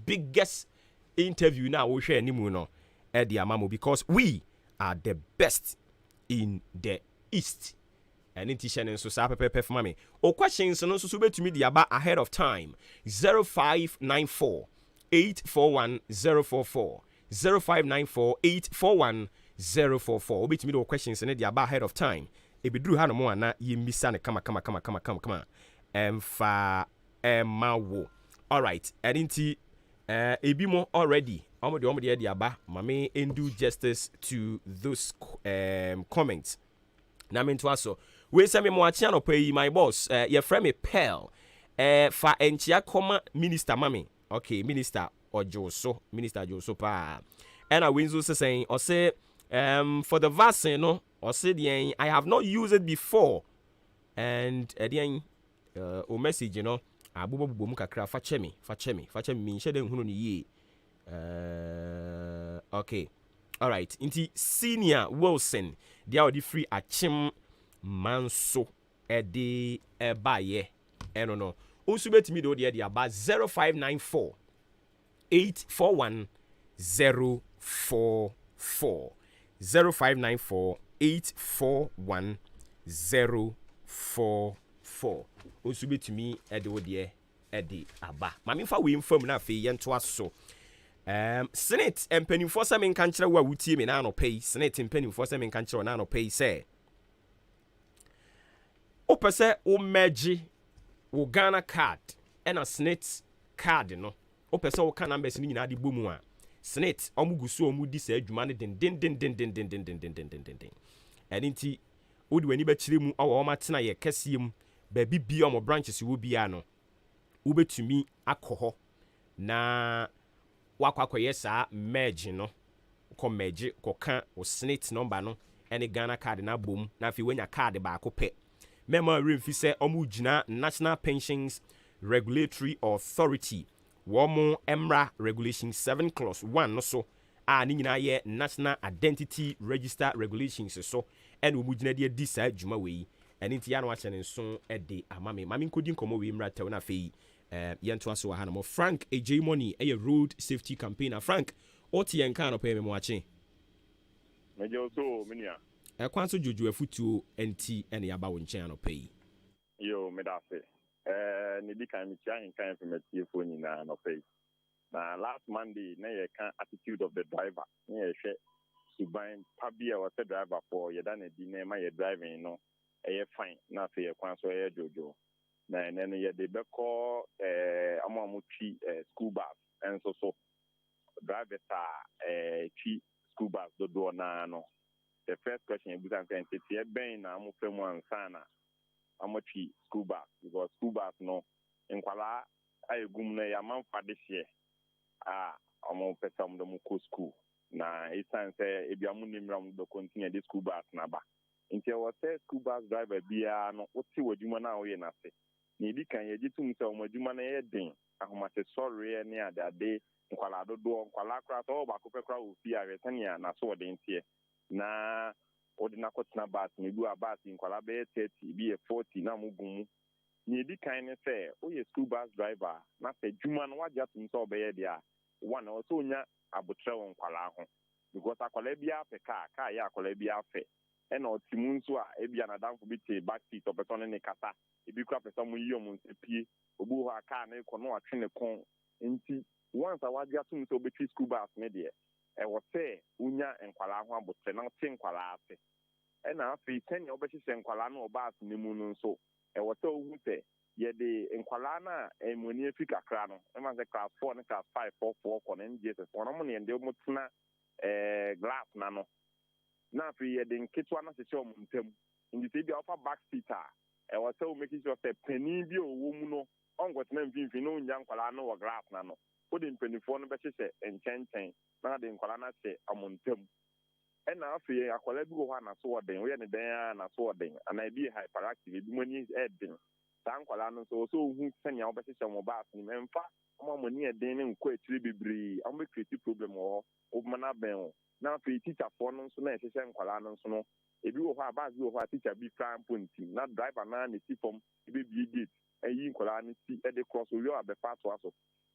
biggest interview now we share animu no the amamo because we are the best in the East. And in Tishan so pepe for mommy. Or questions no so to me the aba ahead of time. 0594 841 044 0594 841 044. Obit me the questions and the aba ahead of time. If you do have no more na you miss an come. Fa mawo. All right. And inti ebimo already. Omodi the aba. Mame do justice to those comments. Na me nto aso. We say me mo atia no pay my boss. Your friend me Pearl. Fa enchia koma minister mami. Okay, minister Ojoso, minister Joso pa. And I winzo saying or say for the vaccine no or say the I have not used it before. And the o message you know abubo mu kakra fa chemi me nhye den hunu ni ye. Okay. All right. Inti senior Wilson dia odi free achim manso edi ebaye eno no osu betimi do de aba 0594 841 044 0594 841 044 osu betimi edi odi edi aba mami fa we infam na fe ye nto aso. Senate empanimfo se men kan kire wa wutie me na no pay Senate empanimfo se men kan kire na no pay say o pese o merge wo Ghana card and a Senate card no o pese o kan numbers ni nyina de bomu a Senate omuguso omudi sa adwuma ne den enenti o de wani ba kire mu awo ma tena ye kasiem ba bibia omo branches wo bia no wo betumi akoho na wakwakoye sa merge no ko merge ko kan o Senate number no ene Ghana card na bom na fi wanya card ba ko pe memo remfi se omu gina National Pensions Regulatory Authority womo emra regulation 7 clause 1 no so a ni nyina ye National Identity Register regulations so ene omu gina de di sa adwuma we ene ntia no ache ne nso ede amame mami nkodi nkomo we mra taw na fe yento aso ha no Frank AJ Money a road safety campaigner. Frank oti yen kan no pe me mo ache mejo so minia kwan so jojo afutuo enti ene yaba wo nchen no pe yo medase ni di kan mi tia hin kan informative fo nyina no pe na last Monday na ye kan attitude of the driver na ye hwe suban pabia wa se driver for ye da na di na ma ye driving no fine na fe ye kwan so ye jojo na ene ye de be call amamutwi school bus and so driver twi school bus do na no. The first question you can say is ben na mo femu ansana amotwi school bus because school bus no nkwala ayegum na ya manfa de hye omo pesam do mo ko school na isan say ebiamu nimram do continue the school bus na ba nti wo say school bus driver bia no oti wadwuma na wo ye na se ni di kan ye jitum se omo adwuma na ye den ahomate sorry ne adade nkwala dodo nkwala kra to ba ko pekra wo fi aretania na so den tie na ordinary kotna bus me du abas nkwala be 30 bi 40 na mugumu ni di kan ne se o ye school bus driver na se dwuma no waja tum se obeye dia one also nya abotre won kwala ho because akwala bia pe ka ya akwala bia fe e na otimu nso a e bia na danfo bi te back seat opeton ne kata e bi kwa pesa mu yiyo mu nsepie obu ho aka na iko no atwe ne kon nti once awaja tum se obetwi school bus ne de e wo se unya nkwala ho abotre na te nkwala afe e na afi tenya obehye nkwala na obas ne mu no nso e wo se ohu se ye de nkwala na emoni afika kra no e ma se class 4 na class 5 44 ko na NGS ono mo ne de mo tuna glass na no na afi ye de nketwa na se o muntem ndi se bia ofa back seat e wo se o make sure se pani bi owo mu no ongot na mfimfi no nya nkwala no wo glass na no o de mpanifo no behye enchen na de nkwala na se amuntem e na afi akwala bi wo ha na so oden wo ye ne den na so oden ana bi hyperactive bi mani edin san nkwala no so ohu senya wo behye mo ba asni memfa mo mani edin ne nko atiri bibiri am be create problem wo mana ben na afi teacher for no so na ehye nkwala no so no ebi wo ha ba bi wo ha teacher bi kan ponti na driver na ne si form ebi bi gate ayi nkwala no si e de cross wo abefa to aso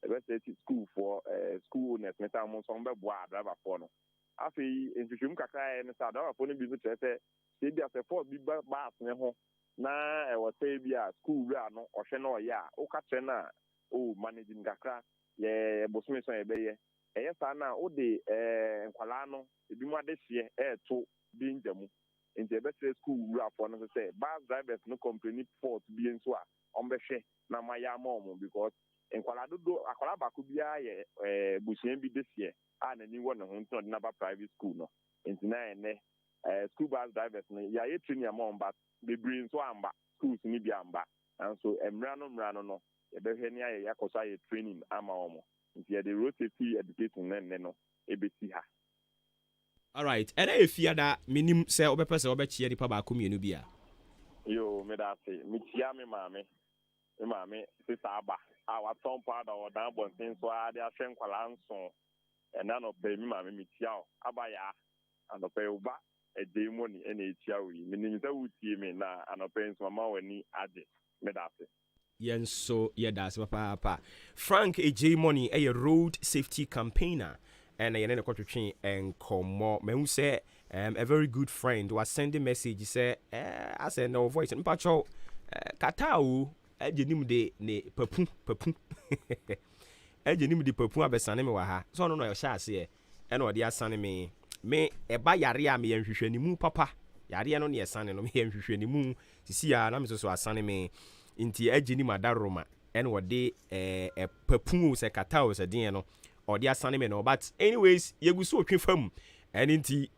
best school for school owners meta mo so mbe boa driver for no afi nhwehwem kakra ne sa driver for no bi so say say bi as a force bi ba ne ho na e wo say bi a school wi ano ohwe na oya o ka tre na o managing kakra ye bosume so ye be ye eye sa na o de nkwala no ebi mu adehye to bi njamu nti best school wi afọ no say bus drivers no complain fault bi nso a ombehwe na maya mom because nkwala dodo akwala ba ko bia ye busien bi desie a na ni wo ne ho nto na ba private school no nti na ene school bus drivers no ya ye training among but the brain so amba schools ni bi amba and so emra no no e be hwe ni aye yakoso aye training ama omo nti ye the road safety education ne no e be si ha. All right, and if you ada minim say obepese obechie di pa ba ko mienu bia yo me da say me tia me maame sister aba our ton part or down bontin so a dia hwe nkwala nso and na no pay me maame me tia aba ya and no pay uba e money ene tia wi me nim say wutie me na anope nso mama wani ade me da say yenso yedas papa Frank AJ Money a road safety campaigner and yene kwatwetwe enkomo mehu say a very good friend was sending message say I said no voice mpacho katao ejenim de ne papu ejenim de papu abesane me wa ha so no no sha ase e na ode asane me eba yare a me yanhwehwanimu papa yare no ne esane no me yanhwehwanimu sisi ya na me so asane me nti ejenim adaroma e na ode papu se katao se den no ode asane me no but anyways yeguso otwe fam eni nti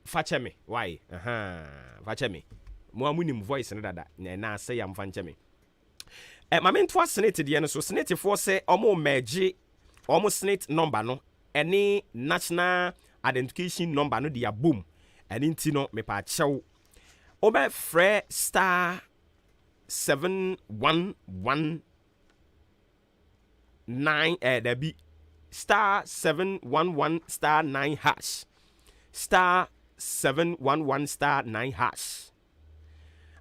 facheme why facheme mo amunim voice ne dada na say yam fancheme mame nto senate de no so senate for say omo merge omo senate number no any national identification number no dia boom eni nti no me pa chew obe free star 7119 there be star 711 star 9 hash star 711 star 9 hash.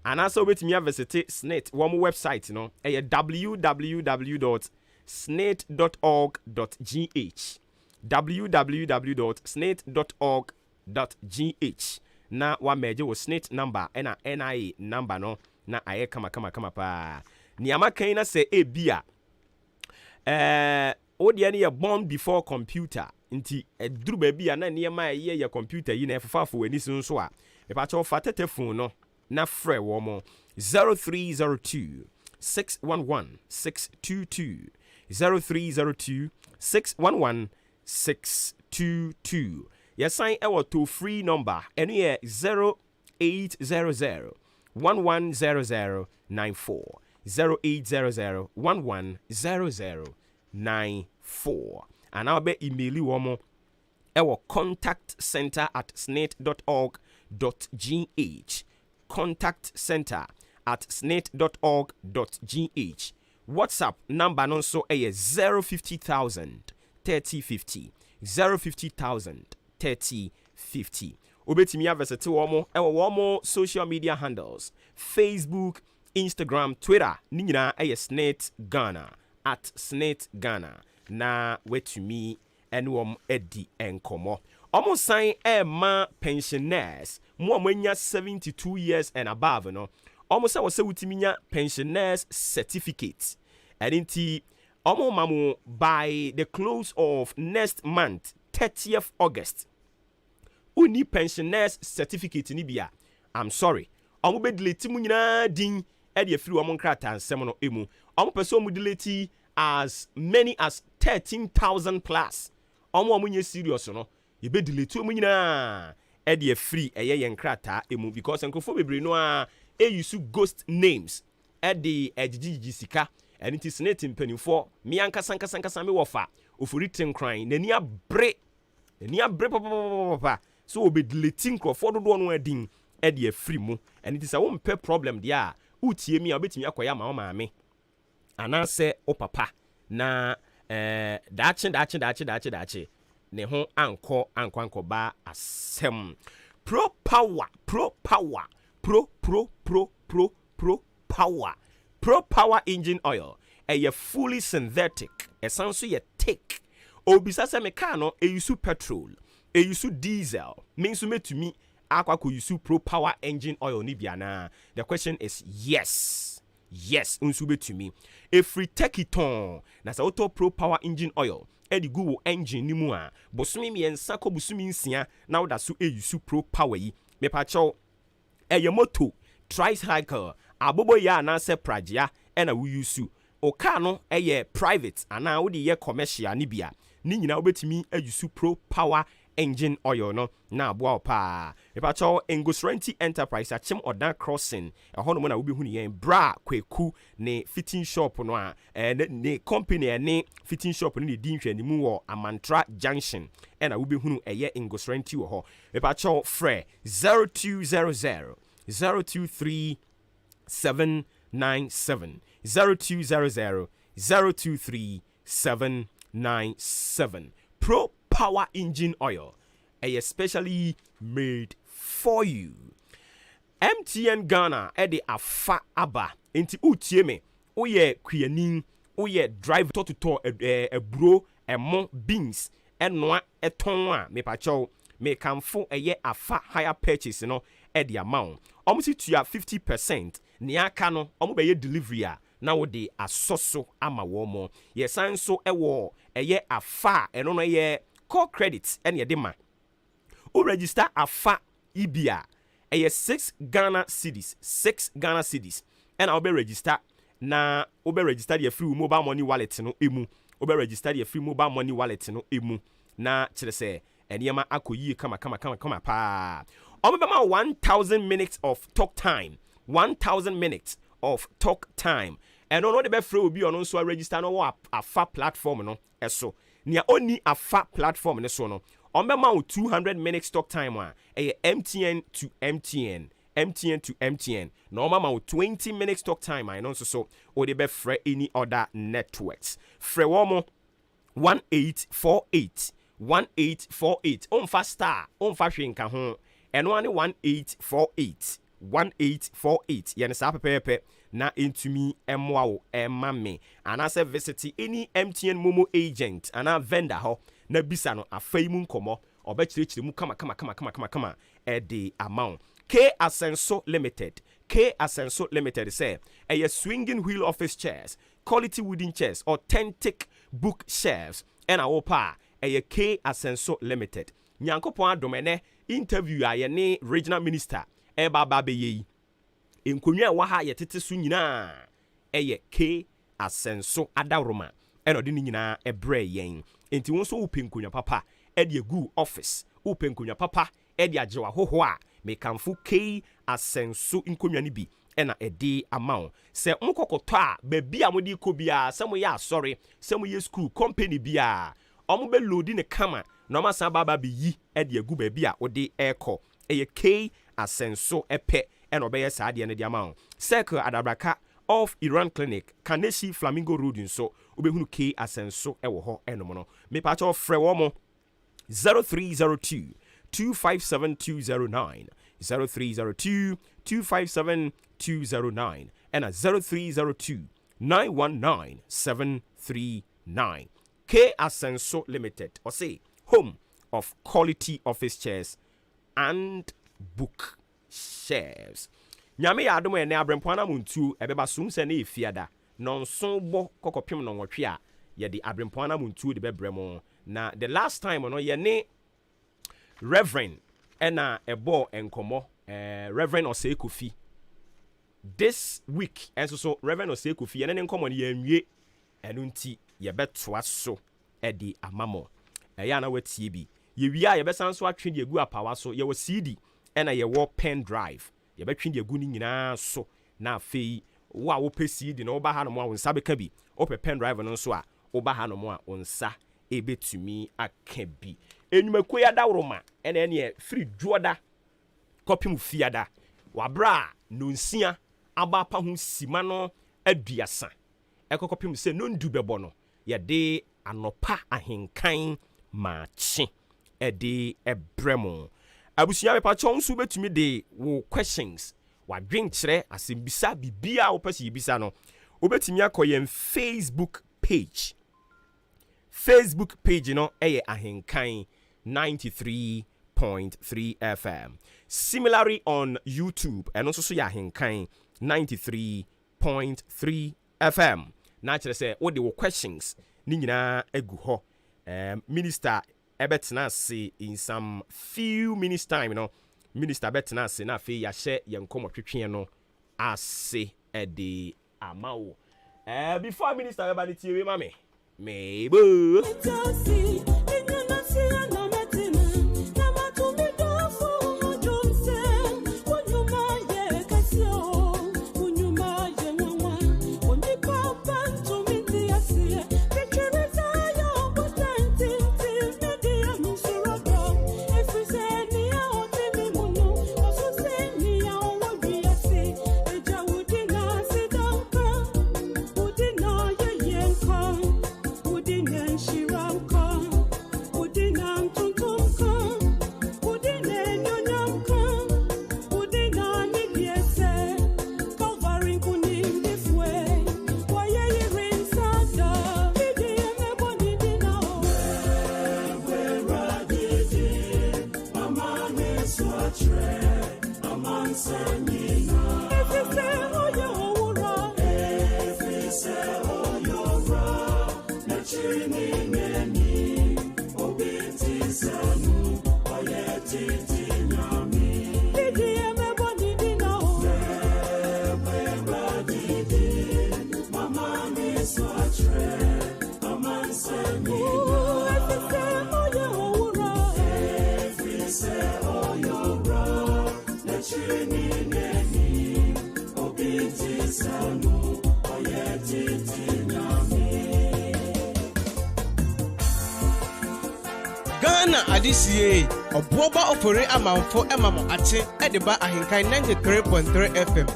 And also with me visit SNIT one website no www.snit.org.gh www.snit.org.gh na wa meje wo SNIT number na NIA number no na aye kama pa niama kan na se ebia ode ne born before computer nti eduru ba bia na niama ye computer yi na efafafo wani so a me pa cho fa telephone no na frɛ wɔ mo 0302 611 622 0302 611 622 yɛsan ɛwɔ to free number ɛno yɛ 0800 110094 0800 110094 ana wobɛ emaili wɔ mo ɛwɔ contactcenter@snit.org.gh contactcenter@snit.org.gh WhatsApp number no so is 050,000 3050 050,000 3050 obetimi avesete womo ewo womo social media handles Facebook, Instagram, Twitter ni nyina SNIT Ghana @SNIT Ghana na wetumi enwom edi enkomo almost sign ma pensioners mo amanya 72 years and above no almost say we utiminya pensioners certificate and inti almost mamu by the close of next month 30th August uni pensioners certificate ni bia I'm sorry almost be delete mu nyina din e de afiri wo nkrata nsem no emu almost person mu delete as many as 13,000 plus almost munye serious no yebe delete mu nyina e de free eye yen krata emu because enkofo bebre no a use ghost names e de ejigigi sika and it is net mpanimfo me ankasa me wofa ofori tenkran nani abre papa so obe deleting crofo dodo no adin e de free mu and it is a wo mpe problem dia utie mi a obetimi akoya ma maame anase o papa na dache ne ho anko ba asem pro power engine oil ɛyɛ fully synthetic ɛsan so yɛ thick obisa sɛ me car no ɛyusu petrol ɛyusu diesel me nso metumi akwa yusu pro power engine oil ni biana. The question is yes nso betumi every tekiton na sa auto pro power engine oil edi gu wo engine ni mu a bosumi miensa ko bosumi nsia na woda so yusu pro power yi me pa chew eye moto tricycle abobo ya na se pragea na wo yusu o car no eye private ana wo de ye commercial ni bia ni nyina wo betumi yusu pro power engine oil no na aboa pa epacho Engosrenti Enterprise achem odan crossing ehono mo na wo be hu ne yen bra kweku ne fitting shop no a ne company ne fitting shop no ne di nhwani mu wo Amantra Junction na wo be hu eye Engosrenti wo ho epacho frɛ 0200 023 797 0200 023 797 Pro Power engine oil, especially made for you. MTN Ghana ede afa aba enti utie me oye kwianin oye drive to eburo emo beans enoa eton a me pacho me kamfo eye afa higher purchase no ede amount omusi tua 50% ne aka no omu be ye delivery a na wo de asoso ama wo mo ye san so ewo eye afa eno no ye call credits and yedema. O register afa ibia. Eye 6 Ghana cedis. And I'll be register na obe register your free mobile money wallet no emu. Obe register your free mobile money wallet no emu. Na chile se eniyama akoyi kama pa. Omebema 1000 minutes of talk time. 1000 minutes of talk time. And ono de be free obi ono so register no afa platform no eso. Nia oni afa platform ne so no ombema 200 minutes talk time a MTN to MTN na omama 20 minutes talk time I know so o de be frɛ any other networks frɛ wo 1848 omfa star omfa hwenka ho eno ane 1848 yene sa pepepe na entumi emwa wo emma me anase visit any MTN Momo agent ana vendor ho na bisa no afaimu nkomo obekirikiri mu kama e the amount K Asenso Limited say a swinging wheel office chairs quality wooden chairs authentic book shelves and awopa a K Asenso Limited nyankopon adomene interview a ye ne regional minister baba beye nkonwa wa ha yetete so nyina eye K Asenso Adaroma eno de nyina ebre yen enti won so upenkonwa papa e de gu office upenkonwa papa e de ajewa hoho a mekamfo K Asenso nkonwa ni bi ena edi amount se mkokoto a ba bia modi ko bia se mo ya asori se mo ye school company bia omo be loadi ne kama na ma san baba be yi e de gu ba bia odi eko eye K Asenso epe and obey sa de ne amount circle adabraka of Iran Clinic Kaneshi Flamingo Road so obehunu K Asenso ewo ho enom no me pa cho frɛ wo mo 0302 257209 0302 257209 and 0302 919 739 K Asenso Limited or say home of quality office chairs and book shares. Nyame ya adom ene abrempwana muntu ebeba sum se na efiada nonso bo kokopem no nwotwe a ye de abrempwana muntu de bebremo na the last time no ye ne Reverend ena ebo enkomo Reverend Osei Kofi this week enso so Reverend Osei Kofi ye ne nkomo ne ye nwie enu nti ye betoa so e de amamo ya na watie bi ye wia ye besan so atwe de egu apawa so ye wo CD ena ye wo pen drive ye betwe de egu ni nyina so na afei wo a wo pe CD na wo ba ha no mo a wo nsa beka bi wo pe pen drive no so a wo ba ha no mo a wo nsa ebetumi aka bi enwumaku ya dawroma ena ene free duoda kopim fiada wabra no nsia aba pa ho sima no aduasa ekokopim se no ndu bebo no ye de anopa ahenkan Maakye ede ebremo abusia be pa chonsu betumi de wo questions wadwen kire asembisa bibia wo pese yibisa no Wobetimi akoye Facebook page. Facebook page eye ahenkan 93.3 FM. Similarly on YouTube and also so ahenkan 93.3 FM. Naturally say what the questions ni nyina egu ho. Minister ebetena say in some few minutes time Minister betena say na fe ya share yenkomo twetwe no ase ede amao. Before Minister everybody tie mame. Maybe. Ghana adisiye Obuoba Ofori Amanfo emamo ate ediba ahinkan 93.3 FM.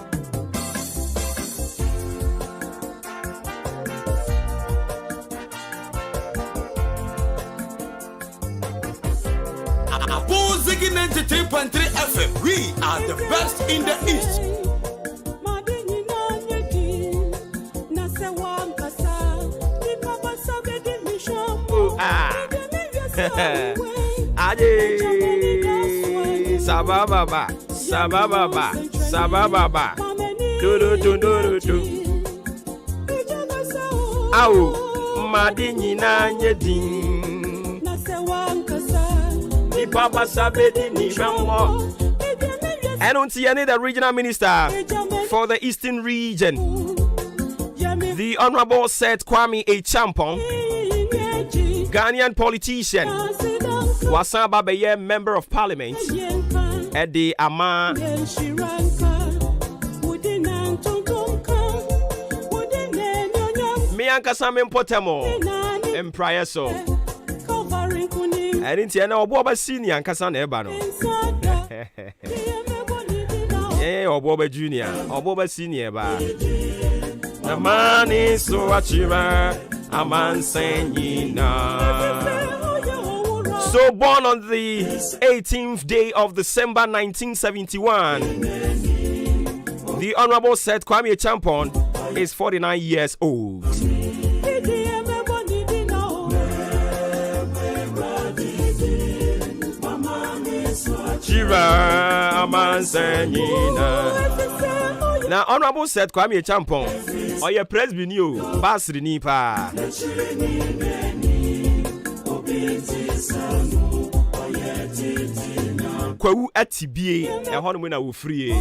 Abuzigi 93.3 FM. We are the best in the East. Ade sababa do au madini na nyedin ni papa sabedi ni shamo. And on the regional minister for the Eastern region, the Honorable Seth Kwame Achampong, Ghanaian politician, Wasaba Beye member of parliament at the Ama Mianka Samin Potamo Empire so. I didn't hear no Obuoba Senior and Kassan Ebano. Yeah, Obuoba Junior, Obuoba Senior ba. The man is so achiever. A man saying so born on the 18th day of December 1971, the Honorable Seth Kwame Achampong is 49 years old. Now, Honorable Seth Kwame Achampong, or your presby new, Basri Nipa. Kwawu atibie, a honeymoon will free.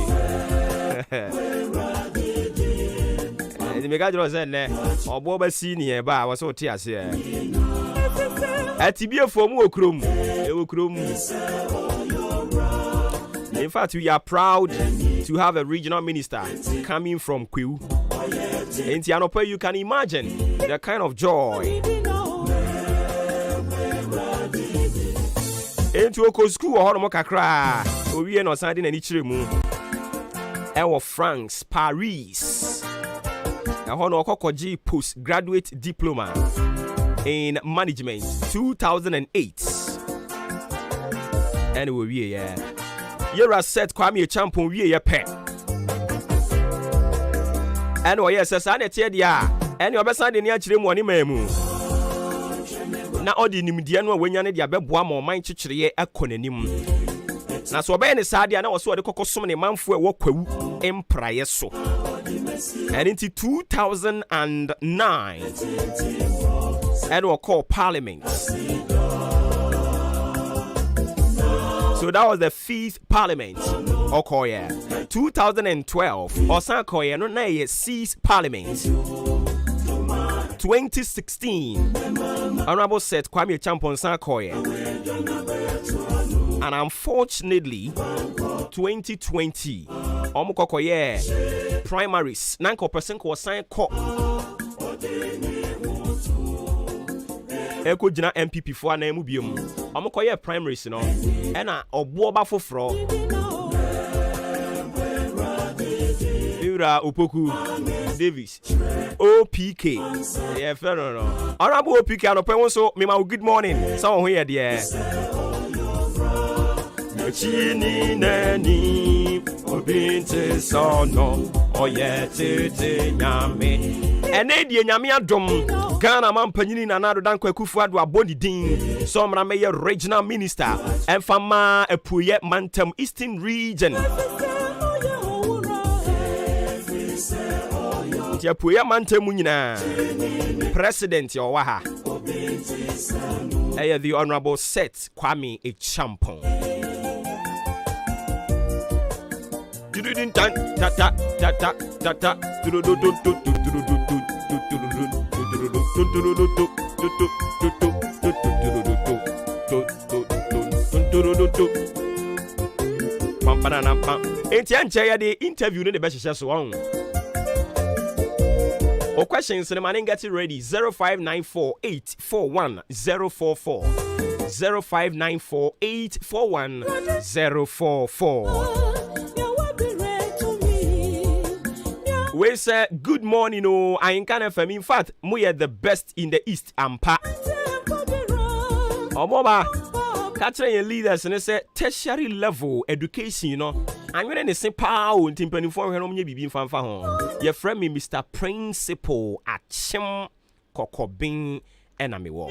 The Megadro said, Obuoba Senior, but was so tears here. Atibie for Mokrum, in fact, we are proud to have a regional minister coming from Kwiwu. In Tianope, you can imagine the kind of joy. Into a school or Mokakra, we are not signing any chirimu. Our France, Paris. A honor Kokoji postgraduate diploma in management 2008. Anyway, yeah. You're a set Kwame Achampong, we are pet. And oh yes, sa na tie dia. And you besan de ni akire mu oni mamu. Na odi nimdie no wanya ne dia beboa ma oman chichireye ekonanim. Na so obey ne sadia na wo so de kokosom ne manfo e wo kwawu empraye so. And into 2009 and we call Parliament. So that was the 5th Parliament. Okay, 2012 Osankoye no na ye 6th Parliament. 2016 Honorable Seth Kwame Champon Sankoye. And unfortunately 2020 Omukokoye primaries nanko person ko sign ko eko gina MPP fo ana mu biom omukoye primaries no ena Obuoba Ofori Ura Opoku Davis OPK yeah fair no Honorable OPK anope won so me ma good morning so ho here there chini nani obinte sono oye tete nyame ene die nyame adom Ghana mampanyini na nado dan kwakufu ado aboni din so mra meye regional minister emfama epuye mantam eastern region ti epuye mantam nyina president yo wa ha the Honorable Seth Kwame Champon. The interview in the best so on. Or questions in the man get it ready 0594841044 0594841044. We say good morning, oh, I ain't kind of in fact, we are the best in the East Ampa. Obuoba, catching leaders and say tertiary level education, you know. I'm going to say power and timpani for him, you be fan for your friend me, Mr. Principal at Chim Kokobin Enemy War.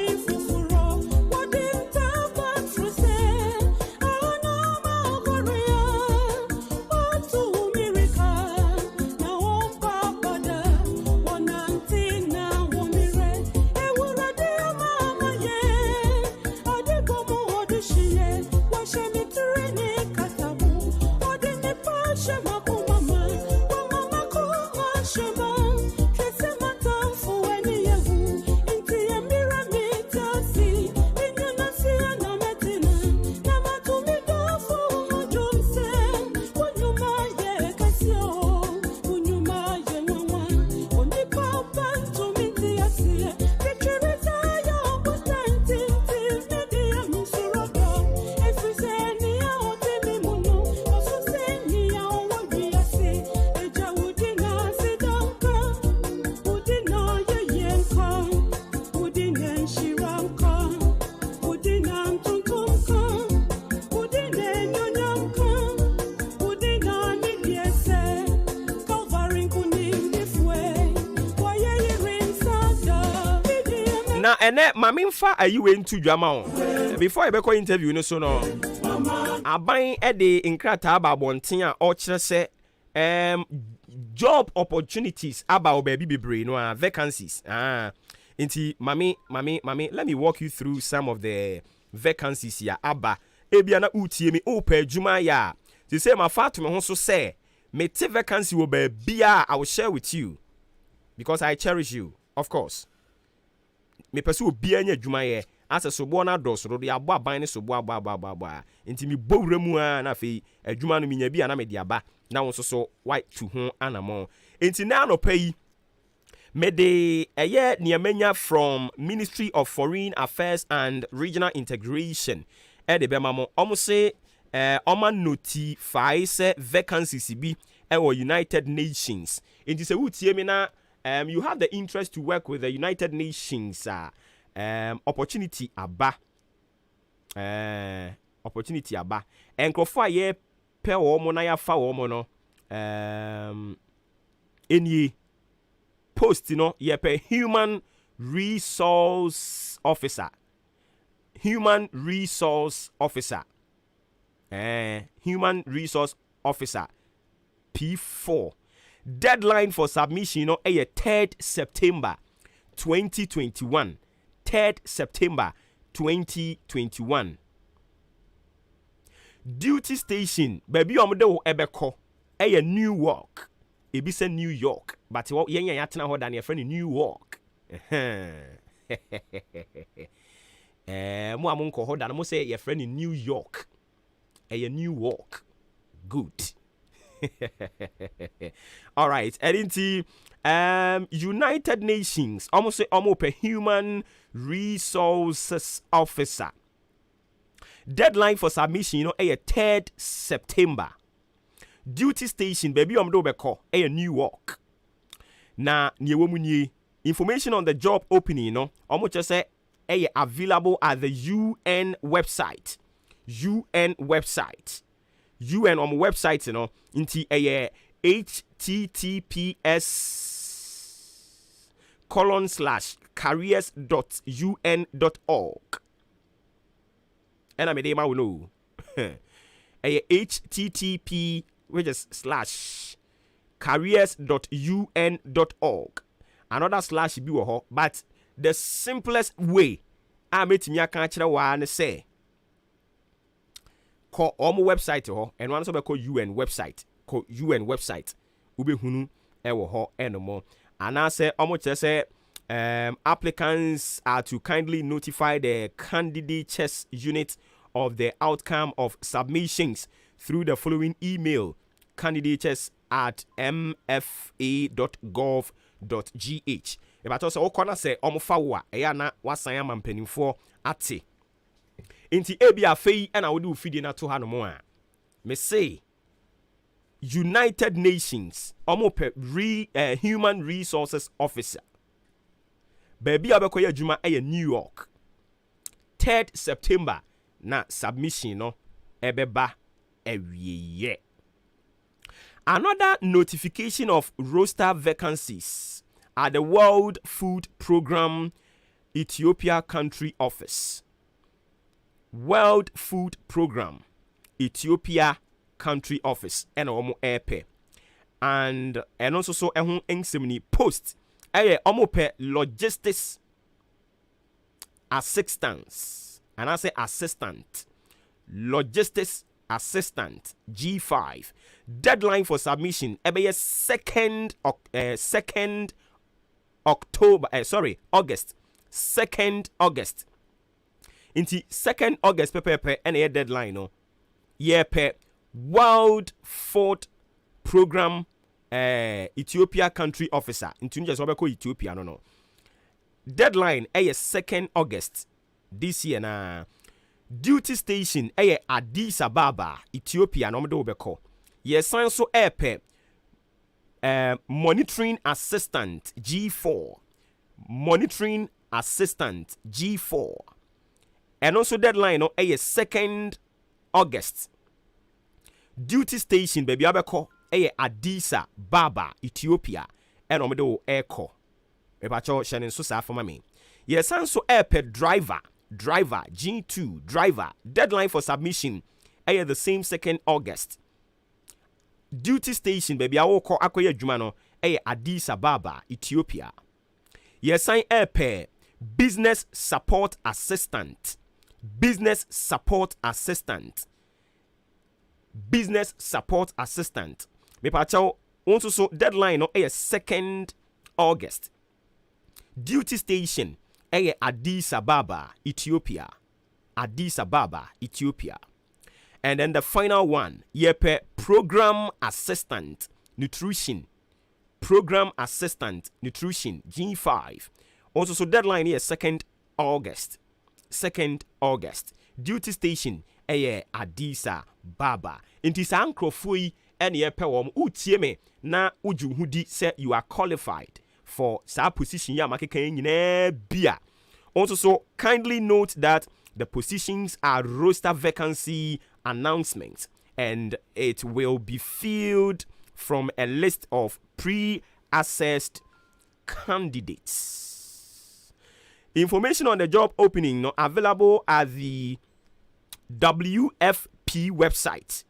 Na ene mamimfa ayiwe ntu dwama before ebe ko interview no so no aban e de inkrata aba bonten a o kire se job opportunities about baby bebre no vacancies inti mami let me walk you through some of the vacancies ya aba ebia na utie me opa adwuma ya to say my fatu me ho so say me te vacancy wo ba bia I will share with you because I cherish you of course. Me pese obi anya adwuma ye ase sobo na do so do ya bo aban ne sobo aba enti mi bowura mu a na fe adwuma no minya bia na me de aba na won so white to ho anamo enti na no pay me de eye niamanya from Ministry of Foreign Affairs and Regional Integration e de be mamo omo se oma notify se vacancies bi e wo United Nations enti se wutie me na you have the interest to work with the United Nations opportunity aba enkofo aye pe wo mo na ya fa wo mo no enie post no yɛpɛ human resource officer. Human resource officer. Human resource officer. P4. Deadline for submission no 3rd September 2021. 3rd September 2021. Duty station baby omde wo ebeko New York. Ebi say New York, but yen yatena ho dan ye friend New York. Mo amonko ho dan mo say ye friend New York. New York. Good. All right. United Nations almost say almost a human resources officer. Deadline for submission, 3rd September. Duty station, baby, do New York. Na information on the job opening, almost just say available at the UN website. UN website. UN website, into https:/careers.un.org. And I made will know. http which is /careers.un.org. Another slash be but the simplest way I made me catch one say call website and one also call UN website. Call UN website. Ube hunu ewo ho enomo. And I say almost say applicants are to kindly notify the candidates unit of the outcome of submissions through the following email: candidates@mfa.gov.gh. If I told you, okona say omofawa eya na wasan amampanimfo ate. Inti ebi afei na wodi ufidi na to hanomo a. Me say United Nations human resources officer. Baby abekoye adwuma New York. 3rd September na submission no ebeba ewieye. Another notification of roster vacancies at the World Food Program Ethiopia Country Office. World Food Program Ethiopia Country Office omo epe. And also so ehun ensemni post logistics assistance. And I say assistant. Logistics assistant G5. Deadline for submission 2nd August. 2nd August. Inti 2nd August pepe and a deadline no. Pe World Food Program Ethiopia Country Officer. Inti just what Ethiopia no. Deadline 2nd August this year na. Duty station Addis Ababa, Ethiopia no do beko. Yesan so pe monitoring assistant G4. Monitoring assistant G4. And also deadline no 2nd August. Duty station baby abeko Addis Ababa, Ethiopia. And do eko. Ebacho shanin so sa for me. Yesan so pe driver G2 driver. Deadline for submission the same 2nd August. Duty station baby awoko akoye adwuma no Addis Ababa, Ethiopia. Yesan pe business support assistant. Business support assistant. Business support assistant. Me pacho also so deadline no 2nd August. Duty station Addis Ababa, Ethiopia. Addis Ababa, Ethiopia. And then the final one, program assistant nutrition. Program assistant nutrition G5. Also so deadline 2nd August. 2nd August. Duty station Addis Ababa. Inti sa nkrofo yi ene wom utie me na uju hudi say you are qualified for sa position ya makekan nyina bia. Also so kindly note that the positions are roster vacancy announcements and it will be filled from a list of pre-assessed candidates. Information on the job opening no available at the WFP website.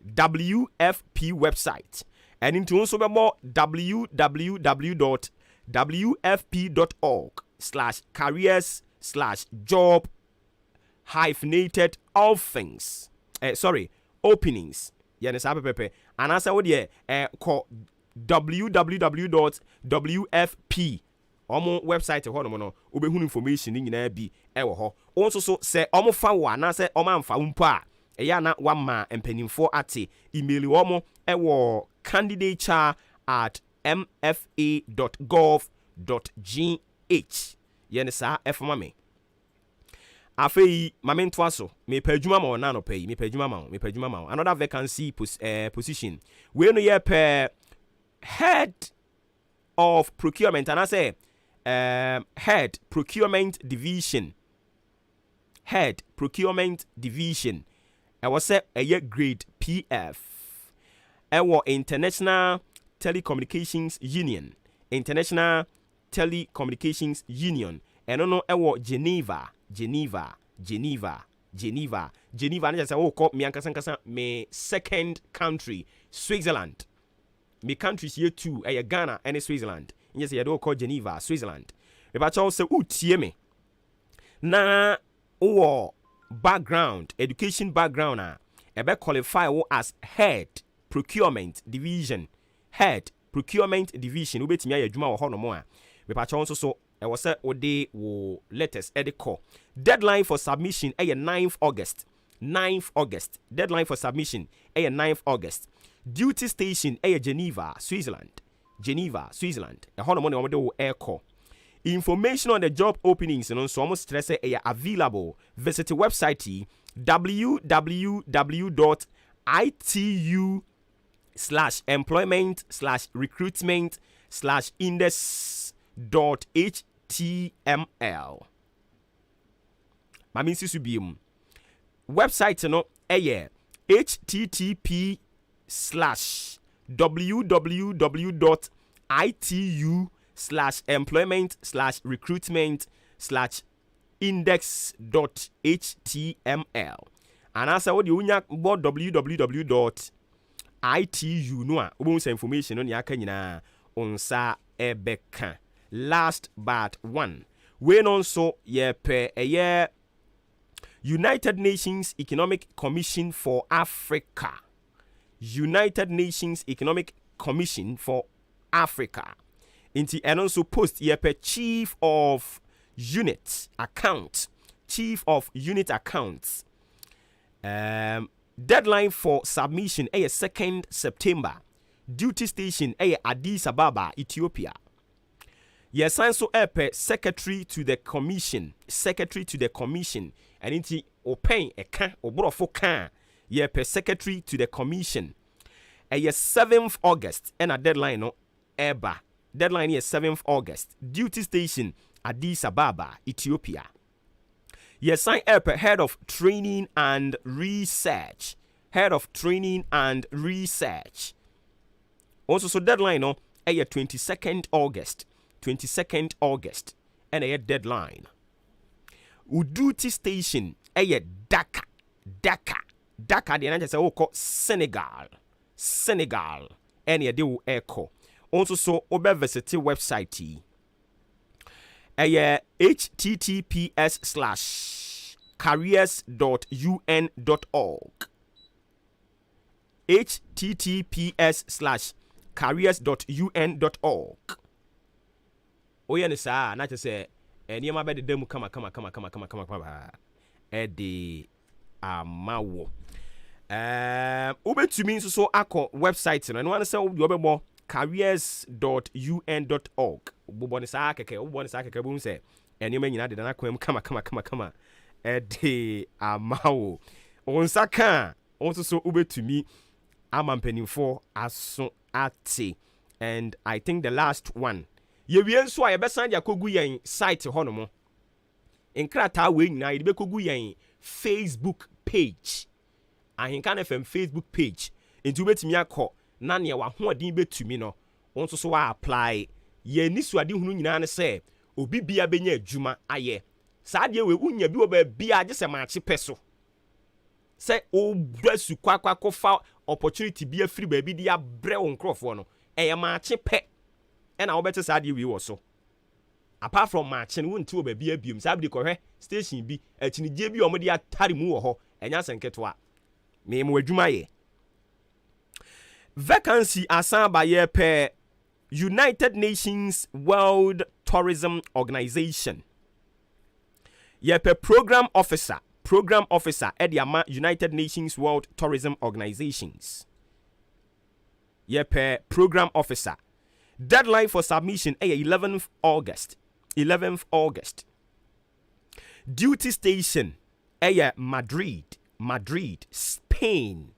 WFP website. And into also more www.wfp.org/careers/job hyphenated all things. Openings. Yeah, pepe. And as I would call www.wfp website no obehun information ni nyina bi ewo ho. Also so say omo fa wo na say omo amfa mpo a eya na wama empanimfo ate email omo ewo candidature@mfa.gov.gh. Yene sa efoma me. Afei mamento aso me padwuma ma na no pay me padwuma ma another vacancy position we no ye per head of procurement and I say head procurement division I was say a year grade PF International Telecommunications Union and no Geneva and just say me ankasa me second country Switzerland. Me countries here too Ghana and Switzerland. Yes, you do call Geneva, Switzerland. But also tie me. Na background, education background ebe qualify as head procurement division. Ubetimi ayadwuma wo ho no mo a. Me pa also so e was say ode wo letters e de call. Deadline for submission 9th August. Deadline for submission 9th August. Duty station Geneva, Switzerland. E hono mo ne wo air call. Information on the job openings and so almost stress available. Visit the website www.itu/employment/index.html. Mami sisu biom. Website no http://www.itu/employment/recruitment/index.html. And as I would unya about www.itu no a information on yaka nyina onsa ebeka. Last but one. We non so ye pe a year United Nations Economic Commission for Africa. United Nations Economic Commission for Africa. Inti and also post yepe Chief of Unit Accounts. Deadline for submission 2nd September. Duty station Addis Ababa, Ethiopia. Yes, and so secretary to the commission. And inti open a can obrofo can yepe secretary to the commission. 7th August and a deadline no eba. Deadline is 7th August. Duty station Addis Ababa, Ethiopia. Yes, sign up head of training and research. Also, so deadline no 22nd August. And a deadline. Uduty station Dakar. Dakar the answer say call Senegal. And ye do echo. Also so obe visit website https://careers.un.org. https://careers.un.org. Oye ne sa na say eniyama be de dem kama edi amawo. Ubetumi nso so akọ website no wan say obebo careers.un.org. Ubone sa keke bum say eniyama nyina de na kwam kama edi amawo. Onsaka onso so ubetumi amampanimfo aso ate. And I think the last one ye wie nso a yebesan dia kogu yen site hono mo enkrata we nyina ye be kogu yen Facebook page ahinka na FM Facebook page enti ubetimi akọ na ne wa hoodin betumi no onso so wa apply ye ni suade hunu nyina ne se obi bia benya adwuma aye saa de we unya bi oba bia je se Maakye peso se o brasu kwakwa kofa opportunity bia free ba bi dia bre won krofo no eye Maakye pe e na wo bete saa de we wo so apart from Maakye no wonti oba bia biom saa bi ko hwe station bi atinije bi o mo de atare mu wo ho enya senketo a me mo adwuma ye vacancy asan ba ye pe United Nations World Tourism Organization. Yepe program officer Ediama United Nations World Tourism Organizations. Yepe program officer. Deadline for submission 11th August. Duty station Madrid, Spain.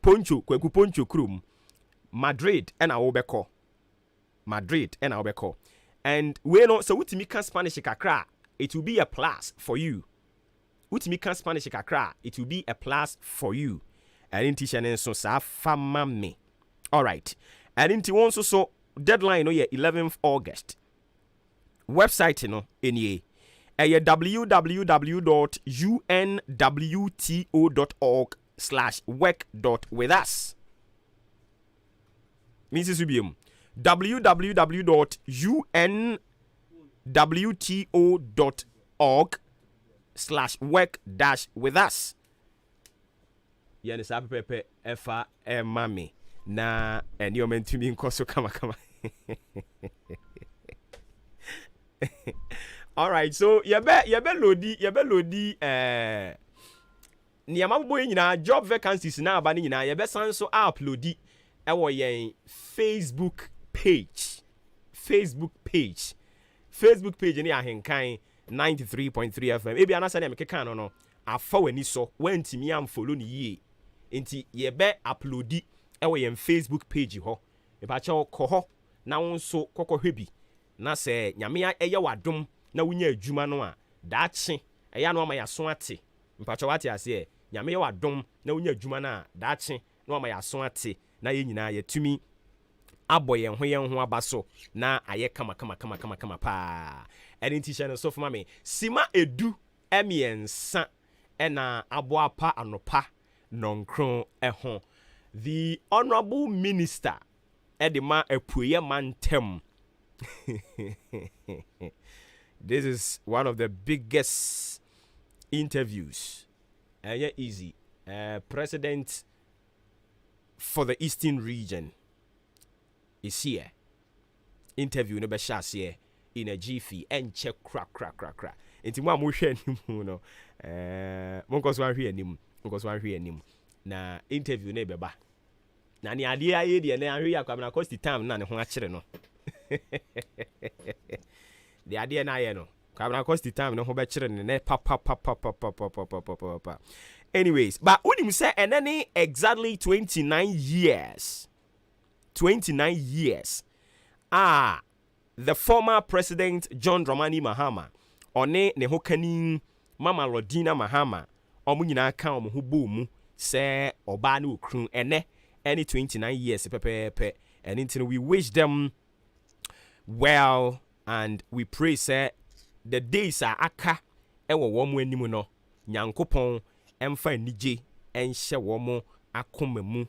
Poncho krum Madrid and Obeko. And we know so utimi can Spanish kakra, it will be a plus for you. Utimi can Spanish kakra, it will be a plus for you. And in teaching so sa fama me. All right. And in also so deadline no 11th August. Website no any www.unwto.org/work.withus. Mrs. Ubium. www.unwto.org/work-with-us. Yani sape pepe efa mami na eni meant me nkoso kama. All right, so yebe lodi niyama boy nyina job vacancies na aba ni nyina yebe san so uploadi ewo yen Facebook page ni ahenkan 93.3 FM ebi anasa na mekeka no afa wani so wantimi am follow ni yie enti yebe uploadi ewo yen Facebook page ho mepa che ko ho na wonso kokohwe bi na se nyame eye wadom na wunya adwuma no a daache eya no ama yaso ate mpacho wate ase nyame ye wadom na wunya adwuma na daache no ama yaso ate na ye nyina yetumi abo ye ho abaso na aye kama pa eni t-shirt no so for me sima edu emiensa ena aboapa anopa nonkron eho the honorable minister edema epuye mantem. This is one of the biggest interviews. Yeah, easy. President for the Eastern region is here. Interview no be here in a jiffy and check crack. Enti mo amuhwe anim no. Mo nkoso ahwe anim. Na interview no beba. Na ni ade aye de na ahwe yakwa na cost time na ne ho akere no. The idea na ye no kwabna cost time no ho be kire ne pa. Anyways, but unim say enene exactly 29 years the former president John Dramani Mahama one ne ho kanin Mama Rodina Mahama omu nyina kan omu ho bomu say oba na okrun ene any 29 years pepepe and until we wish them well. And we pray, say, the days are aka, ewa womu enimu no, nyankopon, emfa nije, enshe womu akomemu,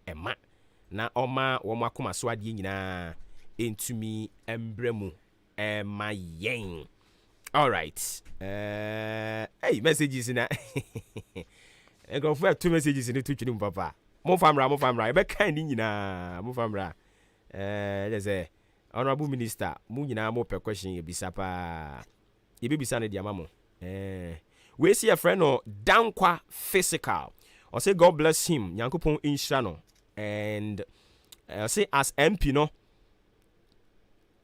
ema, na oma womu akoma swadi nyina, entumi embremu, ema yen. Alright. Hey, messages in that. I go for 2 messages in the two children, papa. Mo famra, ebe kind nyina, mo famra. There's a honorable minister, mu nyina mo per question ye bisa pa. Ye be bisa na dia mamo. We see a friend no Dankwa Physical. I say God bless him. Nyankopon inhira no. And I say as MP no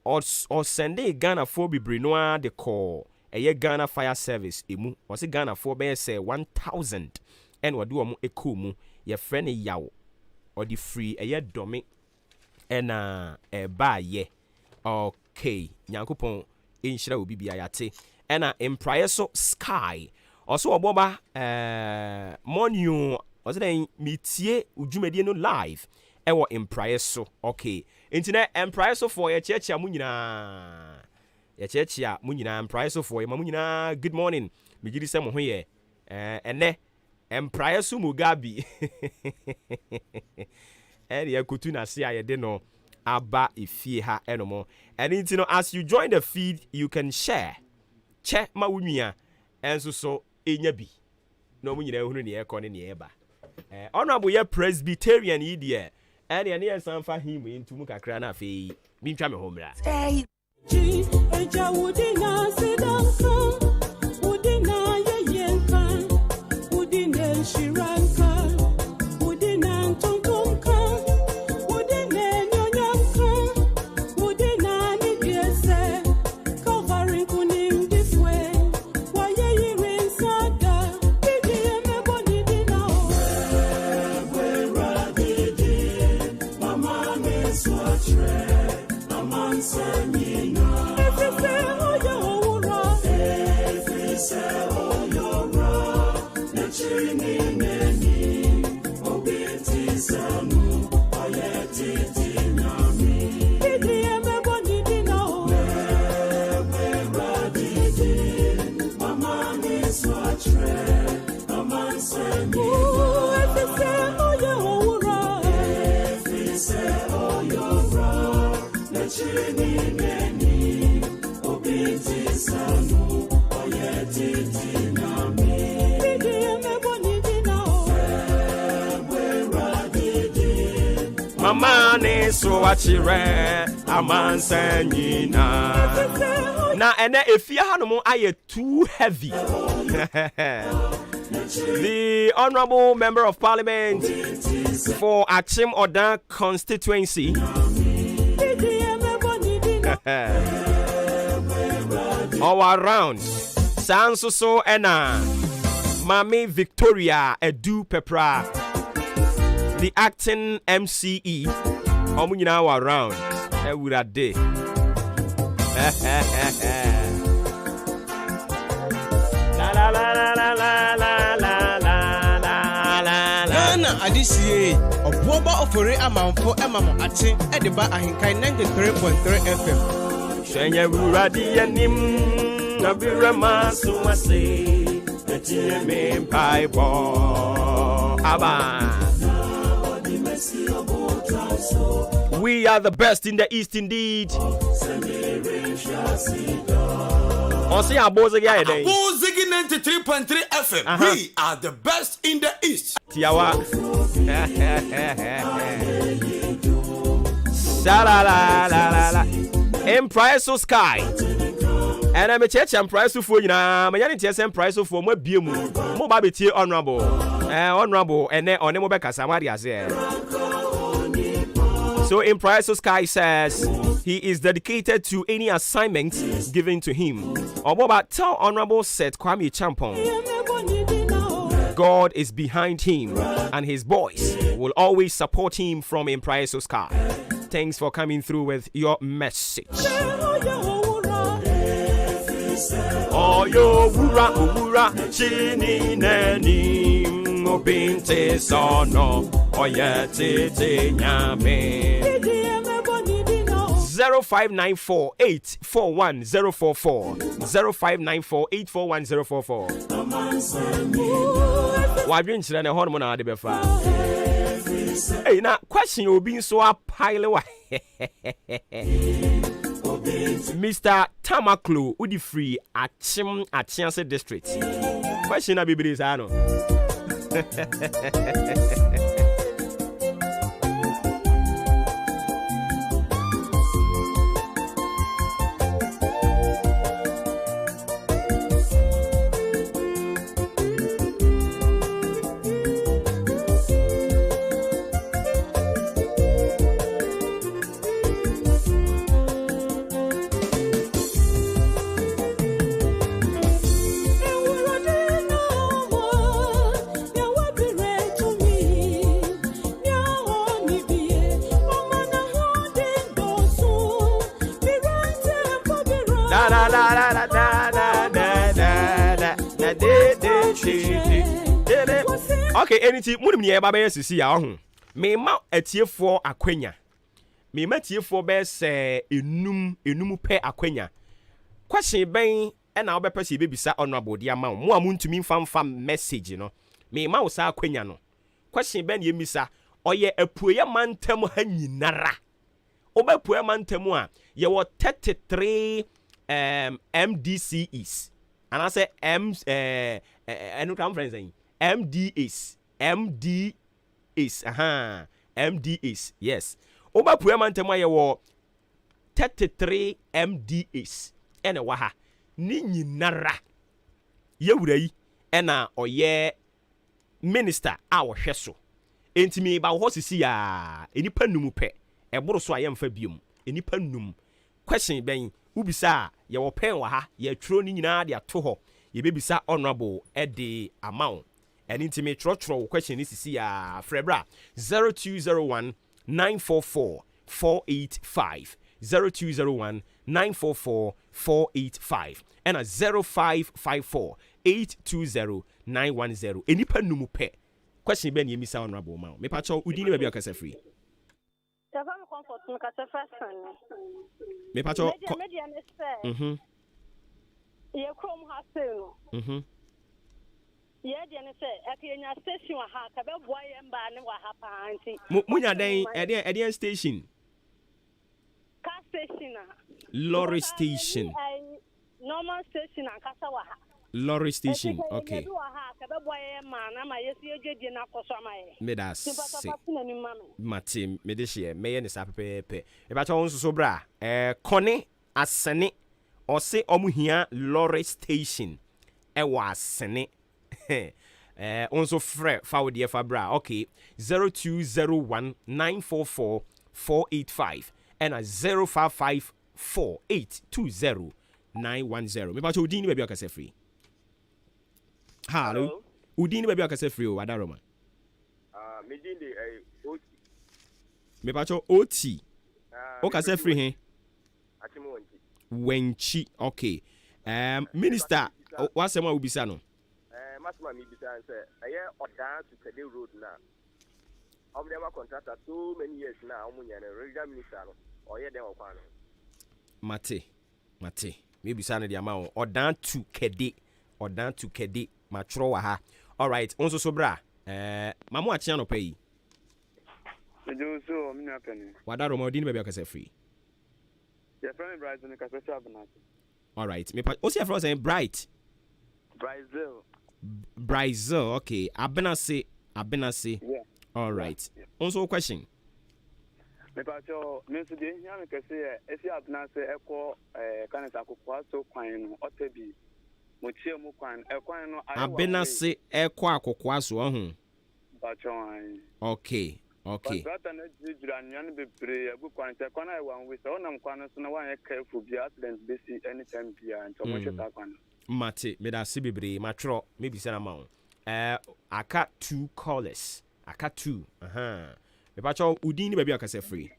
or sende Ghana for bibre no a de call eye Ghana Fire Service emu. I say Ghana for be say 1000 and wadu omo eko mu ye friend yawo or the free eye domi and ba ye. Okay, Nyankopon inhira obi bia yate. And in prior so Sky also Obuoba morning was it metie udwumedie no live ɛwɔ mpraeɛ so. Okay, nti na mpraeɛ so for yɛkyerɛkyerɛ mo nyinaa. Yɛkyerɛkyerɛ mo nyinaa mpraeɛ so for mo nyinaa. Good morning. Megye di sɛ mo ho yɛ ɛnɛ mpraeɛ so Mugabe. Ɛne yɛkotu na se a yɛde no aba efie ha ɛnomo. And nti no as you join the feed, you can share. Che ma wunua enso so enya bi. No mo nyina ehunu ne yɛkɔ ne ne yɛba. Honorable ye Presbyterian yi de ɛne ne yɛsan fa him into mu kakra na afei mi ntwa me ho mra. Mama so achire amansanyina. Na ene efia hanom aye too heavy. The Honorable Member of Parliament for Achim Odan constituency all around Sanso so ena Mami Victoria Edu Pepra, the acting MCE, Omunyina all around Ewurade. La la la la la la la la la. Ghana adisiye Obuoba Ofori Amanfo emamo ate ediba ahinkai 93.3 FM. Shenya Ewurade yanim nabirama sumase etie me Bible aba. We are the best in the East indeed. Onsi Abozigi aye dey. Abozigi 93.3 FM. We are the best in the East. Tiawa. Shala la la la la. Emprise of Sky. And I'm a church and price of food. I'm a young TSM price of for more beer. More baby honorable. Honorable. And then on the mobile Casamari as so in Price of Sky says he is dedicated to any assignment given to him. Obuoba tell Honorable Seth Kwame Champon God is behind him and his boys will always support him from in Price of Sky. Thanks for coming through with your message. Oh yo wura chini nani obinte sono oyete nyame 0594841044 0594841044 wadwen chire ne hono na ade befa. Hey, now question you being so a pile wa Mr. Tamaklo Udi Free Achim Achianse District. Question na bibiri sa no. Okay, anything munim ni eba be sisi ya ho. Me ma atiefo akwanya. Me ma atiefo be se enum pe akwanya. Question ben e na obepɛ se bebisa honorable dia ma mo amuntumi mfamfa message no. Me ma wo sa akwanya no. Question ben ye misa oye apuoya mantam ha nyinara. Obapuoya mantam a ye wo 33 MDCs. And I say enu conference MDAs. MDAs, yes. Oba puema ntema ye wo 33 MDAs. Ene waha. Ni nyinara. Ye wura yi ena oye minister a wo hweso. Entimi ba wo sisi ya enipa num pe. Eboro so ayemfa biom. Enipa num. Question ben ubisa ye wo pen wa ha ye tro ni nyina de ato ho. Ye bebisa honorable ede amount. And intimate trotro question is see Frebra 0201 944 485 0201 944 485 and a 0554 820 910 enipa numu pe question ben yemi sa honorable ma me pacho udini be akasa free Tafam comfort no kasa first me pacho media ne say ye krom ha say no yeah, the say station ha ka be boy mba ne wa ha pa anti. Munya den ede station. Car station. Lorry station. Normal station and kasa wa ha. Lorry station. Okay. Me da se. Mate me de share me ye ne sa pepepe. E ba cho so bra. Kone asene ose omuhia lorry station. E wa asene. Also forward the Fabra. Okay, 0201 944 485 and a 0554 820 910. Me bacho Udini baby akase free. Hello. Udini baby akase free o adaroma. Me dinde OT. Me bacho OT. O kase free he. Atimo Wenchi. Okay. Minister, what's the one ubisa no? Masma mi bisa say aye odan to Kede road now. Of them contractor so many years now omunya na regional minister no oye dem okwa no. Mate. Me bisa na dia ma odan to Kede matro wa ha. All right, onso so bra. Mamu achia no pay. Mejo so me na pene. Wadaro ma odin be akase free. Your friend Bryson ka special abana. All right, me o see friend saying bright. Brazil, okay. Abenase. Yeah. All right. Yeah. Also, question. Me pacho, me so dey hear me kese esi Abenase eko kanisa akokwa so kwan no otebi. Mo tie mu kwan no Abenase eko akokwa so ho. Pacho an. Okay. But na jira nyan bebre agu kwan se kwan ai wan we so nam kwan so na wan e careful bi accident be see anytime bia nto mo cheta kwan. Mate, me da sibibre matro maybe say amount. Aka 2 callers. Aka 2. Me pacho udini baby akase free.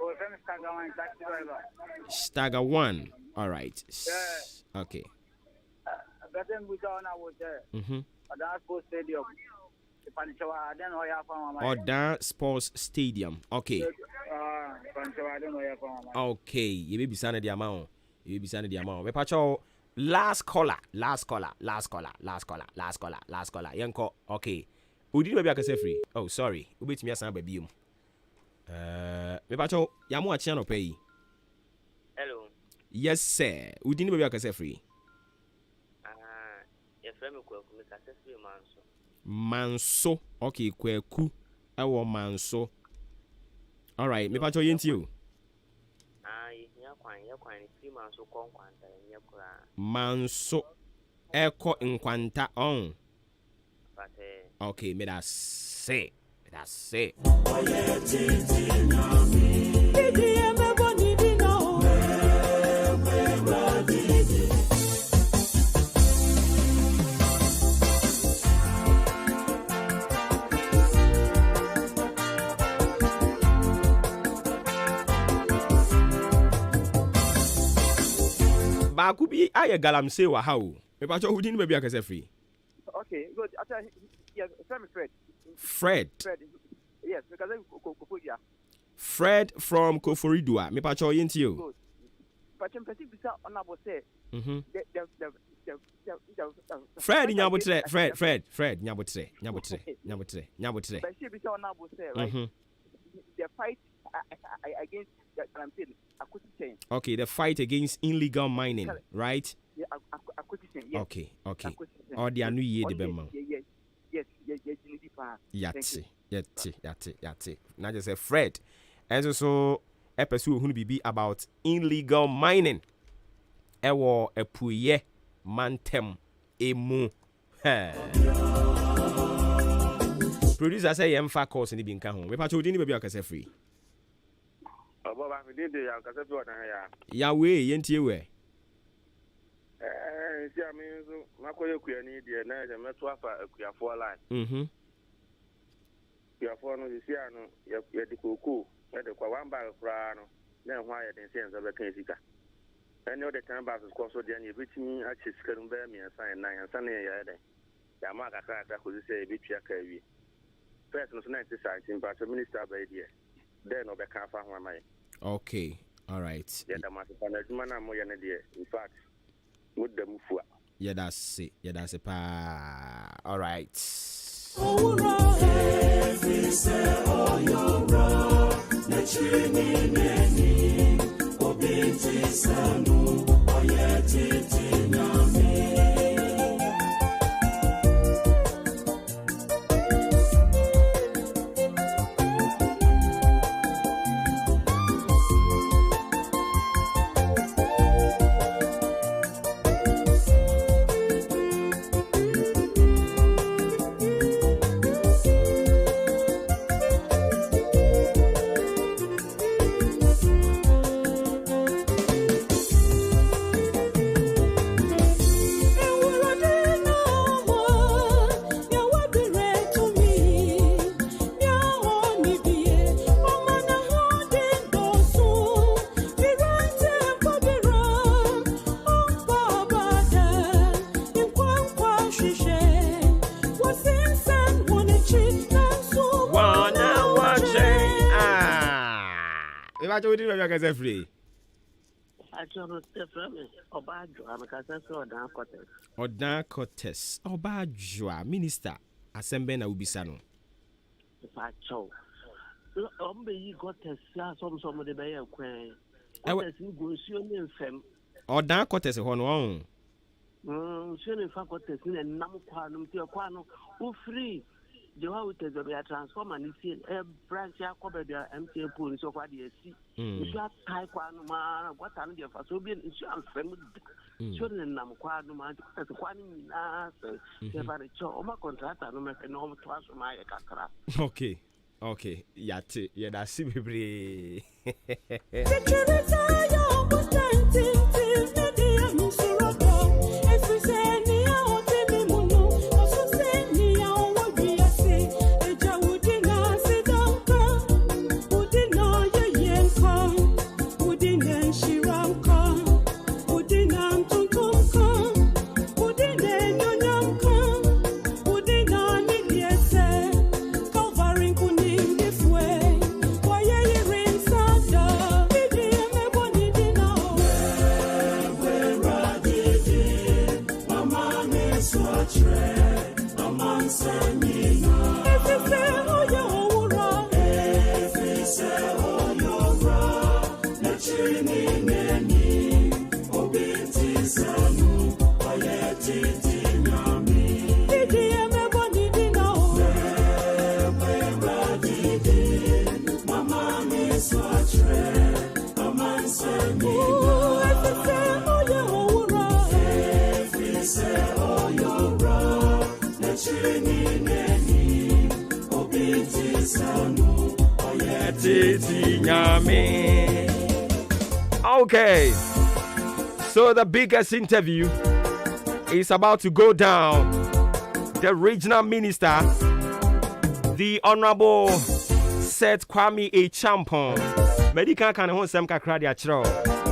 Oh, Stagger 1 taxi driver. Stagger 1. All right. Yeah. Okay. Gaten buta na wo there. Odan Sports Stadium. Panchawa den oya fa mama. Odan Sports Stadium. Okay. Panchawa den oya fa mama. Okay, you be bisana the amount. Me pacho last caller. Yanko, okay. Udini baby akase free. Oh, sorry. Ubetimi asan baby um. Me pacho yamu achia no pay. Hello. Yes, sir. Udini baby akase free. Your friend me kweku me kase free Manso. Okay, kweku. Ewo manso. All right. Me pacho yenti you. Manso eko nkwanta on. Okay, me that say. Ba ku bi aye galamse wa ha o. Me pa cho hudi ni baby akase free. Okay, good. After yeah, Fred. Fred. Yes, because I Fred from Koforidua. Me pacho yinti you. But I'm pretty bizarre on about say. Fred nyabotre. Fred nyabotre. But she bizarre on about say, right? The fight against the campaign. Okay, the fight against illegal mining, right? Yeah, acquisition. Yes. Okay. Or the anu ye de bema. Yes. Yati. Now just say Fred. And so episode who be about illegal mining. Ewo epuye mantem emu. Producer say yemfa course ni bi nka ho. Me pa cho di ni baby akase free. Obuoba we did the akase free odan ya we yentie we. See I mean so makoye kuya ni de na je meto afa akuafo line. Akuafo no see ano ye de koko ye de kwa one bag fra no na ho aye den sense be kan sika. Any other time back is so then you between actually scaring bear me and sign 9 and Sunday. Ya maka kaka ko say bitua ka wi. First no 19 but the minister by there. Then no be kan fa ho amai. Okay. All right. Yeah, the matter na djuma na mo ye ne there. In fact, with the mufua. Yeah, that's it pa. All right. What do you guys free? I don't Odan Cortes. Obajwa minister Assemble na ubisano. Pacho. Ombe yi got a some de be kwen. Odan go nsuo fem. Odan Cortes ho no. Nsuo ne fa Cortes ne nam kwa no ti kwa no. U free. The way we take the transformer and see a branch yakobe the MTA pool so far the see if you tie kwanu ma what am the for so be insurance friend so na nam kwanu ma to kwanu na so the very cho o ma contractor no me no to aso ma ye kakra. Okay yate ye da si bebre Okay, so the biggest interview is about to go down. The regional minister, the Honorable Seth Kwame Achampong, medical can hold some kakradia chro.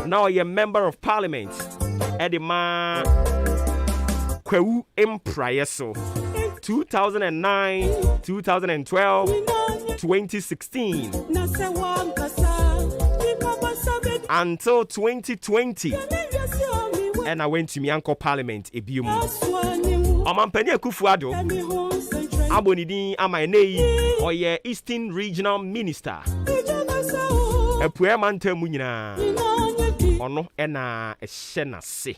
Now a member of parliament, Edima Kwewu Emprayeso, 2009, 2012, 2016 until 2020. And I went to Mianko Parliament ebium. Omampani Akufo-Addo abonidin amaenei oye Eastern Regional Minister. Epue manta mu nyina. Ono ena ehye na se.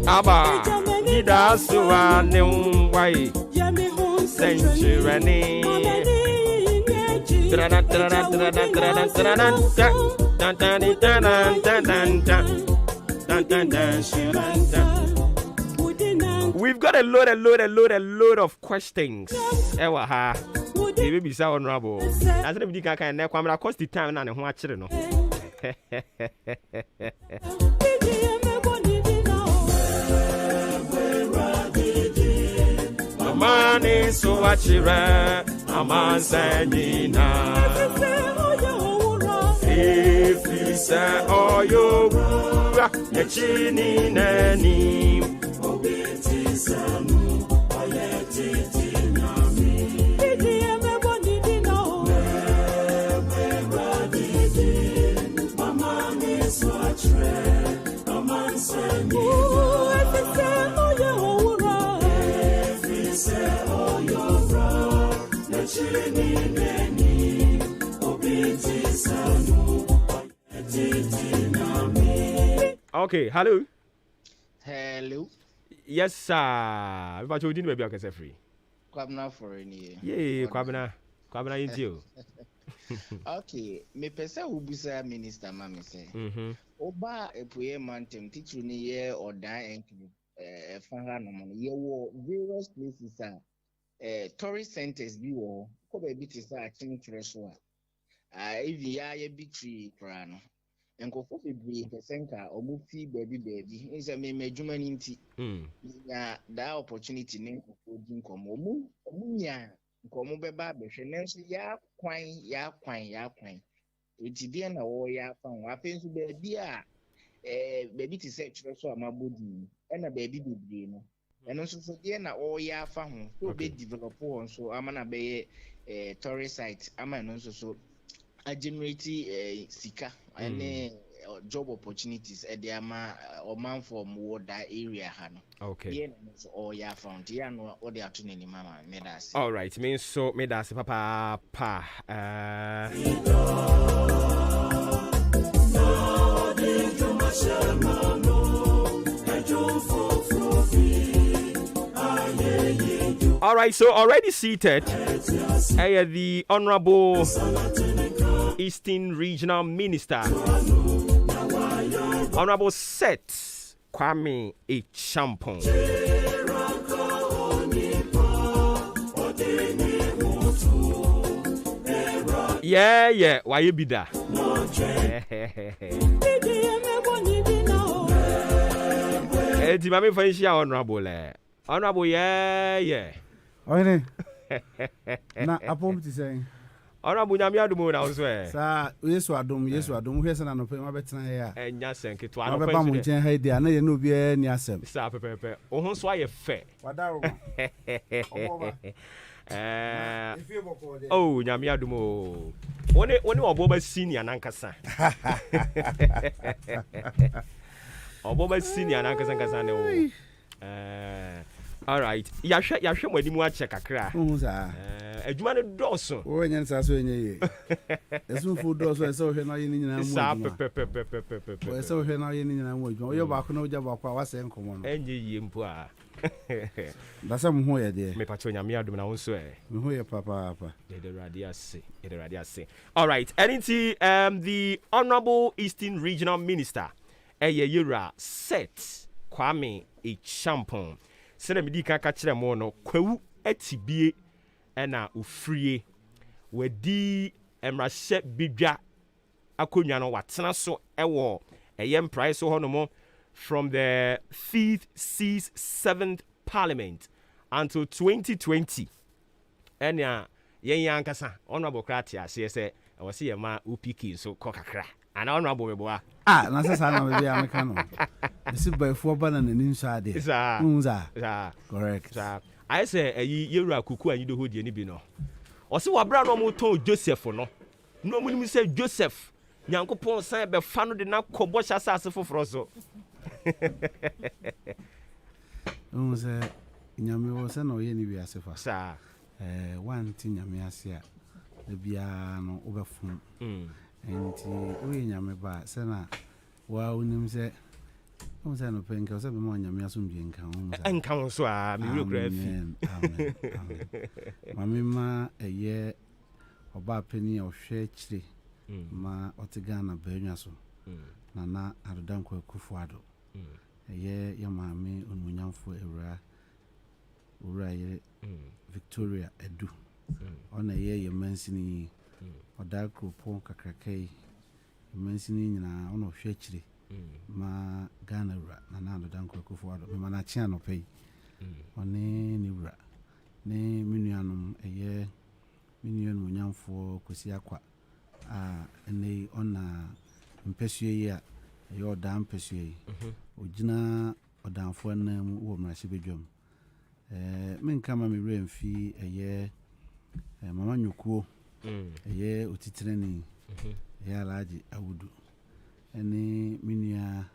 Aba ida so ane wai century. We've got a load of questions. Ewa ha. Maybe be so honorable. As the bidika kan na kwamra cost the time na ne ho akire no. Amani so akire amansanyina. If you say oh yo yechini nani obeti sanu oyeti nami idieme bonidi no mama mi swatre amansanyina. If you say oh yo yechini nani obeti sanu. Okay, hello. Hello. Yes, sir. If I told you, maybe I can say free. Kwabna for any. Yeah, Kwabna in you. Okay, me pesa ubusa minister mama say. Oba epuye mantem teacher ni ye or die fanga no money. Ye wo various places tourist centers bi wo ko be bi tisa akin treasure. If ye big tree krano. Enkofo bebree kesenka omufi baby nse me madwuma ni nti ya da opportunity ne nkofo di nkomo omunya nkomo beba behwe nenso ya kwan enti de na wo ya fa ho apensu baby a baby ti se chiro so amabodi na baby bebree no eno so de na wo ya fa ho so be develop won so amana be tourist site ama no so a generate sika and job opportunities at the ama or man from that area hano. Okay. Or ya found ya no or the afternoon mama made us. All right, means so made us papa All right, so already seated, the Honorable Eastern Regional Minister, Honorable Seth Kwame Achampong. Yeah, why you be there? Eti mami fanshi honorable, yeah. Oine. Na apom ti say. Honorable nyame adumo na so Sa Yesu adom hwe se na no pe ma betena he a. Enya senke to ano pa mo chen ha dia na ye no bia ni asem. Sa pepepe. O ho so aye fe. Wadaro. Oh, nyame adumo. Woni Obuoba senior nankasa. Obuoba senior nankasa ne wo. All right. Yahwe mo adimu a check akra. Sa. Adwuma ne doso. O nya nsa so enye ye. Esu fu doso eso hwe na ye ni nyina mo. Sa pepepe. O eso hwe na ye ni nyina mo adwuma. O ye ba ko na o ja ba ko a wase nkomo no. Enye ye mpo a. Dasa mo ho ye de. Me pacho nyame adum na wo so Me ho ye papa. The radiase. All right. Anything the Honorable Eastern Regional Minister Yura Seth Kwame Achampong. Sena medi ka kire mo no kwawu atibie na ofrie wadi emrahye bidwa akonwa no watena so ewo eyem price ho no mo from the 5th, 6th, 7th Parliament until 2020. And yen yankasa honorable kratia say I was see ma upiki so kokakra. And honorable meboa. Na sasa na be bia meka no. This is by 4 banana inside there. Correct. I say yewura kuku anyi do hodie ni bi no. Ose wabra no mo ton Joseph no. No mo nim say Joseph Nyankopon san be fa no de na kɔbɔ hyasase foforo so. Say nyame wo say no ye ni wi ase fa. Sa. One thing nyame ase a de bia no obefun. Enti wo ye nyame ba say na wa unim say o say no penka say be mo nyame asum bi nka ho. Nka ho so a me geography. Amen. Mami ma eye oba pani ohwe chire. Ma otigana benwa so. Nana adodanko akufuado. Eye ya maame onunyamfo ewura ye Victoria Edu. Ona ye mansini oda kropo kakrakai mansini nyina ona hwe chire ma Ghana wura na adodanko akufuado me mana chia no pay one ni wura ne minuanom eye minuan munyamfo kosi akwa ene ona mpesue yi a eye oda mpesue yi ogina odanfo na mu wo mrahye bedwam menka ma me remfi eye mama nyukuo eye otitireni eye alaji awudu ene minua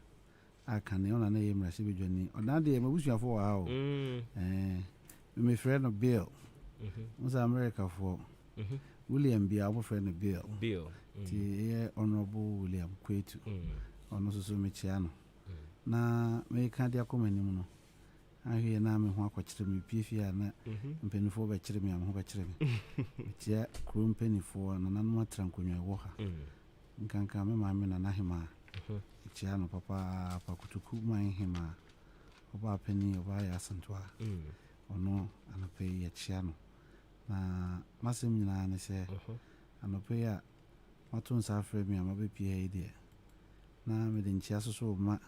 akane ona na ye mrahye bedwani oda de mabusuafo wa ha me friend no Bill Musa America for William Bia our friend Bill ti honorable William Kwetu ono so mechiano na me kan dia komani no ahwe na me ho akwakire me piefia na mpenifo ba kire me am ho ba kire me tia kro mpenifo na nanu atrankonwa wo ha nkanka me ma me na nahima chiano papa pakutuku man hima oba peni oba ya santwa ono anape ya chiano na masem nyina ne se anape ya matun sa afre mi amabe pie ide na me de nchia so ma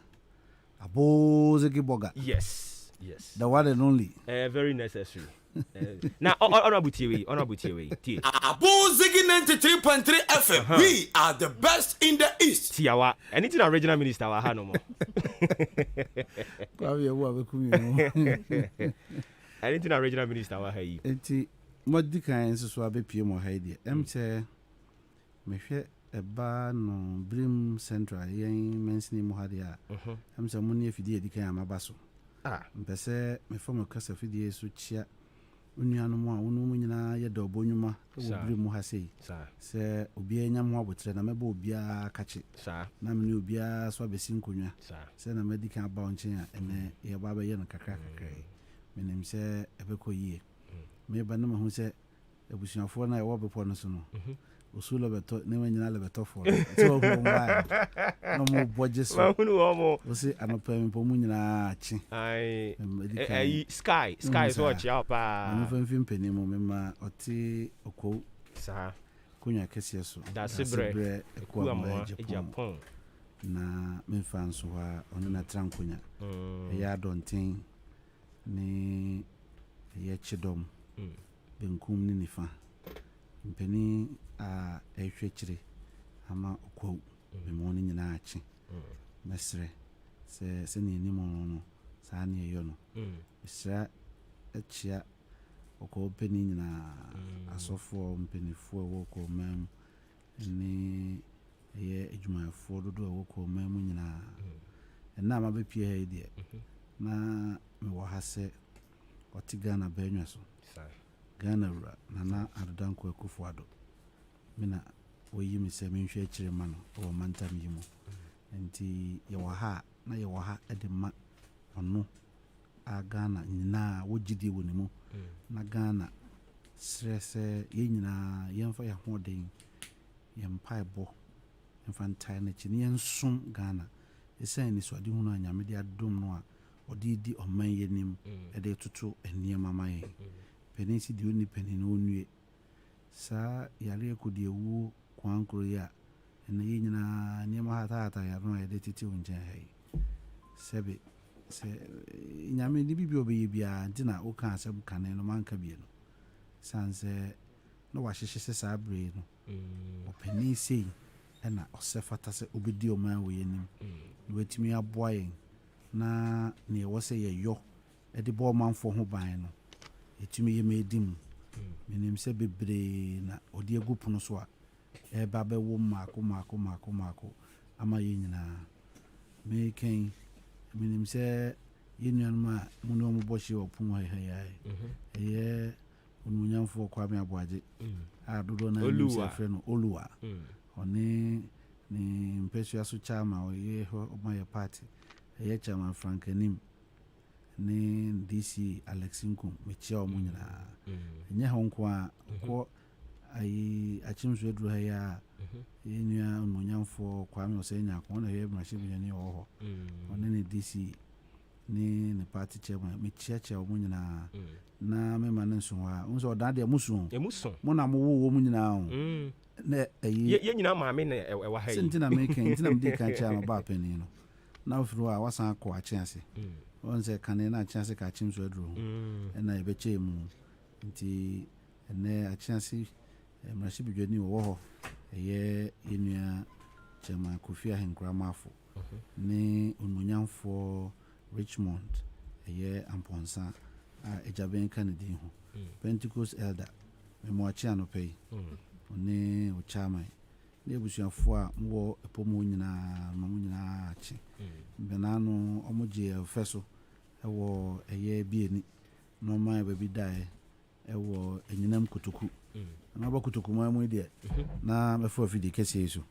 aboze giboga. Yes. The one and only. Very necessary. Now, honorable TV. Abuzigi 93.3 FM. We are the best in the East. Tiawa. Anything our regional minister wa ha no more. Anything our regional minister wa ha yi. Enti modi kan so abepie mo ha ide. Say me hwe eba no Brim Central yen mensini mo ha dia. Say muni afidi edikan amabaso. Mpese me former kasa fidie so chia unuanom a wonu nyina ye do bonyuma wo biri mu ha sei se obi anya mo abotre na meba obi a kache na me obi a so abesi nkonwa se na medical ba onchen a ene ye ba ba ye no kakra menim se ebeko yie me ba na ma hu se ebusuafo na ye wo bepo no so no usulo beto ne nyina le beto fo so ho mba no mo boje so ma hunu wo mo o se anopa mi po mu nyina achi ai sky so achi apa mo fanfim pani mo mema oti okwo sa kunya kese so da sebre ekwa mo Japan na me fan so ha ono na trankunya ya dontin ni ye chidom benkum ni nifa mpeni a ehwechire ama okwo me mo ni nyina achi mesre se ni ni mo no sa ni eyo no isra echia okwo peni nyina asofo mpenifo wo ko mam ni ye ejumafo dodo wo ko mam nyina na ma be pie ha ide na me wo ha se otigana benwa so Ghana wura nana adodanko akufuado mina oyi mi se mi hwe kire ma no o mantam yi mu enti ye wo ha na ye wo ha edema ono a Ghana nyina wogidi wo ne mu na Ghana stresse ye nyina yemfa ya hoden yempa ebo infantai na chini yensum Ghana esan ni so ade hunu anyame de adom no a odidi oman yenim ede tutu eniema maye penisi di oni penini onue sa yale ekodi ewu kwankro ya ene yinyina niema hata ya no ede titi unje hai sebe se nyame ni bibi obeyi bia ntina o kan asem kan no manka bie no sanse no wahyehyese sa abre no o penisi ena osefata se obedi o man we yenim wetimi aboa yen na ne ɛwɔ sɛ yɛyɔ ɛde bɔ ɔmanfoɔ ho ban no ɛtumi yɛ mɛdi mu menim sɛ bebree na ɔde agu pono so a ɛba bɛwo maako ama yɛ nyinaa mekɛn menim sɛ yɛnuanom a mu ne ɔmo bɔhyɛ wɔ pom haihaiae ɛyɛ onumunyamfoɔ Kwame Aboagye a dodoɔ na anim sɛ frɛ no Oluwa ɔne ne mpɛsua so chama ɔyɛ hɔ ɔma yɛ party ɛyɛ chama Frank Anim ne DC Alex Nkum mekyia ɔmo nyinaa ɛnyɛ hɔ nko a kɔ ayi akyimso aduru ha yɛ a yɛnua onumunyamfoɔ Kwame Ɔsɛnyako ɔna yɛ mmarahyɛbadwani wɔ hɔ ɔne ne DC ne ne party chairman mekyia ɔmo nyinaa na mema ne nso hɔ a wo sɛ ɔdan deɛ musu mo na mowo wɔ mu nyinaa ho na ɛyi yɛ nyinaa maame na ɛwɔ ha yi ntina meka ntina mede ka kyɛ no ba pani no na ofiri hɔ a wasan akɔ akye ase ɔn sɛ kane na akye ase ka akyem so aduro ho ɛna yɛbɛkyɛ mu nti ɛnɛ akye ase mmarahyɛbadwani wɔ hɔ ɛyɛ yɛnua Chairman Kofi Ahenkramaafo ne onumunyamfoɔ Richmond ɛyɛ Amponsa a ɛgyaben ka ne din ho Pentecost Elder memoakye anɔpɛ yi ɔne ɔchairman ne abusuafoɔ a mwɔ ɛpɔ mu nyinaa ma mu nyinaa akye mbɛnaa no ɔmo gye ɛfɛ so ɛwɔ ɛyɛ bieni na ɔma baabi daeɛ ɛwɔ ɛnyinam kotoku na ɔba kotoku man mu deɛ na mɛfo afidi kɛseɛ so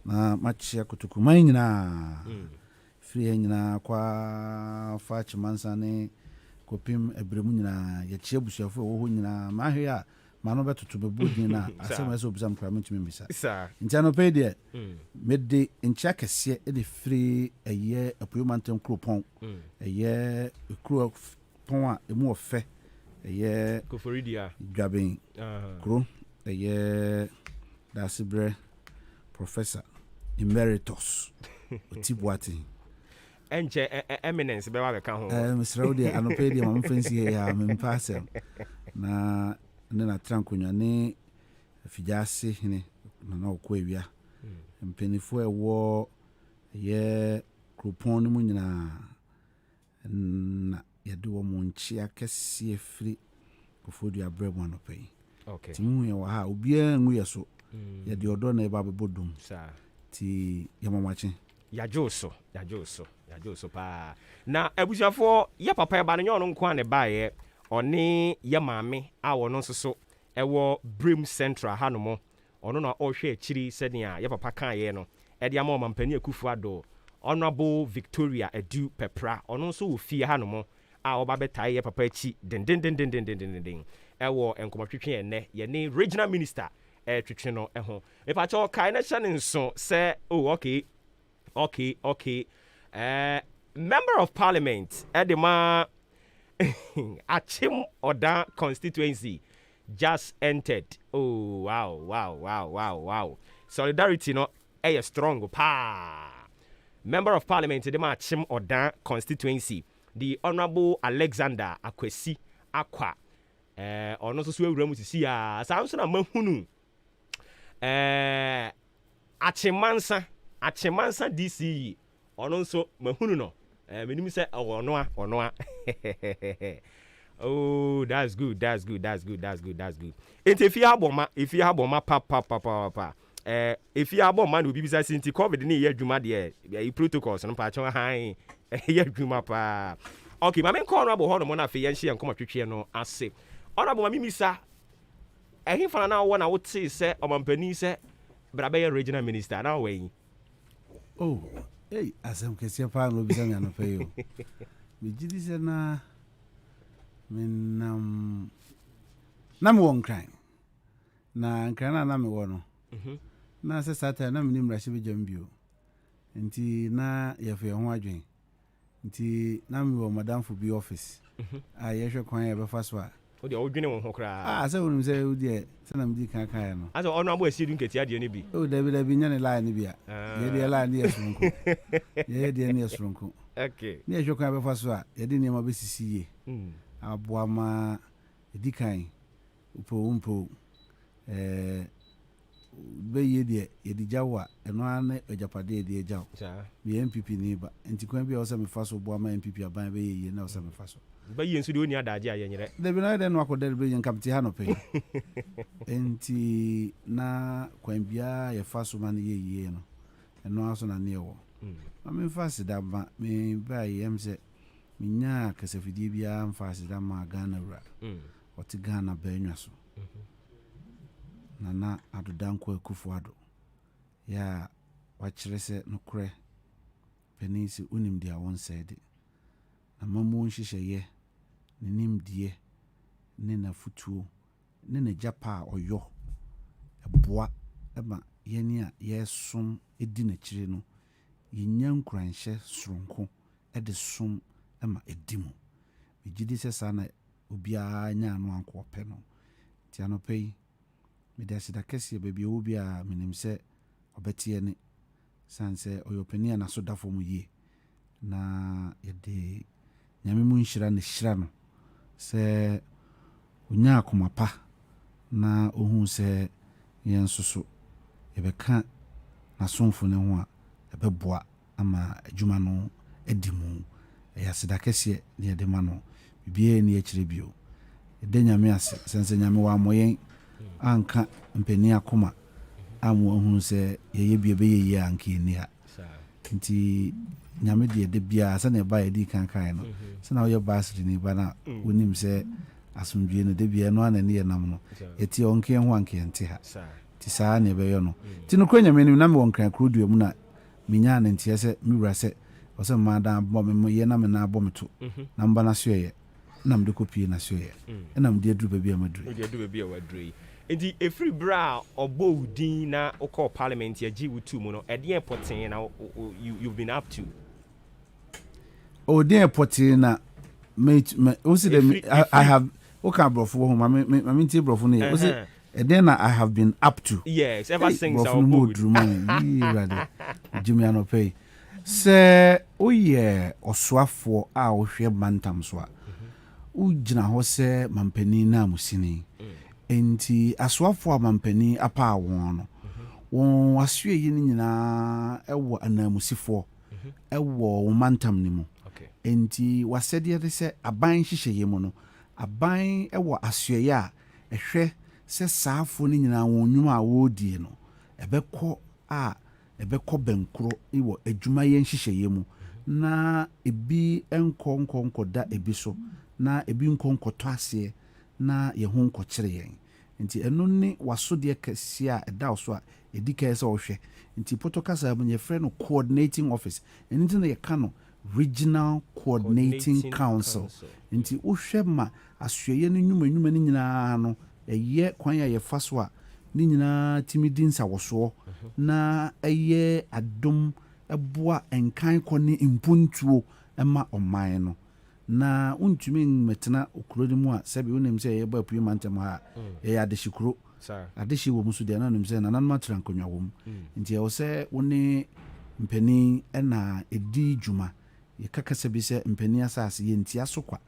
na makyea kotoku man nyinaa firi yɛ nyinaa kwa fa kyemansa ne kɔpem ɛbrɛmu nyinaa yɛkyea abusuafoɔ ɛwɔ hɔ nyinaa mahwɛ a ma no bɛtoto bɛbɔ din no a asɛm ɛsɛ obisa mkora mentumi mbisa nti anɔpɛ deɛ mede nkyea kɛseɛ de firi ɛyɛ apuomantam kuropɔn ɛyɛ kuropɔn a ɛmu ɔfɛ ɛyɛ dwaben kuro ɛyɛ dasebrɛ Professor Emeritus Oti Boateng ɛnkyɛ eminence bɛwa bɛka ho mesrɛ wo deɛ anɔpɛ deɛ ma memfa nsi yɛ a mempa asɛm na ne natera nkonnwa ne afigyaase hene nana ɔkɔ awia mpanifoɔ ɛwɔ ɛyɛ kuropɔn no mu nyinaa na yɛde wɔ mo nkyea kɛseɛ firi Kofodua brɛ mu anɔpɛ yi nti mu yɛ wɔ ha obiara ngu yɛ so yɛde ɔdɔ na ɛba bɛbɔ dom nti yɛmamakye yagyewo so paa na abusuafoɔ yɛ papa yɛba no nyɛ ɔno nko a ne baeɛ ɔne yɛ maame a wɔno nso so ɛwɔ Brim Central hanom ɔno na ɔhwɛ akyiri sɛnea yɛ papa kaeɛ no ɛde ama ɔmampani Akufo-Addo Honorable Victoria Edu Pepra ɔno nso wɔ fie hanom a ɔba bɛtae yɛ papa akyi dendendendendendenden ɛwɔ nkɔmɔtwetwe ɛnɛ yɛne regional minister twetwe no ɛho mepakyɛ ɔkae na hyɛ ne nso sɛ okay member of parliament ɛde ma Achim Oda constituency just entered. Oh wow. Solidarity no strong pa. Member of Parliament de ma Achim Oda constituency. The Honorable Alexander Akwesi Akwa. Ono so suwe mu sisi a sanso na mahunu. Achimansa DC. Ono so mahunu no. Menim say ono a. Oh, that's good. If you have bomba pa. If you have bomba no bibisa sinti COVID ni ye dwuma de e protocols no pa chon han ye dwuma pa. Okay, ma men call no abo ho no mo na fe ye nhye nkoma twetwe no ase. Ona bo ma mimisa ehimfa na wo na wo te se omampani se bra be regional minister na we. Oh, hey, asem kesi pa no bisa me anofa yo. Me gidi se na menam na me won kran. Na nkran na me wo no. Na se sata na me nim rahye be jambio. Nti na ye fe ho adwen. Nti na me wo madam for bi office. Ah ye hwe kwan ye be fa so a. O de o dwene won ho kra. Ah se wonum se o de se na me di kan kan no. Asa ono abo asiedu nketi ade ne bi. O da bi nya ne line ne bia. Ye de line ne yesunko. Ye de ne yesunko. Okay. Ne hwe kwan be fa so a ye de ne ma be sisi ye. Aboama edi kan umpo bɛyɛ deɛ yɛde gya wo a ɛno ara ne agyapade yɛde agya wo meyɛ MPP ne ba nti kwan bi a wɔ sɛ mefa so boa ma MPP aban bɛyɛ yie na wɔ sɛ mefa so bɛyɛ nso deɛ ɔni adagye a yɛnyerɛ dabi na yɛdɛ no akɔda de bɛyɛ nkamte ha nɔpɛ nti na kwan biara yɛfa so ma no yɛ yie no ɛno ara so na ne yɛwɔ ma memfa aseda ma mebaa yɛm sɛ menyaa kasafidie biara mfa aseda ma Ghana wura ɔte Ghana baanwa so Nana Adodankwa Akufo-Addo ya wakyerɛ sɛ nokorɛ panin sɛ wonim deɛ a wɔnsɛe de na mamu nhyehyɛeɛ ne nimdeɛ ne n'afotuo ne n'agyapa a ɔyɔ ɛboa ma yɛne a yɛsom di n'akyire no yɛnya nkuranhyɛ soronko de som ma ɛdi mu megye di sɛ saa na obiara nya ano ankɔpɛ no nti anɔpɛ yi mede aseda kɛseɛ baabi ɛwɔ bi a menim sɛ ɔbɛteɛ ne sane sɛ ɔyɛ ɔpani a naso da fam yie na yɛde nyame mu nhyira ne hyira no sɛ ɔnya akoma pa na ɔhu sɛ yɛn nso so yɛbɛka n'asomfo ne ho a ɛbɛboa ama adwuma no adi mu ɛyɛ aseda kɛseɛ ne yɛde ma no biribiara ni akyerɛ bio yɛda nyame ase sɛne sɛ nyame wɔ amɔ yɛn anka mpani akoma amu ahunu sɛ yɛyɛ bia bɛyɛ yie anka yɛni ha nti nyame deɛ de biara sɛne ɛba yɛdi kankae no sɛna woyɛ basere ne ba no wonim sɛ asomdwie no de biara no ana ne yɛnam no yɛti ɔnka yɛn ho anka yɛnte ha nti saa ne ɛbɛyɛ no nti nokora nyame anim na mewɔ nkra kuro dua mu na menyaa ne nteɛ sɛ mewura sɛ ɔsɛ mmaadan bɔ me yɛ na me na abɔ me to na mba no asoɛyɛ na mede kɔpie no asoɛyɛ ɛna mede aduru baabi a maduru nti ɛfiri berɛ a ɔbɔ wo din na wokɔɔ parliament agye wo tu mu no ɛdeɛ pɔtee na you've been up to ɔdeɛ pɔtee na wosi dɛ I have woka aborɔfo wɔ ho mamentie borɔfo no yɛ wosi ɛdeɛ na I have been up to yes ever since borɔfo no mu ɔduru ma me yirade gyimi anɔpɛ yi sɛ woyɛ ɔsoafoɔ a wohwɛ mantam so a wogyina hɔ sɛ mampanin na amusini enti asoafoɔ a mampanin apa wɔn no wɔn asoɛyi no nyinaa ɛwɔ anamusifoɔ ɛwɔ wɔn mantam no mu enti wasɛdeɛ de sɛ aban hyehyɛeɛ mu no aban ɛwɔ asoɛyɛ a ɛhwɛ sɛ saafoɔ no nyinaa wɔn nnwuma a wɔredie no ɛbɛkɔ bɛnkoro wɔ adwumayɛ nhyehyɛeɛ mu na ebi nkɔ da ebi so na ebi nkɔtɔ aseɛ na yɛn ho nkɔkyerɛ yɛn nti ɛno ne wasodeɛ kɛseɛ a ɛda so a ɛdi kae sɛ ɔhwɛ nti poto kasa mu yɛfrɛ no coordinating office ɛno nti na yɛka no regional coordinating council nti wohwɛ ma asoɛyɛ no nnwuma no nyinaa no ɛyɛ kwan a yɛfa so a ne nyinaa timi di nsawɔsoɔ na ɛyɛ adom ɛboa nkan kɔ ne mpuntuo ɛma ɔman no na wontumi mmetena okuro no mu a sɛbi wonim sɛ yɛba apue mantam ha ɛyɛ adehye kuro adehye wɔ mu so deɛ na wonim sɛ nananom atera nkonnwa wɔ mu nti ɛwɔ sɛ wo ne mpanin ɛna ɛdi dwuma yɛkakasa bi sɛ mpanin asase yɛntia so kwa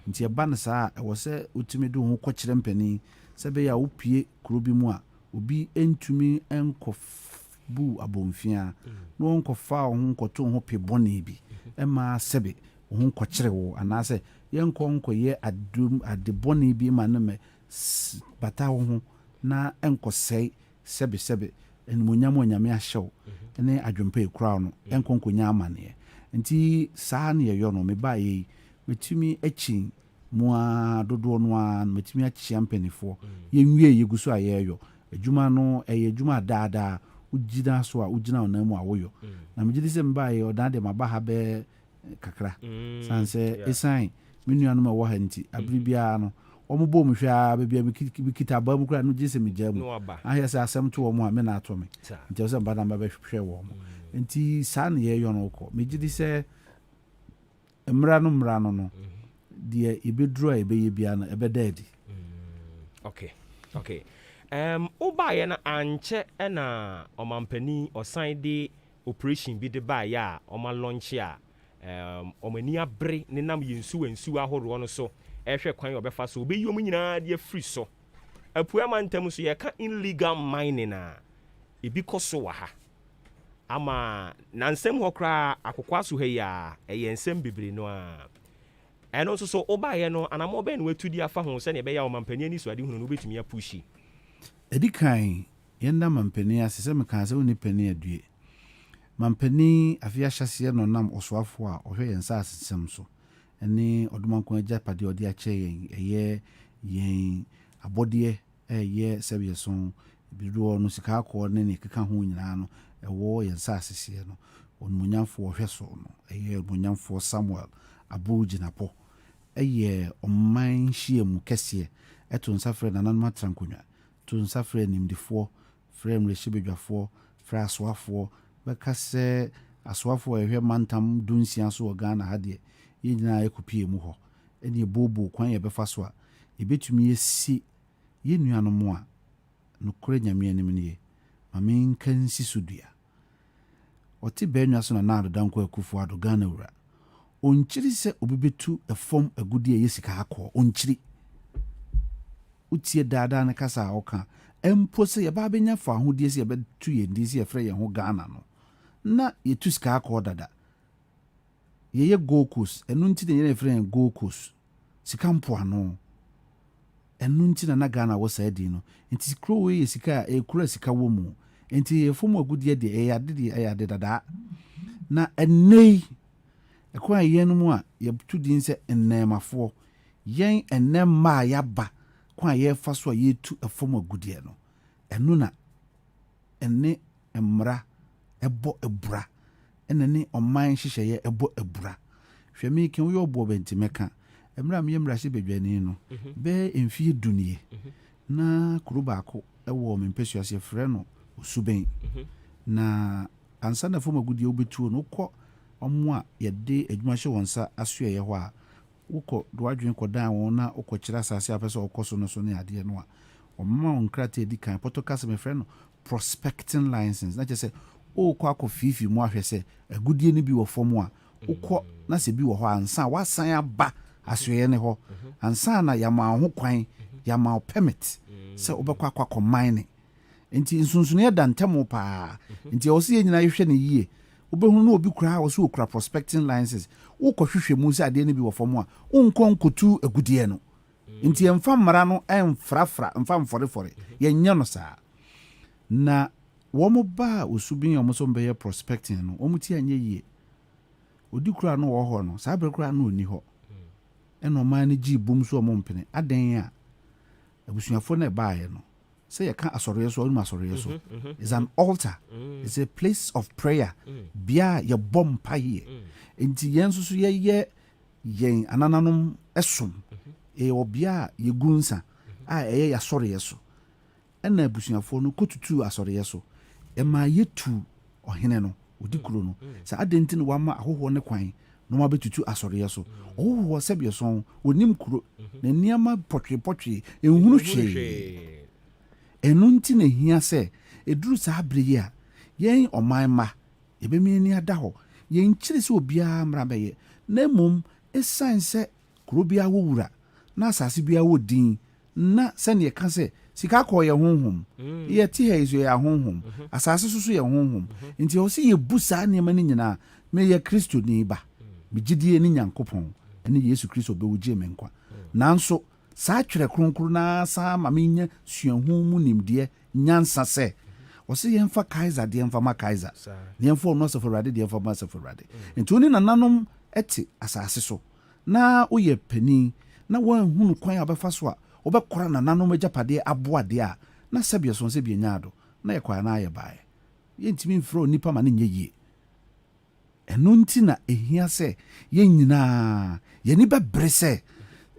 nti ɛba no saa ɛwɔ sɛ wotumi de wo ho kɔkyerɛ mpanin sɛ bɛyɛ a wopue kuro bi mu a obi ntumi nkɔbu abɔmfia na wɔnkɔfa wo ho nkɔto wo ho pe bɔne bi ɛma sɛbe wo ho nkɔkyerɛ wo anaasɛ yɛnkɔyɛ ade bɔne bi ma no mɛ bata wo ho na ɛnkɔsɛe sɛbesɛbe animonyam a Nyame ahyɛ wo ne adwempa ɛkura no ɛnkɔnkɔnya amanneɛ nti saa ne yɛyɔ no mebaeɛ yi metumi akyi mu a dodoɔ no a metumi akyia mpanifoɔ yɛnwie yɛgu so a yɛyɔ adwuma no ɛyɛ adwuma daadaa wogyina so a wogyina ɔnan mu a woyɔ na megye di sɛ mebaeɛ ɔdan de maba ha bɛɛ kakra sane sɛ ɛsiane me nuanom a ɛwɔ ha nti abere biara no ɔmobɔ mu hwɛ a babia mekita aba mu koraa no gye sɛ megyaa mu ahɛ sɛ asɛm to wɔ mu a me na atɔ me nti ɛwɔ sɛ mba na mbabɛhwɛ wɔ mu nti saa ne yɛyɔ no wokɔ megye di sɛ mmara no no deɛ yɛbɛduru a yɛbɛyɛ biara no ɛbɛda adi wobaeɛ no ankyɛ ɛna ɔmampani ɔsan de operation bi de baeɛ a ɔma lɔnkye a ɔmani abere ne nam yɛnsuwa ahoroɔ no so ɛhwɛ kwan ɔbɛfa so obɛyi ɔmu nyinaa de afiri so apua mantam so yɛka illegal mining a ebi kɔ so wɔ ha ama nansɛm hɔ koraa akokwa so ha yi a ɛyɛ nsɛm bebree no a ɛno nso so wobaeɛ no anamɔ bɛn no watu di afa ho sɛnea ɛbɛyɛ a ɔmampani ani so ade hunu no wobɛtumi apushi ɛdi kan yɛnda mampani ase sɛ mekaa sɛ woni pani adue mampani afei ahyɛseɛ no nam ɔsoafoɔ a ɔhwɛ yɛn nsa asesɛm so ɛne ɔdomankɔ agya padeɛ ɔde akyɛ yɛn ɛyɛ yɛn abɔdeɛ ɛyɛ sɛbeɛ so bidoɔ no sika akɔɔ ne ne keka ho nyinaa no ɛwɔ yɛn nsa asesɛɛ no ɔnomonyamfoɔ ɔhwɛ so no ɛyɛ ɔnomonyamfoɔ Samuel Abu Gyinapɔ ɛyɛ ɔman hyia mu kɛseɛ ɛto nsa frɛ nananom atrankonnwa to nsa frɛ nimdefoɔ frɛ mmerɛhyɛbadwafoɔ frɛ asoafoɔ bɛka sɛ asoafoɔ a ɛhwɛ mantam dunsia so wɔ Ghana ha deɛ yɛn nyinaa yɛkɔpie mu hɔ ɛne yɛbooboo kwan yɛbɛfa so a yɛbɛtumi yɛsi yɛn nuanom a nokorɛ nyame anim no yɛ ma menka nsi so dua ɔte baanwa so na Adodankwa Akufo-Addo Ghana wura ɔnkyiri sɛ obi bɛtu ɛfam agudi a yɛ sika akɔ ɔnkyiri wotie daadaa ne kasa a ɔka mpo sɛ yɛbaa bɛnya fa ahodie sɛ yɛbɛtu yɛn din sɛ yɛfrɛ yɛn ho Ghana no na yɛtu sika akɔ dada yɛyɛ Gold Coast ɛno nti na yɛfrɛ yɛn Gold Coast sika mpoano ɛno nti na Ghana wɔ saa din no nti kuro wei yɛ sika a ɛkura sika wɔ mu nti yɛfam agudie deɛ ɛyɛ ade dadaa na ɛnɛi ɛkwan a yɛn no mu a yɛtu din sɛ nnɛmafoɔ yɛn nnɛmma a yɛaba kwan a yɛfa so a yɛtu ɛfam agudie no ɛno na ɛne mmara ɛbɔ abura ɛna ne ɔman hyehyɛeɛ ɛbɔ abura hwɛ me kan woyɛ ɔbɔ bɛnti mɛka mmara a meyɛ mmarahyɛ badwani no bɛɛ mfie dunie na kuro baako ɛwɔ mempɛsuaseɛ frɛ no Osubɛn na ansa na fam agudie wobɛtuo no wokɔ ɔmo a yɛde adwuma hyɛ wɔn nsa asoɛyɛ hɔ a wokɔ do adwene kɔdan wɔn na wokɔkyerɛ asase a pɛ sɛ ɔkɔ so no so ne adeɛ no a ɔmama wo nkrataa di kan pɔtɔkasa mefrɛ no prospecting license na kyerɛ sɛ wokɔ akɔ fiifi mu ahwɛ sɛ agudie no bi wɔ fam a wokɔ na sɛ bi wɔ hɔ ansa wasan aba asoɛyɛ ne hɔ ansa na yɛama ho kwan yɛama permit sɛ wobɛkɔ akɔ akɔman ne nti nsonsono da ntɛmo paa nti ɛwɔ sɛ yɛ nyinaa yɛhwɛ ne yie wobɛhunu na obi koraa wɔ sɛ wɔkura prospecting licenses wokɔhwehwɛ mu sɛ adeɛ no bi wɔ fam a wonkɔ nkɔtu agudie no nti yɛmfa mmara no ɛmfrafra mfa mfɔrefɔre yɛnyɛ no saa na wɔn ba a Osubɛn a wɔn nso bɛyɛ prospecting no wɔn ti anyɛ yie odi kura no wɔ hɔ no saa bere kura no ɔni hɔ ɛna ɔman no gye bom so wɔn mpene adan a abusuafoɔ no ɛbaeɛ no sɛ yɛka asɔreɛ so ɔnum asɔreɛ so is an altar it's a place of prayer bia yɛbɔ mpaeɛ nti yɛn nso so yɛyɛ yɛn anananom ɛsom ɛwɔ bia yɛgu nsa a ɛyɛ yɛasɔreɛ so ɛna abusuafoɔ no kɔtutu asɔreɛ so ɛma yɛtu ɔhene no odi kuro no sɛ adan nti no wama ahohoɔ ne kwan na wɔn abɛtutu asɔreɛ so ɔhohoɔ sɛbeɛ so onim kuro na nneɛma pɔtwepɔtwe ehunu hwee ɛno nti na hia sɛ ɛduru saa bere yi a yɛn ɔman ma yɛbɛmi ani ada hɔ yɛn kyerɛ sɛ obiara mmara bɛyɛ na mmom ɛsiane sɛ kuro biara wɔ wura na asase biara wɔ din na sɛneɛ ɛka sɛ sika kɔɔ yɛ honhom yɛte ha yi so yɛ ahonhom asase so so yɛ honhom nti ɛwɔ sɛ yɛbu saa nneɛma no nyinaa meyɛ kristoni ba megyedie ne Nyankopɔn ɛne Yesu Kristo bɛwo gye me nkwa nanso saa twerɛ kronkron na saa ma menya suahu mu nimdeɛ nyansa sɛ ɔsɛ yɛmfa Kaiser deɛ mfa ma Kaiser yɛmfa ɔno asafo Awurade deɛ mfa ma asafo Awurade nti wone nananom ɛte asase so na woyɛ panin na woanhunu kwan a wobɛfa so a wobɛkora nananom agyapadeɛ aboadeɛ a na sɛbeɛ so sɛ biɛnyaado na yɛkɔa na ayɛ baeɛ yɛntumi mfrɛ onipa ma ne nyɛ yie ɛno nti na ɛhia sɛ yɛn nyinaa yɛni bɛbere sɛ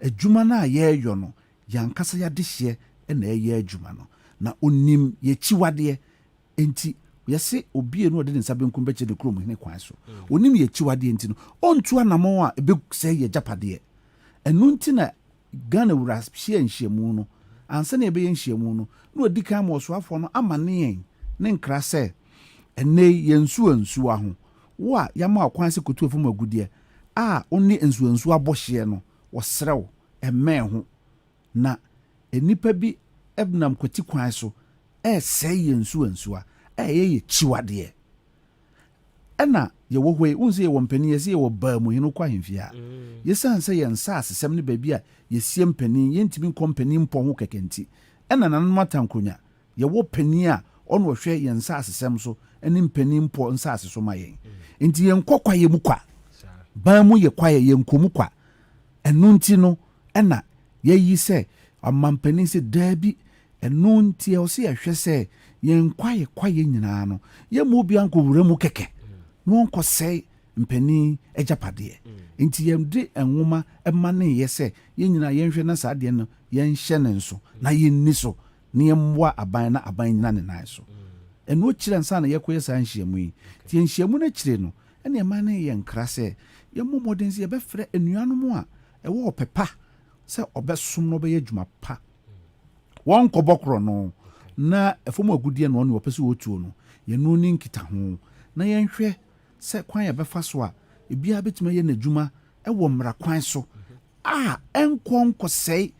adwuma no a yɛreyɔ no yɛankasa yɛadehyeɛ ɛna ɛyɛ adwuma no na onim yɛkyiwadeɛ enti yɛse obie no ɔde ne nsa benkum bɛkyɛ ne kurom hene kwan so onim yɛkyiwadeɛ nti no ɔntu anamɔ a ɛbɛsɛ yɛ gyapadeɛ ɛno nti na Ghana wura hyia nhyiamu no ansa na yɛbɛyɛ nhyiamu no na ɔdi kan ma ɔsoafoɔ no ama ne yɛn ne nkra sɛ ɛnɛ yɛnsuansuwa ho wo a yɛama ɔkwan sɛ kotu afam agudeɛ a ɔne nsuansuwa bɔhyeɛ no wɔserɛw ɛmɛn ho na nipa bi ɛbnam kwati kwan so ɛsɛe yɛn nsuansuwa ye chiwade ɛna ye wo hwe unse ye wo mpani ye se ye wo ba mu hinu kwa hemfia ye san se ye nsa asesem ne baabi a ye sie mpani ye ntimi kompani mpo ho kekenti ɛna nanan matankonya ye wo pani a ɔno hwɛ ye nsa asesem so ɛne mpani mpo nsa aseso ma ye enti ye nkokwa ye mu kwa ba mu ye kwa ye nkomu kwa ɛno nti no ɛna ye yi se amampani se dabi ɛno nti o se ye hwɛ se ye nkwa ye nyina no ye mu obi anko wura mu keke no onko sei mpani ejapade nti ye de enwoma ema ne ye se ye nyina ye nhwe na saade no ye nhye ne nso na ye nni so ne ye mwa aban na aban nyina ne nan so eno kire nsa na ye koye sa nhyiamu yi ti nhyiamu na kire no ene ema ne ye nkra se ye momoden se ye befre enuanom a ewo opepa se obesom no be ye dwuma pa won kobokro no na efom agudie no no opese wotuo no ye no ni nkita ho na ye nhwe se kwan ya befa so a ebia betima ye n'adwuma ewo mmra kwan so enkonko sei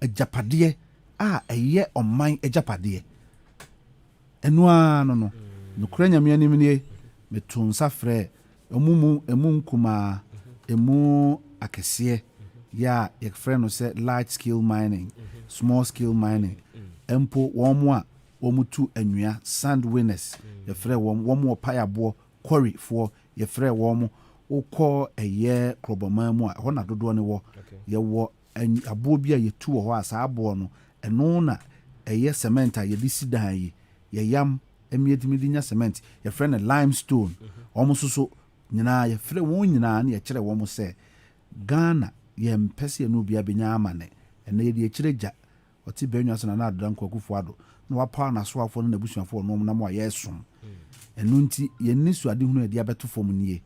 ajapade a eye oman ajapade enu no nokura nyame anim ne metun safre emu nkuma emu akese ya ye frɛ no se large scale mining small scale mining empo womo a womutu anua sand winners ye frɛ womo payabo quarry for ye frɛ womo ukɔ ɛyɛ kroboma mu a hɔ na dodo ne wɔ ye wɔ abo bi a ye tu hɔ a saa abo no ɛno na ɛyɛ cement a ye di sidan yi ye yam emiedimidi nya cement ye frɛ no limestone womo soso nyina ye frɛ won nyina na ye kyerɛ womo sɛ Ghana ye mpɛse no bia benya amane ɛna ye de kyerɛ gya ɔti benwa so na adodan kwakufu ado na wapa na so afo na busuafo no na mo ye som ɛno nti ye nisu ade hunu ade abeto fom nie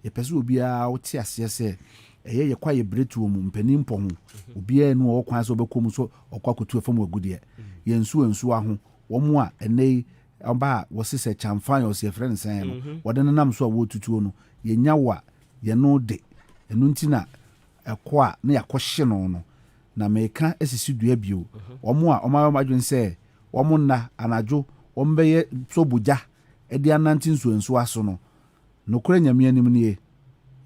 ye pɛse obia wote ase sɛ ɛyɛ ye kwa ye bretu mu mpani mpo ho obia no wo kwan so bekom so ɔkwakotu fom agude ye nsu aho wɔmo a ɛnɛ amba wɔsese chamfan yo se friend sen no wɔde nam so a wotutuo no ye nyawa ye no de ɛno nti na ɛkɔ a na yakɔhye no na meka esisi dua bio wɔmo a ɔma adwen sɛ wɔmo na anadwo wɔmbɛyɛ so bugya ɛde anante nsuansu aso no nokora nyame anim nie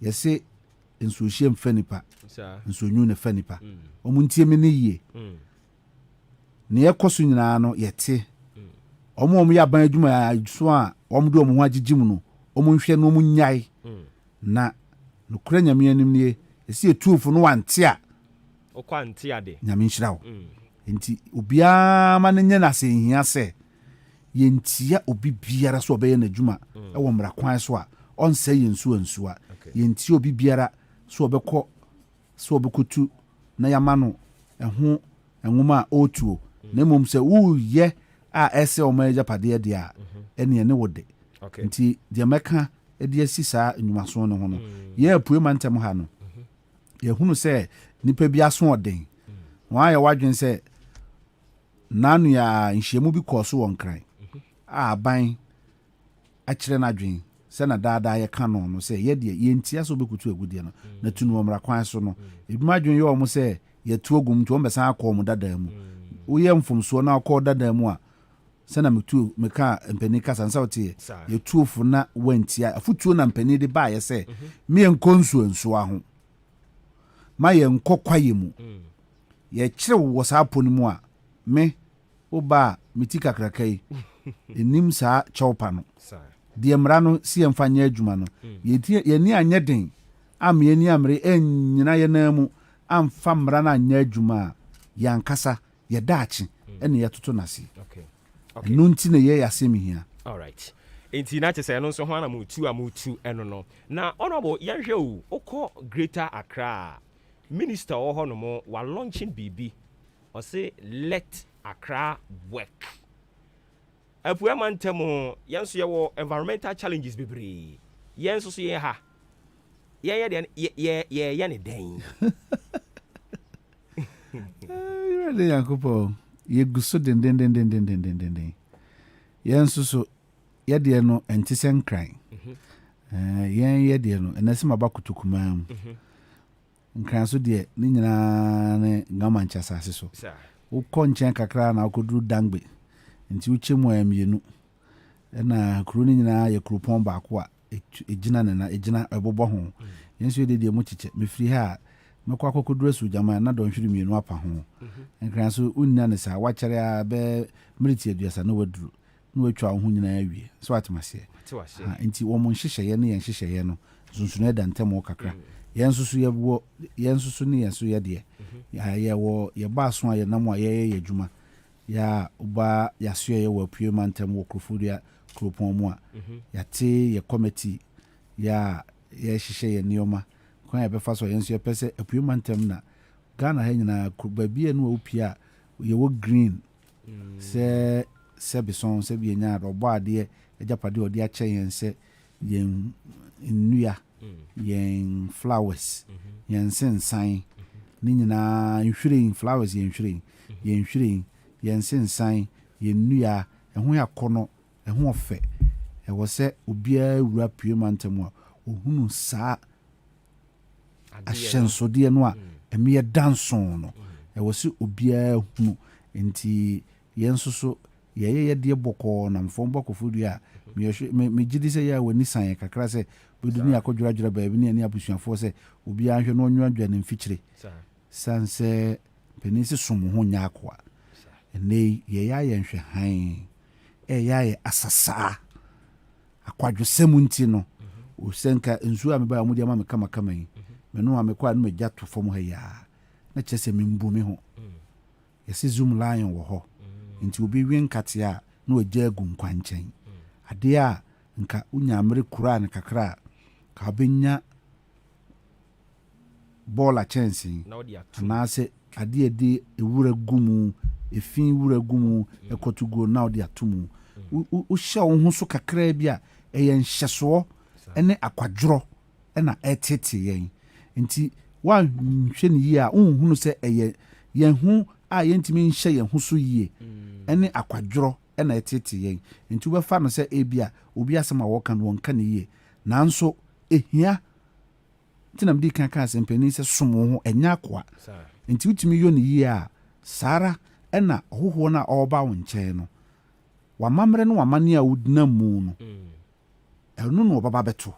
yɛse nsuohye mfanipa nsuonyu ne fanipa ɔmo ntie me ne yie ne yɛkɔso nyinaa no yɛte ɔmo yɛ aban adwuma so a ɔmo de ɔmo ho agyegyim no ɔmo nhwɛ no ɔmo nyae na nokora nyame anim nie yɛse etuofo no wante a ɔkwanti ade nyame nhyira wo nti obiara ma ne nyɛ na sɛ nhia sɛ yentia obi biara so ɔbɛyɛ n'adwuma ɛwɔ mmara kwan so a ɔnsɛ yɛnsu a yentia obi biara so ɔbɛkɔtu na yama no ɛho nwoma a ɔtuo na mmom sɛ woyɛ a ɛsɛ ɔma agyapadeɛ deɛ a ɛneɛ ne wo de nti deɛ mɛka ɛde asi saa nnwumaso no ho no yɛ apue ma ntɛm ha no yɛhunu sɛ nipa bi aso ɔden wɔn ayɛ wadwen sɛ nanu ya nhyiamu bi kɔɔ so wɔ nkran a aban akyerɛ n'adwen sɛ na daadaa yɛka no no sɛ yɛdeɛ yɛntia so bɛkutu agudeɛ no na tu no mmara kwan so no ebi ma adwen yɛ wɔn sɛ yɛtu ogum nti wɔn bɛsan akɔ wɔn dadaa mu woyɛ mfomsoɔ na akɔ dadaa mu a sɛ na meka mpanin kasa nsa wote yɛtu ofo na wantia afutuo na mpanin de baayɛ sɛ mmea nkɔ nsuo ho ma yɛnkɔ kwaye mu yɛkyerɛ wɔ saa po no mu a me woba meti kakraka yi enim saa chawpa no deɛ mmara no si yɛmfa nyɛ adwuma no yɛni anyɛ den yɛni amere nyina yɛna mu amfa mmara no anyɛ adwuma a yɛankasa yɛdaakye ɛne yɛtoto nase ɛno nti na yɛyɛ asɛm hia alright enti na kyesɛ no nso ho ana mutu ɛno no na honorable yɛhwɛ o wokɔ Greater Accra minister wɔ hɔ no mo wa launching BB or say let Accra work. Apua mantemo yanso yɛwɔ environmental challenges bebree. Yanso so yɛ ha. Yɛ ne den. Yɛde Yakopo yɛ guso den. Yanso so yɛde no ente sɛ nkran. Yɛde no enase mabakutukuma. Nkran so de ni nyina ne ngamancha sase so. Wokɔ nkyɛn kakra na wokɔduru dangbe nti wokyɛ mu ayamienu na kuro ni nyinaa yɛ kuropɔn baako a egyina na egyina ɛbobɔ ho yenso de mu kyekyɛ mefiri ha mekɔ akɔkɔdura su jama na dɔnhwere mienu apa ho nkran so unnya ne sa wakyere a bɛ militi aduasa na waduru na watwa ho nyinaa awie so atemase nti wo mo nhyehyɛye ne yɛn nhyehyɛye no sunsuno da ntɛm kakra yɛn susu yɛwo yɛn susu ne yɛn so yɛ de yɛwo yɛ ba so a yɛ nam a yɛ adwuma ya uba yaso yɛ wɔ pue mantem wɔ Krofodia kuropɔn mu a yɛte yɛ committee ya yɛhyehyɛ yɛ nneɛma kwan yɛ bɛfa so yɛn so yɛpɛ sɛ apue mantem na Ghana ha nyinaa baabi no wo pia yɛwɔ green sɛ bison sɛ bi nya robɔ adeɛ ajapade ɔde akyɛ yɛn sɛ yɛn nnua yɛn flowers yɛn sensan ne nyinaa nhwiren flowers yɛn nhwiren yɛn sensan yɛn nnua ɛho yakɔnɔ ɛho ɔfɛ ɛwɔ sɛ obiara wura pue mantem a ohunu saa ahyɛnsodeɛ no a ɛmeyɛ danson no ɛwɔ sɛ obiara hunu nti yɛn so yɛyɛ yɛdeɛ bɔkɔɔ na mfɔm bɔkɔfodu a megidi sɛ yɛ wani san kakra sɛ bɛduni akɔdworadwora baabi ne ani abusuafoɔ sɛ obiara hwɛ no ɔnwa ne mfikyire san sɛ panin sɛ som ho nyɛ akoa ɛnɛ yɛyɛ ayɛ nhwɛ han ɛyɛ ayɛ asasaa akwadwosɛm nti no osɛnka nsuo a meba mu de ama me kama yi meno a mekɔ a no magya to fam ha ya na kyerɛ sɛ membu me ho yɛsɛ zoom lion wɔ hɔ nti obi wi nkate a na wagya agu nkwankyɛn adeɛ a nka wonya mmere kura ne kakra ka wobɛnya bɔɔla kyɛnsee anaasɛ adeɛ de ewura gumu efin wura gumu ekotugo na odi atumu wohyɛ wo ho so kakra bi a ɛyɛ nhyɛsoɔ ɛne akwadworɔ ɛna ɛtete yɛn nti wanhwɛ ne yie a unhunu sɛ ɛyɛ yɛn ho a yɛntimi nhyɛ yɛn ho so yie ɛne akwadworɔ ɛna ɛtete yɛn nti wobɛfa no sɛ ebi a obi asɛm a wɔka no wɔnka ne yie nanso ehia tinam di kan kan sɛmpani sɛ som wo ho ɛnya akoa nti wotumi yɔ ne yie a sara ɛna ɔhohoɔ no a ɔreba wo nkyɛn no wamammerɛ no wamane a wodina mu no ɛno no ɔbaba bɛto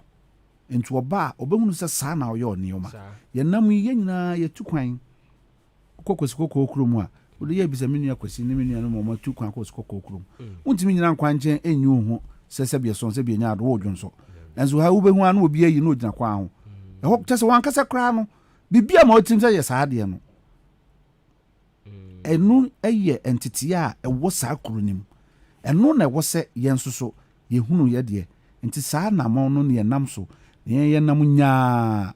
nti ɔba a ɔbɛhunu sɛ saa na ɔyɛ ɔnneɔma yɛnam yi nyinaa yɛtu kwan kɔkɔsi kɔkɔɔ kurom a wode yɛ bisa me nua kwasi ne me nua no mɔma tu kwan kɔsi kɔkɔɔ kurom wontumi nyina nkwa nkyɛn ɛnyi wo ho sɛ sɛbiɛ sɔn sɛ biɛnya ado wodwo nso nanso ha wobɛhu a na obi ayi na ogyina kwan ho ɛhɔ kyɛ sɛ wankasa koraa no biribi a ma wotim sɛ yɛ saa adeɛ no ɛno ɛyɛ entity a ɛwɔ saa kuro nim ɛno na ɛwɔ sɛ yɛn so yɛhunu yɛ deɛ nti saa namɔ no ne yɛnam so yɛn nam nyaa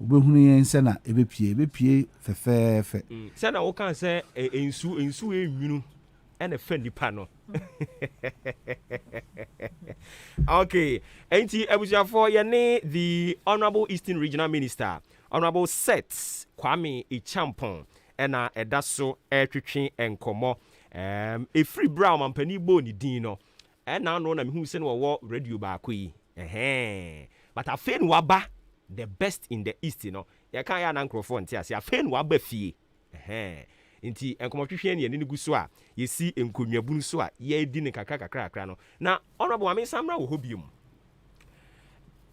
wobɛhunu yɛn sɛ na ɛbɛpie fɛfɛɛfɛ sɛ na woka sɛ nsu ɛnwunu ɛna fɛ nipa no okay enti abusuafoɔ yɛne the honorable Eastern Regional Minister honorable Seth Kwame Echampon ɛna ɛda so ɛtwetwe nkɔmmɔ ɛfiri bra ɔmampani bɔ ne din no ɛna no na mehu sɛ no wɔwɔ radio baako yi but afei no waba the best in the east no yɛka yɛ ana nkurɔfoɔ nte ase afei no waba fie nti nkɔmmɔtwehwɛ ne yɛne no gu so a yɛsi nkonnwabunu so a yɛdi ne kakra no na honorable ame samra wɔ hɔ biom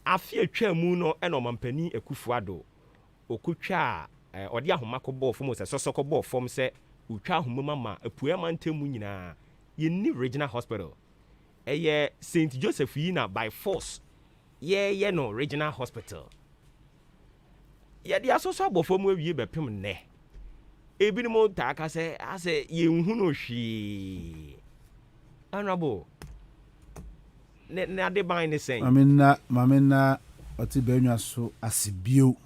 afi atwa mu no ɛna ɔmampani Akufo-Addo okotwa a ɔde ahoma kɔbɔɔ fam sɛ sɔsɔ kɔbɔɔ fam sɛ otwa ahoma ma apue amantam mu nyinaa yɛnni regional hospital ɛyɛ St. Joseph yi na by force yɛyɛ no regional hospital yɛde asɔsɔ abɔ fam awie bɛpem nnɛ ebinom taa ka sɛ asɛ yɛnhu no hwee honorable ne ade ban ne sɛn mamena ɔte bɛnwa so asebio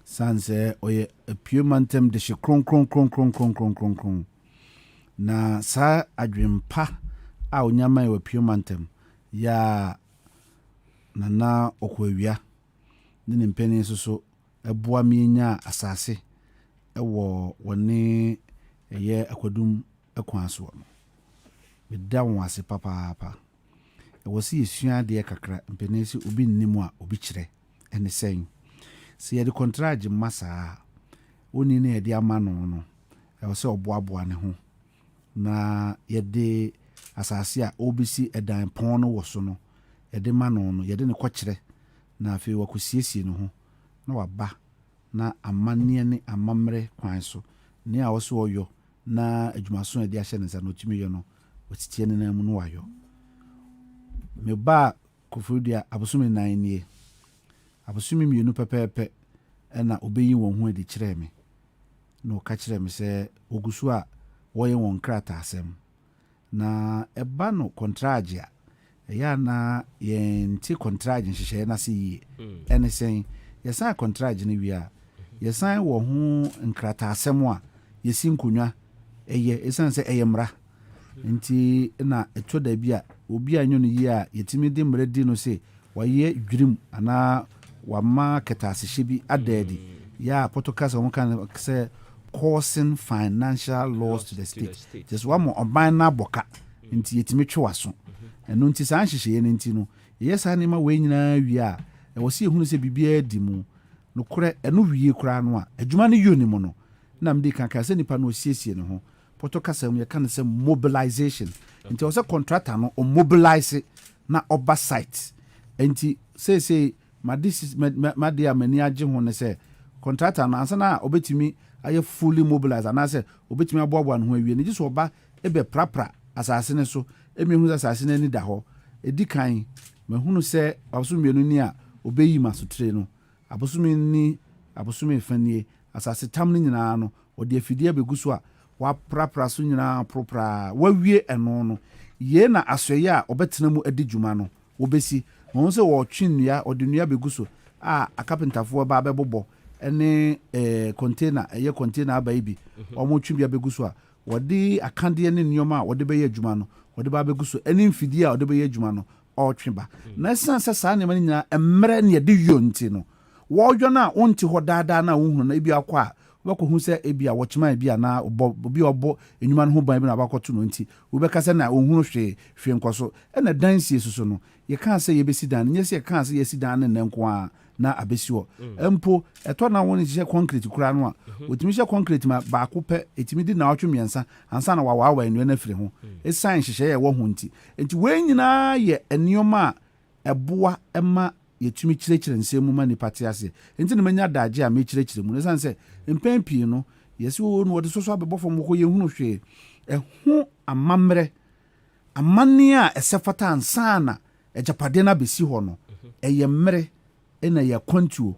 sanse oye apue mantem de hye kronkron na saa adwempa a onyama e apue mantem ya nana okwawia ne mpeni so eboa mienya asase ewo woni eye akwadum ekwan so no beda won ase papa ewo si esua de kakra mpeni si obi nnimu a obi kire ene sen si yɛde contract masa oni ne yɛde ama no ɛwɔ sɛ ɔboaboa ne ho na yɛde asase a obesi edan pon no wo so no yɛde ma no no yɛde ne kɔkyerɛ na afei wakosiesie no ho na waba na amanneɛ ne amammerɛ kwan so ne a wɔso ɔyɔ na adwumaso a yɛde ahyɛ ne nsa no otumi yɛ no wɔtitie ne nan mu no wayɔ me ba Koforidua abosome 9 nie abosome 2 pɛpɛɛpɛ ɛna obeyi wɔn ho adi kyerɛ me na ɔka kyerɛ me sɛ ogusu a wɔyɛ wɔn krata asɛm na ɛba no kontrage a ɛyɛ na yɛnti kontrage nhyehyɛ na se yie ɛne sɛn yɛsan kontrage no wie a yɛsan wɔ ho nkrata asɛm a yɛsi nkonwa ɛyɛ ɛsan sɛ ɛyɛ mmara nti na ɛtɔ da bi a obi a nyo no yie a yɛtimi de mmara di no sɛ wɔyɛ dwirim anaa wama kɛtasehye bi adaadi ya protocol wɔn kan sɛ causing financial loss to the state just one more ɔban na boka nti yɛtimi twe waso ɛno nti saa nhyehyɛ no nti no yɛyɛ saa nneɛma wei nyinaa wie a ɛwɔ sɛ yɛhunu sɛ biribiara di mu no korɛ ɛno wie koraa no a adwuma no yɛ ne mu no na mde kanka sɛ nipa no osiesie ne ho protocol sɛ yɛka no sɛ mobilization nti ɔsɛ contractor no mobilize na ɔba site nti say made a mani agye ho ne sɛ contractor no ansa na obetumi ayɛ fully mobilized anase obetumi aboaboa no ho awie ne gye so ɔba ebe prapra asase ne so emehunu asase ne ni da hɔ edi kan mahunu sɛ abosom mienu ni a obeyi masotre no abosom ni abosom fanie asase tam ne nyinaa no ɔde afidie begu so a wa prapra so nyinaa propra wawie ɛno no ye na asoye a ɔbɛtena mu adi dwuma no obesi wɔn sɛ wɔtwe nnua ɔde nnua begu so a akapentafoɔ ba bɛbobɔ ɛne container ɛyɛ container abayi bi ɔmo twe bia begu so a wɔde akandeɛ ne nneɛma a wɔde bɛyɛ adwuma no wɔde ba begu so ɛne mfidie a wɔde bɛyɛ adwuma no ɔtwe ba na ɛsan sɛ saa nneɛma no nyinaa mmerɛ ne yɛde yɔ nti no wɔdwo na wonte hɔ daadaa na wohunu na ebi akɔ a wobɛkɔhu sɛ ebi a wɔkyema ebi a na obi ɔbɔ enwuma no ho ban bi na abakɔto no nti wobɛka sɛ na ohunu hwee nkɔ so ɛna dan sie so no yɛka sɛ yɛbɛsi dan nyɛ sɛ yɛka sɛ yɛsi dan ne nko a na abɛsi hɔ mpo ɛtɔ na wɔn hyɛ concrete kura no a otumi hyɛ concrete ma baako pɛ etumi di na ɔtwe mmiɛnsa ansa na wawa nnua na firi ho esan hyehyɛ yɛ wɔ ho nti wɔn nyinaa yɛ nneɛma a ɛboa ɛma yɛtumi kyerɛkyerɛ nsɛm mu ma nipa te ase nti na manya daagye a mekyerɛkyerɛ mu nesan sɛ mpɛn pii no yɛsi wo no wɔde soso abɛbɔ fam kɔ yɛhunu hwee ɛho amammerɛ amanne a ɛsɛ fata ansa na ɛgyapade na bɛsi hɔ no ɛyɛ mmerɛ ɛna yɛ kwantuo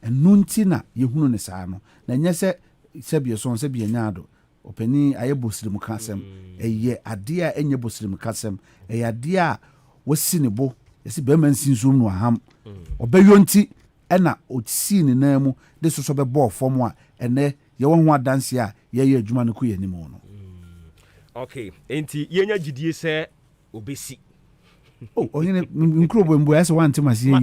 ɛno nti na yɛhunu ne saa no na nyɛ sɛ sɛbie so sɛbie nyaado ɔpani ayɛ bosirim kasɛm ɛyɛ adeɛ a ɛnyɛ bosirim kasɛm ɛyɛ adeɛ a wasi ne bo yɛsi bɛrima nsinsom no aham ɔbɛyɔ nti ɛna ɔsii ne nan mu de soso bɛbɔɔ fam a ɛnɛ yɛwɔ ho adanse a yɛyɛ adwuma no kɔ yɛ anim no okay enti yɛnya gyidie sɛ obɛsi ɔhene nkuro mbu ɛsɛ wante maseɛ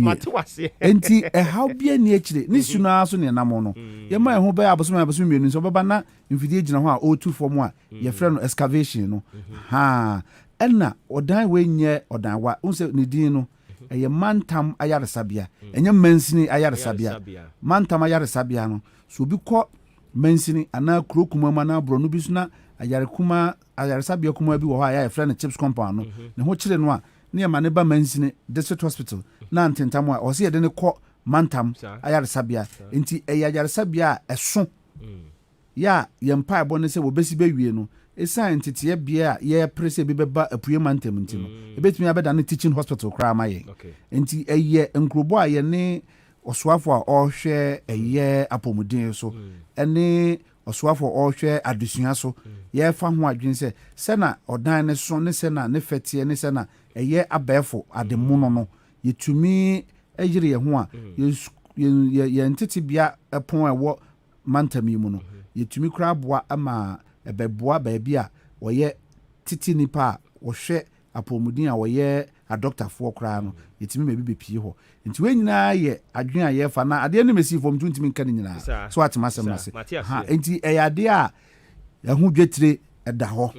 yie enti ɛhaw bia ni akyire ne su no so ne ɛnam no yɛma ɛho bɛyɛ abosom mmienu nso ɔbɛba na mfidie gyina hɔ a ɔtu fam a yɛfrɛ no excavation no ha ɛna ɔdan wei nyɛ ɔdan wa wosɛ ne din no ɛyɛ mantam ayaresabea ɛnyɛ mansini ayaresabea mantam ayaresabea no so obi kɔ mansini anaa kuro kuma mu anaa borɔno bi so na ayaresabea kuma bi wɔ hɔ a yɛfrɛ no chips compound no ne ho kyerɛ no a ne yɛma ne ba mansini district hospital na ntentam a ɔsɛ yɛde ne kɔ mantam ayaresabea nti ɛyɛ ayaresabea a ɛso yɛ yɛmpa ɛbɔ ne sɛ wɔbɛsi bɛwie no ɛsan nteteɛ bia a yɛpere sɛ bi bɛba apue mantam nti no ɛbɛtumi abɛda no teaching hospital koraa ma yɛ nti ɛyɛ nkurobɔ a yɛne ɔsoafo a ɔhwɛ ɛyɛ apɔmuden so ɛne ɔsoafo a ɔhwɛ adesua so yɛfa ho adwene sɛ sɛna ɔdan ne so ne sɛna ne fɛteɛ ne sɛna ɛyɛ abɛɛfo ademono no yɛtumi ɛyere yɛn ho a yɛn tete bia ɛpon ɛwɔ mantam yi mu no yɛtumi koraa boa ama ɛbɛboa baabi a wɔyɛ titi nipa a wɔhwɛ apɔmuden a wɔyɛ adɔktafoɔ koraa no yɛtumi ma bi bɛpie hɔ nti wɔn nyinaa yɛ adwene a yɛfa na adeɛ no mɛsi fam ntumi nka ne nyinaa so atema asɛm no ase nti ɛyɛ adeɛ a ɛho dwetire ɛda hɔ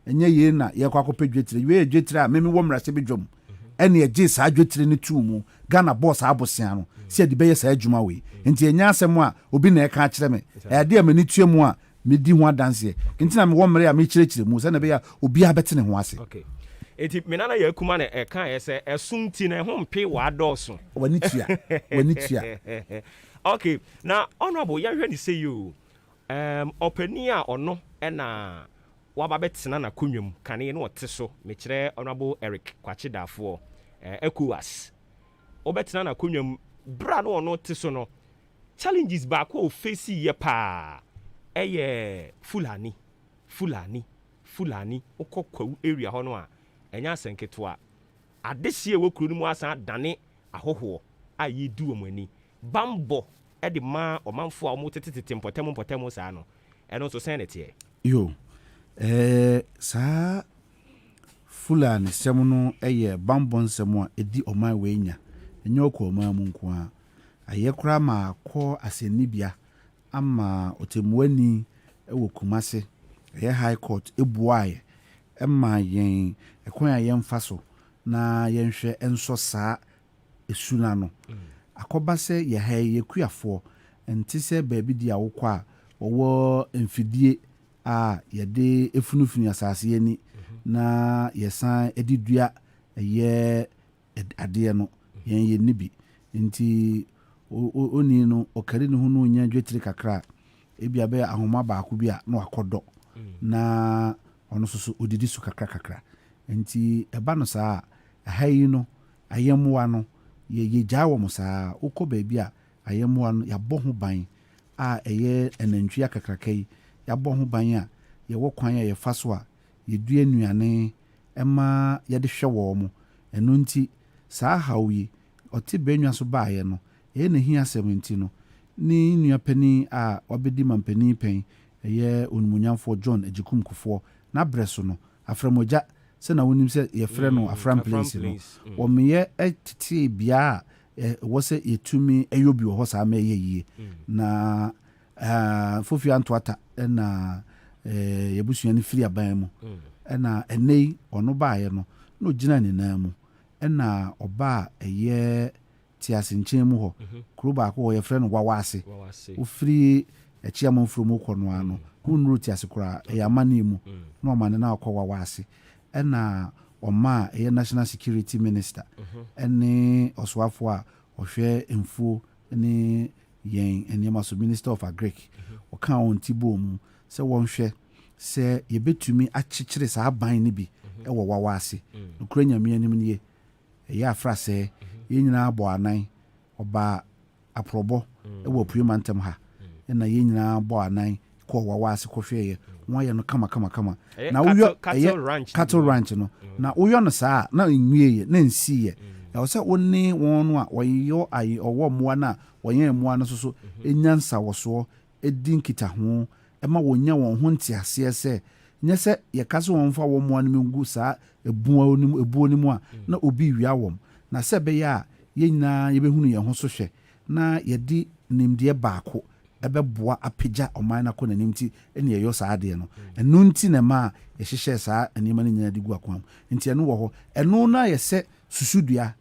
ɛnyɛ yie na yɛkɔ akɔpɛ dwetire yɛ dwetire a mɛmi wɔ mmarahyɛ bi dwom ɛne ɛgye saa dwetire no tuu mu Ghana bɔɔ saa abosea no sɛ yɛde bɛyɛ saa adwuma wei nti ɛnyɛ asɛm a obi na ɛka akyerɛ me ɛyɛ adeɛ a m'ani tua mu a medi ho adanseɛ nti na mewɔ mmerɛ a mekyerɛkyerɛ mu sɛ na bɛyɛ obiara bɛte ne ho ase enti me nana ya kuma na ɛka yɛ sɛ ɛsumti na ɛho mpe wa dɔɔso wani tia okay na honorable yɛhwɛ ni sɛ yo ɔpani a ɔno ɛna waba bɛtena na konwam kane no ɔte so mekyerɛ honorable Eric Kwachidafoɔ ECOWAS ɔbɛtena na konwam bra no ɔno te so no challenges baako o face yɛ paa ɛyɛ fulani wokɔ kwawu area hɔ no a ɛnya asɛnketoa adehyɛ wɔ kuro no mu asan dane ahohoɔ a yɛdi wɔ mu ani bambɔ ɛde ma ɔmanfoɔ a wɔtetetete mpɔtɛm saa no ɛno nso sɛn ne teɛ yo saa fulani sɛm no ɛyɛ bambɔ nsɛm a ɛdi ɔman wei nya ɛnyɛ ɔkɔ ɔman mu nko a ayɛ koraa ma akɔ asɛnnibea ama ɔtɛmmuani ɛwɔ Kumase ɛyɛ high court ebuaeɛ ɛma yɛn ɛkwan a yɛmfa so na yɛnhwɛ nsɔ saa esuna no akɔba sɛ yɛ ha yɛkuafoɔ nti sɛ baabi di awokɔ a wɔwɔ mfidie a yɛde efunufunu asase yɛni na yɛsan edi dua ɛyɛ adeɛ no yɛn yɛ nibi nti oni no ɔkari ne ho no nya dwetire kakra ebi abɛ ahoma baako bi a na wakɔdɔ na ɔno so odidi so kakra nti ɛba no saa ahayi no ayɛmmoa no yɛgyaa wɔ mo saa wokɔ baabi a ayɛmmoa no yɛabɔ ho ban a ɛyɛ anantwi akakraka yi yɛabɔ ho ban a yɛwɔ kwan a yɛfa so a yɛdua nnuane ɛma yɛde hwɛ wɔ mo ɛno nti saa haw yi ɔte bɛnwa so baayɛ no ɛyɛ na hi asɛm nti no ne nua pani a wabɛdi mampanin pɛn ɛyɛ onumunyamfoɔ John Ajikum Kufuor na brɛ so no aframogya sɛ na wonim sɛ yɛfrɛ no Afram Place no wɔmeyɛ tete bia a wɔ sɛ yɛtumi ɛyɛ bi wɔ hɔ saa ma ɛyɛ yie na fofi antoata ɛna yɛbusua no firi aban mu ɛna ɛnɛ yi ɔno baayɛ no na ogyina ne nan mu ɛna ɔba a ɛyɛ tiase nkyɛn mu hɔ kuro baako wɔ yɛfrɛ no Wawase ofiri ɛkyiama mfuro mu kɔ no ano hunuru tiase koraa ɛyɛ amane mu na ɔmane na ɔkɔ Wawase ɛna ɔma a ɛyɛ National Security Minister ɛne ɔsoafoɔ a ɔhwɛ mfuo ne yɛn nneɛma so Minister of Agric ɔka wɔn ti bɔ mu sɛ wɔnhwɛ sɛ yɛbɛtumi akyekyere saa ban no bi ɛwɔ Wawase nokura nyame anim nie ɛyɛ afra sɛ yɛn nyinaa bɔ anan ɔba aprɔbɔ ɛwɔ apue mantam ha ɛna yɛn nyinaa bɔ anan kɔ Wawase kɔhwɛeɛ wɔn ayɛ no kama na woyɔ ɛyɛ cattle ranch no na woyɔ no saa na nwieɛ na nsiiɛ ɛwɔ sɛ wone wɔn no a wɔyɛ ayi ɔwɔ mmoa no a wɔyɛ mmoa no so ɛnya nsawɔsoɔ ɛdi nkitaho ɛma wɔnya wɔn ho nteaseɛ sɛ nyɛ sɛ yɛka sɛ wɔn fa wɔn mmoa no ngu saa ebuo no mu a na obi wia wɔm na sɛ bɛyɛ a yɛn nyinaa yɛbɛhunu yɛn ho so hwɛ na yɛde nimdeɛ baako ɛbɛboa apagya ɔman no akɔ n'anim ti ɛne yɛyɔ saa adeɛ no ɛno nti na ma a yɛhyehyɛ saa nneɛma no nyinaa de gu akwan mu nti ɛno wɔ hɔ ɛno na yɛsɛ susudua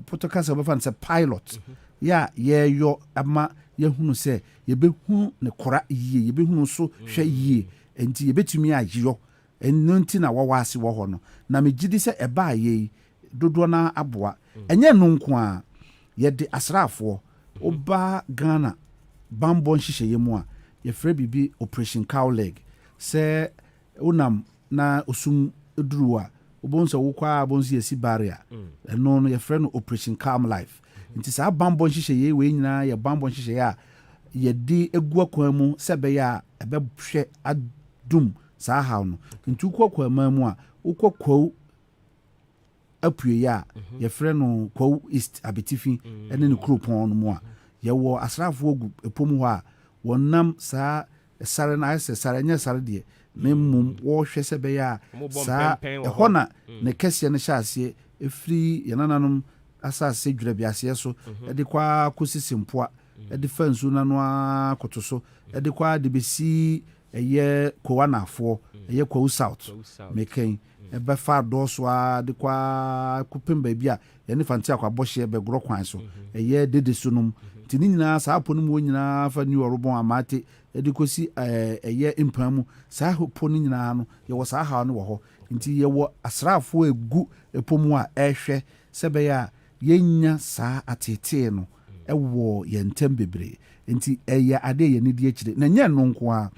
potoka sɛ wɔbɛfa no sɛ pilot yɛ a yɛyɔ ama yɛhunu sɛ yɛbɛhunu ne kora yie yɛbɛhunu so hwɛ yie nti yɛbɛtumi ayɔ ɛno nti na Wawase wɔ hɔ no na megye di sɛ ɛbaa yɛ dodoɔ no aboa ɛnyɛ no nko a yɛde asraafoɔ ɔba Ghana bambɔ nhyehyɛeɛ mu a yɛfrɛ biribi Operation Cow Leg sɛ wonam na osum duru a wobɛhu sɛ wokɔ a wobɛhu sɛ yɛsi barrier ɛno no yɛfrɛ no Operation Calm Life nti saa bambɔ nhyehyɛeɛ wei nyinaa yɛ bambɔ nhyehyɛeɛ a yɛde egu akwan mu sɛ bɛyɛ a ɛbɛhwɛ adum saa haw no nti wokɔ akwan mu a wokɔ kwawu apue a yɛfrɛ no Kwawu East Abetifi ɛne ne kuropɔn no mu a yɛwɔ asraafoɔ gu epom hɔ a wɔnam saa sare no ayɛ sɛ sare nyɛ sare deɛ na mmom wɔhwɛ sɛ bɛyɛ a saa ɛhɔ na ne kɛseɛ no hyɛ aseɛ ɛfiri yɛnananom asase dwerɛbiaseɛ so ɛde kɔ akɔsisi mpoa ɛde fa nsuo no ano akoto so ɛde kɔ de bɛsi ɛyɛ Kwawu Anafoɔ ɛyɛ Kwawu South mekɛn ɛbɛfa dɔɔso a de kɔ akɔpem baabi a yɛne fante akɔ abɔhyeɛ bɛgorɔ kwan so ɛyɛ dede so nom nti ne nyinaa saa po no mu nyinaa fa ni orobon amate edi kosi ɛyɛ mpam mu saa po no nyinaa no yɛwɔ saa ha no wɔ hɔ nti yɛwɔ asraafo egu epo mu a ɛhwɛ sɛbɛyɛ a yɛnya saa atete no ɛwɔ yɛn ntɛm bebree nti ɛyɛ ade yɛ ne die akyire na nyɛ no nko a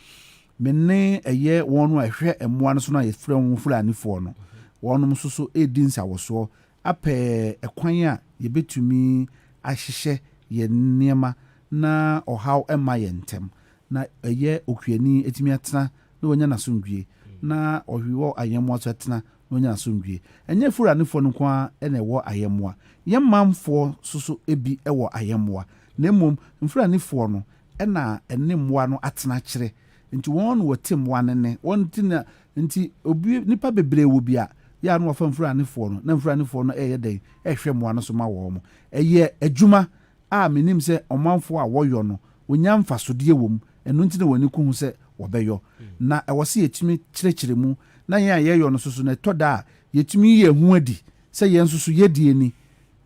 menne ɛyɛ wɔn a ɛhwɛ mmoa no so na yɛfrɛ wɔn fulanifoɔ no wɔn nso so edi nsawosoɔ apɛ ɛkwan a yɛbɛtumi ahyehyɛ yɛn nneɛma na ɔhaw ɛma yɛn ntɛm na ɛyɛ okuani etimi atena na wɔnya n'asomdwie na ɔhwewɔ ayɛmmoa so atena na wɔnya n'asomdwie ɛnyɛ fulanifoɔ no nko a ɛna ɛwɔ ayɛmmoa yɛn manfoɔ soso ebi ɛwɔ ayɛmmoa na mmom mfulanifoɔ no ɛna ɛne mmoa no atena kyerɛ nti wɔn no wɔte mmoa no ne wɔn ti na nti obi nipa bebree wɔ bi a yɛ ano wɔfa mfulanifoɔ no na mfulanifoɔ no ɛyɛ dɛn ɛhwɛ mmoa no so ma wɔn ɛyɛ adwuma a menim sɛ ɔmanfoɔ a wɔyɔ no wonya mfasodeɛ wɔ mu ɛno nti na wɔn ani ko ho sɛ wɔbɛyɔ na ɛwɔ sɛ yɛtumi kyerɛkyerɛ mu na yɛn a yɛyɔ no soso na ɛtɔ da a yɛtumi yɛ ho adi sɛ yɛn nso so yɛdie ni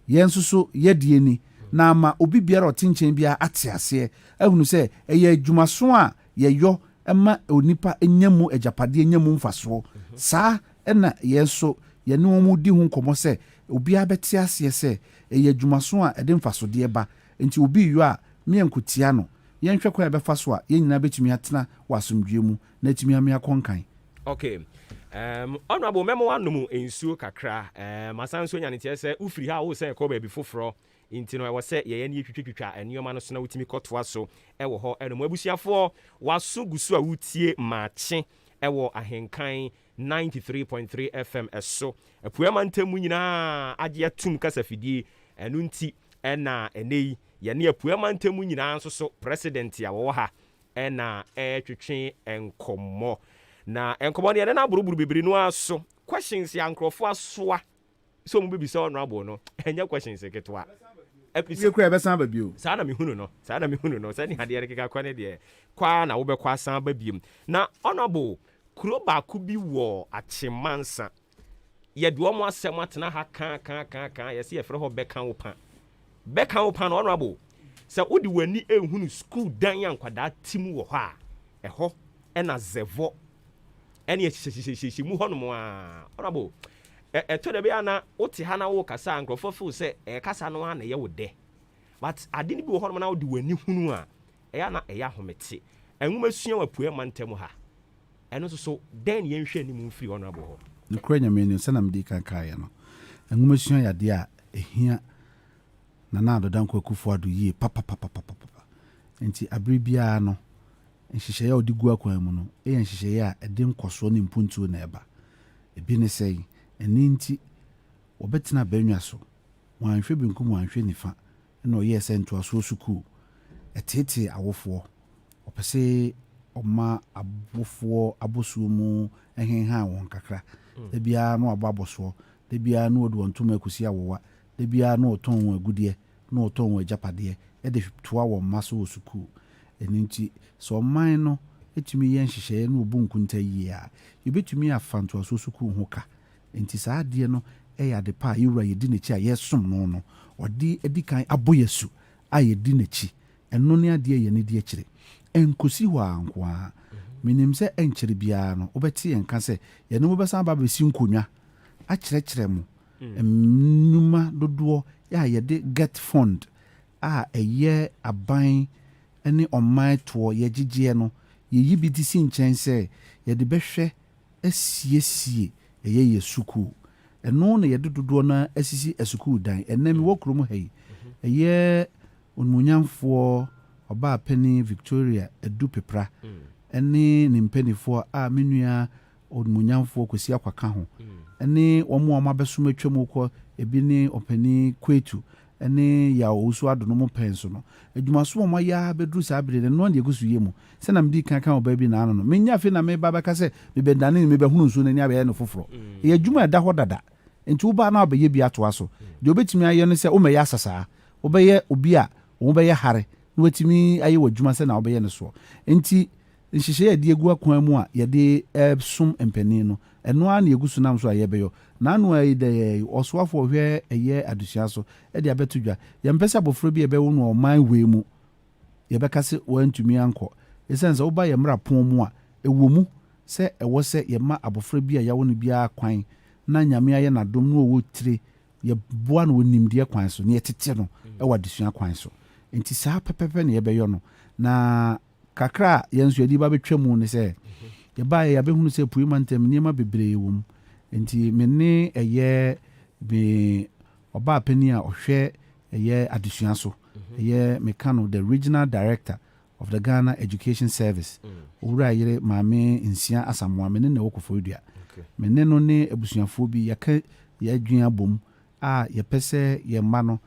yɛn nso so yɛdie ni na ama obi biara ɔte nkyɛn biara ate aseɛ ahunu sɛ ɛyɛ adwumaso a yɛyɔ ɛma onipa nya mu agyapadeɛ nya mu mfasoɔ saa ɛna yɛn so yɛne wɔn di ho nkɔmmɔ sɛ obiara bɛte aseɛ sɛ ɛyɛ adwumaso a ɛde mfasodeɛ ba nti obi yɔ a miɛnkotia no yɛnhwɛ kwan a bɛfa so a yɛn nyinaa bɛtumi atena wɔ asomdwie mu na atumi ame akɔnkan okay honorable memo wanom nsuo kakra masan nso nya ne tie sɛ ufiri ha wo sɛ kɔ baabi foforɔ nti no ɛwɔ sɛ yɛyɛ ne twitwitwa nneɛma no so na wotumi kɔtoa so ɛwɔ hɔ ɛno mu abusuafoɔ waso gusu a wotie maakye ɛwɔ ahenkan 93.3 FM ɛso apuama ntamu nyinaa agye atum kasafidie ɛno nti ɛna ɛnɛyi yɛne apuama ntamu nyinaa nso so president a wɔwɔ ha ɛna ɛtwetwe nkɔmmɔ na nkɔmmɔ no yɛne no aboroboro bebree no aso questions yɛ ankorɔfoɔ asoa sɛ ɔmu bɛbisa honorable no ɛnyɛ questions ketewa saa na mehunu no sɛne adeɛ no keka kɔ ne deɛ kwaa na wobɛkɔ asan ba biom na honorable kuro baako bi wɔ Akyemansa yɛde ɔmo asɛm atena ha kan yɛsɛ yɛfrɛ hɔ bɛka wo pa no honorable sɛ wode w'ani ɛhunu school dan a nkwadaa tim wɔ hɔ a ɛhɔ ɛna zɛvɔ ɛne ɛhyehyɛhyɛhyɛ mu hɔ nom a honorable ɛtɔ da bɛyɛ na wote ha na wo kasa nkurɔfoɔ feel sɛ ɛkasa no a na ɛyɛ wo dɛ but ade no bi wɔ hɔ nom na wode w'ani hunu a ɛyɛ na ɛyɛ ahomete ɛnwoma sua wɔ apue ma ntam ha ɛno nso so dɛn ne yɛnhwɛ anim mfiri honorable hɔ nokora nyame no sɛ na mede kankaeɛ no ɛnwoma sua yɛ adeɛ a ɛhia Nana Adodankwa Akufo-Addo yie papapapapapa nti abere biara no nhyehyɛeɛ a ɔde gu akwan mu no ɛyɛ nhyehyɛeɛ a ɛde nkɔsoɔ ne mpuntuo na ɛba ebi ne sɛ ɛne nti wɔbɛtena bɛnwa so wɔanhwɛ benkum wɔanhwɛ nifa ɛna ɔyɛɛ sɛ ntoasoɔ sukuu ɛteetee awofoɔ ɔpɛ sɛ ɔma abofoɔ abosuo mu ɛhenha wɔn kakra da biara na wabɔ abɔsoɔ da biara na wɔde wɔn ntoma akusi awowa da biara na ɔtɔn wɔn agudeɛ na ɔtɔn wɔn agyapadeɛ ɛde toa wɔn mma so wɔ sukuu ɛno nti sɛ ɔman no ɛtumi yɛ nhyehyɛeɛ na ɔbu nkunta yie a yɛbɛtumi afa ntoasoɔ sukuu ho ka nti saa adeɛ no ɛyɛ ade pa a yɛwura yɛdi n'akyi a yɛsom no ɔde adi kan abɔ yɛ su a yɛdi n'akyi ɛno ne adeɛ yɛ ne di akyire ɛnkosi hɔ a nko a menim sɛ ɛnkyerɛ biara no wobɛte yɛn ka sɛ yɛne wobɛsan ba bɛsi nkonnwa akyerɛkyerɛ mu nnwuma dodoɔ a yɛde get fund a ɛyɛ aban ne ɔman toɔ yɛgyegyeɛ no yɛyi bi te si nkyɛn sɛ yɛde bɛhwɛ asiesie ɛyɛ yɛ sukuu ɛno na yɛde dodoɔ no asisi asukuu dan ɛnɛ mi wɔ kurom ha yi ɛyɛ onumunyamfoɔ ɔbaa pani Victoria Edu Pepra ɛne ne mpanifoɔ a me nua onumunyamfoɔ Kwesi Akwaka ho ɛne wɔn a abɛsom atwam kɔ ebi ne ɔpani Kwetu ɛne ya owusu ado no mo pɛn so no adwumaso wɔn ayɛ abɛduru saa abiri no no deɛ gu so yie mu sɛ na medi kan ɔbaa bi na ano no menya afi na meba bɛka sɛ mebɛdane ne mebɛhunu nsuo n'ani abɛyɛ no foforɔ ɛyɛ adwuma ɛda hɔ dada nti wobaa na wobɛyɛ bi atoa so deɛ wobɛtumi ayɛ no sɛ womɛyɛ asasaa wobɛyɛ obi a wɔn bɛyɛ hare na watumi ayɛ w'adwuma sɛ na wobɛyɛ no soɔ nti nhyehyɛ yɛde egu akwan mu a yɛde som mpanin no ɛno a na yɛgu so nam so a yɛbɛyɔ n'ano a yɛde ɔsoafo hwɛ ɛyɛ adusua so ɛde abɛto dwa yɛmpɛ sɛ abɔfra bi yɛbɛwo no ɔman wei mu yɛbɛka sɛ wɔntumi ankɔ ɛsiane sɛ woba yɛ mmara pon mu a ɛwɔ mu sɛ ɛwɔ sɛ yɛma abɔfra bi a yɛawo no biara kwan na nyame ayɛ n'adom no ɔwɔ tire yɛboa no wɔ nimdeɛ kwan so na yɛtete no ɛwɔ adusua kwan so nti saa pɛpɛpɛ na yɛbɛyɔ no na kakra a yɛn nso yɛde ba bɛtwa mu ne sɛ yɛbaa yɛabɛhunu sɛ pui ma ntam nneɛma bebree wɔ mu nti me ne ɛyɛ me ɔbaa pani a ɔhwɛ ɛyɛ adusua so ɛyɛ meka no the regional director of the Ghana Education Service owura yere maame nsia asamoa me ne na wɔkɔfo dua me ne no ne abusuafoɔ bi yɛka yɛadwene abom a yɛpɛ sɛ yɛmma no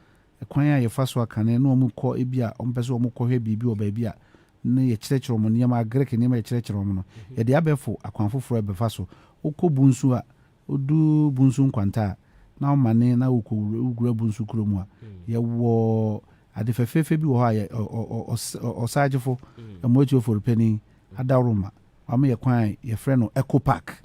kwan a yɛfa so akane na ɔmo kɔ ebi a ɔmo pɛ sɛ ɔmo kɔhwɛ biribi wɔ baabi a ne yɛkyerɛkyerɛ ɔmo nneɛma agrek nneɛma yɛkyerɛkyerɛ ɔmo no yɛde abɛfo akwan foforɔ ɛbɛfa so wokɔ bunsu a odu bunsu nkwanta a na ɔma ne na wokɔwura bunsu kuro mu a yɛwɔ ade fɛfɛɛfɛ bi wɔ hɔ a ɔsagyefo ɛmoakyi ofori pani adaroma ɔmo yɛ kwan yɛfrɛ no eco park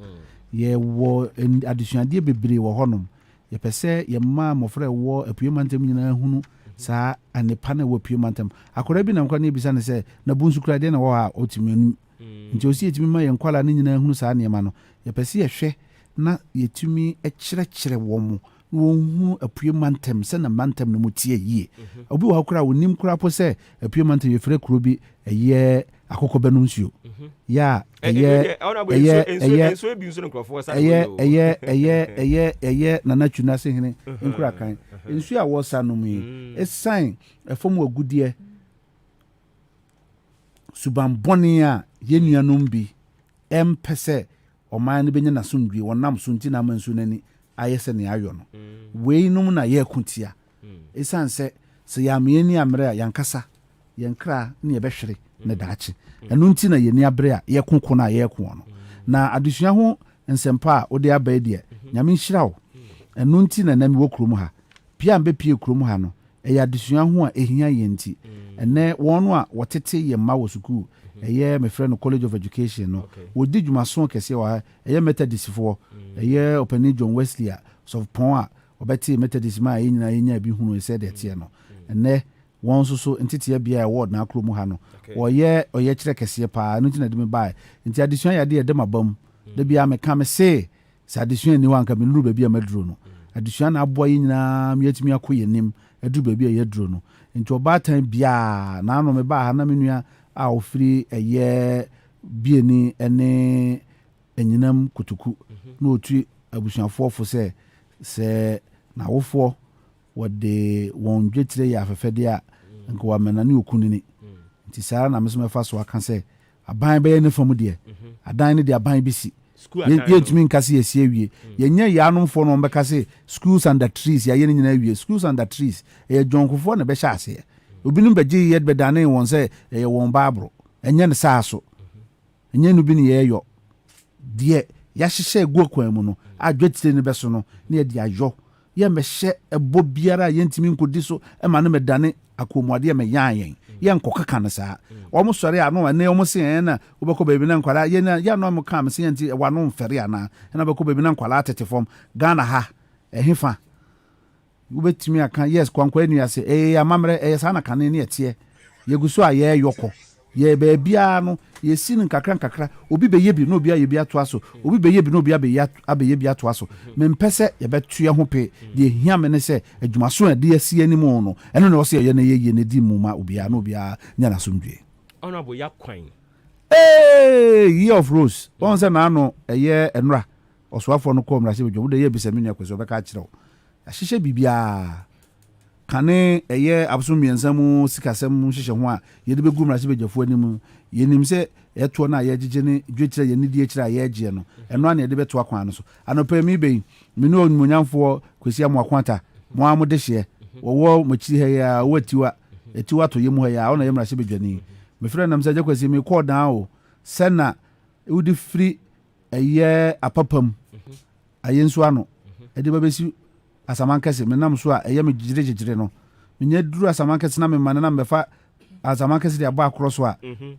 yɛwɔ adesuadeɛ bebree wɔ hɔnom yɛpɛ sɛ yɛma mmɔfra ɛwɔ apue mantam nyinaa hunu saa anepa no ɛwɔ apue mantam akɔda bi na nkwa no ebisa ne sɛ na bunsu kura deɛ na wɔ a ɔtumi anim nti ɔsi yɛtumi ma yɛn nkwala no nyinaa hunu saa nneɛma no yɛpɛ sɛ yɛhwɛ na yɛtumi kyerɛkyerɛ wɔn mu na wɔnhu apue mantam sɛ na mantam no mu tie yie obi wɔ hɔ koraa wɔnim koraa po sɛ apue mantam yɛfrɛ kuro bi ɛyɛ akokɔbɛ no nsuo ya ɛyɛ nana twuna se hene nkura kan nsuo a wɔsa nom yi ɛsan ɛfam agudeɛ subanbɔne a yɛnnuanom bi ɛmpɛ sɛ ɔman no bɛnya n'asomdwie wɔnam so nti na ama nsuo n'ani ayɛ sɛ nea ayɔ no wei nom na yɛko tia ɛsiane sɛ yɛameani ammerɛ a yɛnkasa yɛnkra ne yɛbɛhwere ne daakye ɛno nti na yɛni abere a yɛkoko no a yɛko no na adesua ho nsɛmpa a wode aba deɛ nyame nhyira wo ɛno nti na nam wɔ kurom ha pia mbɛpie kurom ha no ɛyɛ adesua ho a ɛhia yɛ nti ɛnɛ wɔn a wɔtete yɛ mma wɔ sukuu ɛyɛ mefrɛ no college of education no wɔdi dwumaso kɛseɛ wɔ ha ɛyɛ methodistfoɔ ɛyɛ ɔpani John Wesley a sɔfopɔn a ɔbɛte methodist ma a yɛnyina yɛnya bi hunu sɛ deɛ teɛ no ɛnɛ wɔn nso so nteteɛ bia ɛwɔ na akuro mu ha no ɔyɛ kyerɛ kɛseɛ paa no nti na de me baa nti adesua yɛde yɛde ma bam da bia meka me se sɛ adesua ni wanka me nuru baabi a maduro no adesua na aboa yi nyinaa yɛtumi akɔ yɛ nim aduru baabi a yɛduro no nti ɔbaatan bia na ano me baa ha na me nua a ofiri ɛyɛ bieni ne enyinam kutuku na otu abusuafoɔ fo sɛ na wofoɔ wɔde wɔn dwetire yɛ afɛfɛdeɛ a nka wamena ne okunini nti saa na meso mɛfa so aka sɛ aban bɛyɛ ne fam deɛ adan ne de aban bi si yɛntumi nka se yɛsi awie yɛnyɛ yɛanomfoɔ no ɔmbɛka se schools under trees yɛayɛ no nyinaa awie schools under trees ɛyɛ dwɔnkofoɔ na bɛhyɛ aseɛ obinom bɛgye yɛ bɛdane wɔn sɛ ɛyɛ wɔn baaboro ɛnyɛ ne saa so ɛnyɛ no bi ne yɛyɔ deɛ yɛahyehyɛ gu kwan mu no adwetire ne bɛso no ne yɛde ayɔ yɛmmɛhyɛ ɛbɔ biara a yɛntumi nkɔdi so ɛma no mɛdane akɔmmuadeɛ mɛyan yɛn yɛnkɔkeka no saa wɔn sɔre ano ɛnɛ wɔn se yɛn na wobɛkɔ baabi na nkwalaa yɛn na wɔn ka me se yɛn ti wɔn mfɛre anaa ɛna bɛkɔ baabi na nkwalaa tete fam Ghana ha ɛhefa wobɛtumi aka yes kwankwa anu ase ɛyɛ amammerɛ ɛyɛ saa na kane ne yɛteɛ yɛgu so a yɛyɔkɔ yɛ baabiara no yɛsi no nkakra obi bɛyɛ bi na obi ayɛ bi atoa so obi bɛyɛ bi na obi abɛyɛ bi atoa so mempɛ sɛ yɛbɛto yɛ ho pe deɛ hia me ne sɛ adwumaso a de asi anim no ɛno na ɔsɛ yɛyɛ no yɛyɛ ne di mu ma obiara na obiara nya n'asomdwie honorable yakwan year of rose wɔn sɛ naano ɛyɛ ɛnora ɔsoafoɔ no kɔ mmarahyɛ badwam wode yɛ bisa me nua kwesi ɔbɛka akyerɛ wo ahyehyɛ biribiara kane ɛyɛ abosom mmiɛnsa mu sikasɛm hyehyɛ ho a yɛde bɛgu mmarahyɛ badwafoɔ anim yɛnim sɛ ɛtoɔ no a yɛgyegye ne dwekyerɛ yɛne die kyerɛ a yɛgyeɛ no ɛno a ne yɛde bɛtoa kwan no so anɔpɛ mi bɛyi me ne onimuonyamfoɔ kwesi amoakwanta mo a mode hyeɛ wɔwɔ makyiri ha yi a wɔwɔ atiwa to yɛ mu ha yi a ɔna yɛ mmarahyɛ badwani mefrɛ nam sɛ agya kwesi mekɔɔ dan o sɛna wode firi ɛyɛ apapam ayɛ nso ano ɛde bɛbɛsi asamankɛse menam so a ɛyɛ me gyegyere no menyɛ duru asamankɛse na memane na mbɛfa asamankɛse de abɔ akorɔ so a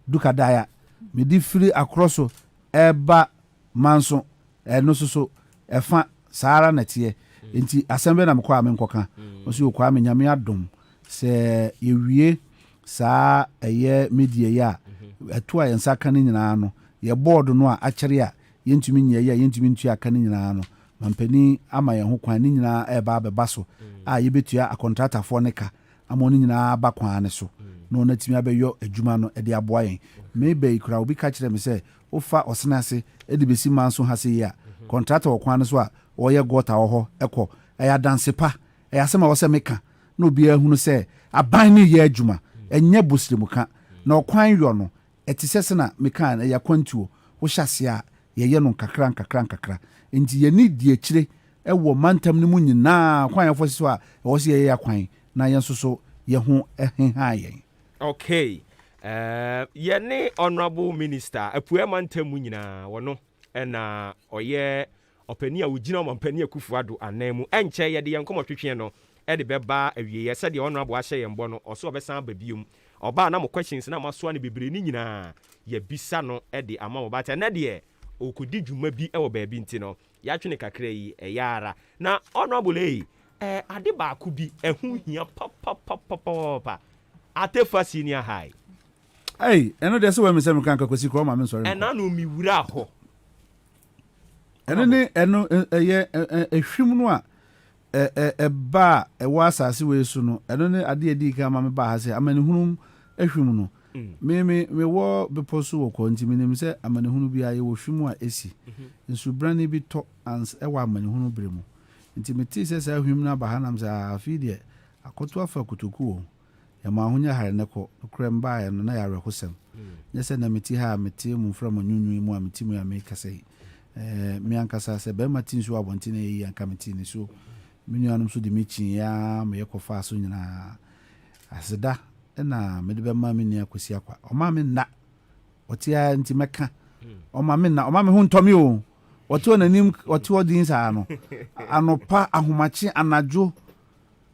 duka daya mede firi akorɔ so ɛba manso ɛno so ɛfa saara na teɛ nti asɛm bɛ na mekɔ a menkɔka ɔsɛ ɔkɔ a menyame adom sɛ yɛwie saa ɛyɛ media yi a ɛto a yɛnsa ka no nyinaa no yɛ board no a akyɛre a yɛntumi nyɛ yi a yɛntumi ntua aka no nyinaa no mampani ama yɛn ho kwan ne nyinaa ɛba abɛba so a yɛbɛtua akɔntratafoɔ ne ka ama no nyinaa aba kwan ne so na ɔno atumi abɛyɔ adwuma no de aboa yɛn mebɛyi kora obi ka kyerɛ me sɛ wofa ɔsena ase de bɛsi ma nso ha sɛ yi a kɔntrata wɔ kwan no so a wɔyɛ gɔta wɔ hɔ ɛkɔ ɛyɛ adanse pa ɛyɛ asɛm a wɔsɛ meka na obiara hunu sɛ aban no yɛ adwuma ɛnyɛ bosire ka na ɔkwan yɔ no ɛte sɛ sɛna meka ɛyɛ akwantuo wohyɛ ase a yɛyɛ no nkakra nti yɛni di akyire ɛwɔ mantam no mu nyinaa kwan yɛfɔ so a ɛwɔ sɛ yɛyɛ akwan na yɛn nso so yɛ ho ɛheha yɛn. Okay, yɛne honorable minister apue mantam mu nyinaa wɔno ɛna ɔyɛ ɔpani a wogyina ɔmampani Akufo-Addo anan mu ɛnkyɛ yɛde yɛn nkɔmmɔtwetwe no ɛde bɛba awieɛ sɛdeɛ honorable ahyɛ yɛn bɔ no ɔso ɔbɛsan aba biom ɔbaa na mo questions na masoa no bebree ne nyinaa yɛbisa no ɛde ama mo bata ɛnɛ deɛ ɔkɔdi dwuma bi ɛwɔ baabi nti no yɛatwe ne kakra yi ɛyɛ ara na honorable ade baako bi ɛho hia papapapapa Atefa Senior High ɛno deɛ sɛ wɔ me sɛ meka nkakwasi korɔ ma me nsɔre ɛna no miwura hɔ ɛno ne ɛno ɛyɛ ɛhwim no a ɛba a ɛwɔ asase wei so no ɛno ne adeɛ di ka ma me ba ha sɛ amanehunum ahwim no mewɔ bepɔ so wɔ kɔ nti menim sɛ amanehunu bi a yɛwɔ hwim a ɛsi nsubrane bi tɔ ɛwɔ amanehunu bere mu nti metee sɛ saa hwim no aba ha nam sɛ afei deɛ akɔto afa kotokuo yɛma ahonya hare ne kɔ nokora mbaeɛ no na yɛawerɛhosɛm nyɛ sɛ na mete ha a mete mu mfra ma nwunwui mu a mete mu a mekasa yi me ankasa sɛ bɛrima te nsuo abɔnte no ɛyi anka mete ne so me nuanom so de mekyi ya meyɛ kɔfaa so nyinaa aseda ɛna mede bɛma me nua Kwasi Akwa ɔma me nna ɔte a nti mɛka ɔma me nna ɔma me ho ntɔme o ɔte wɔ n'anim ɔte wɔ din saa no anɔpa ahomakye anadwo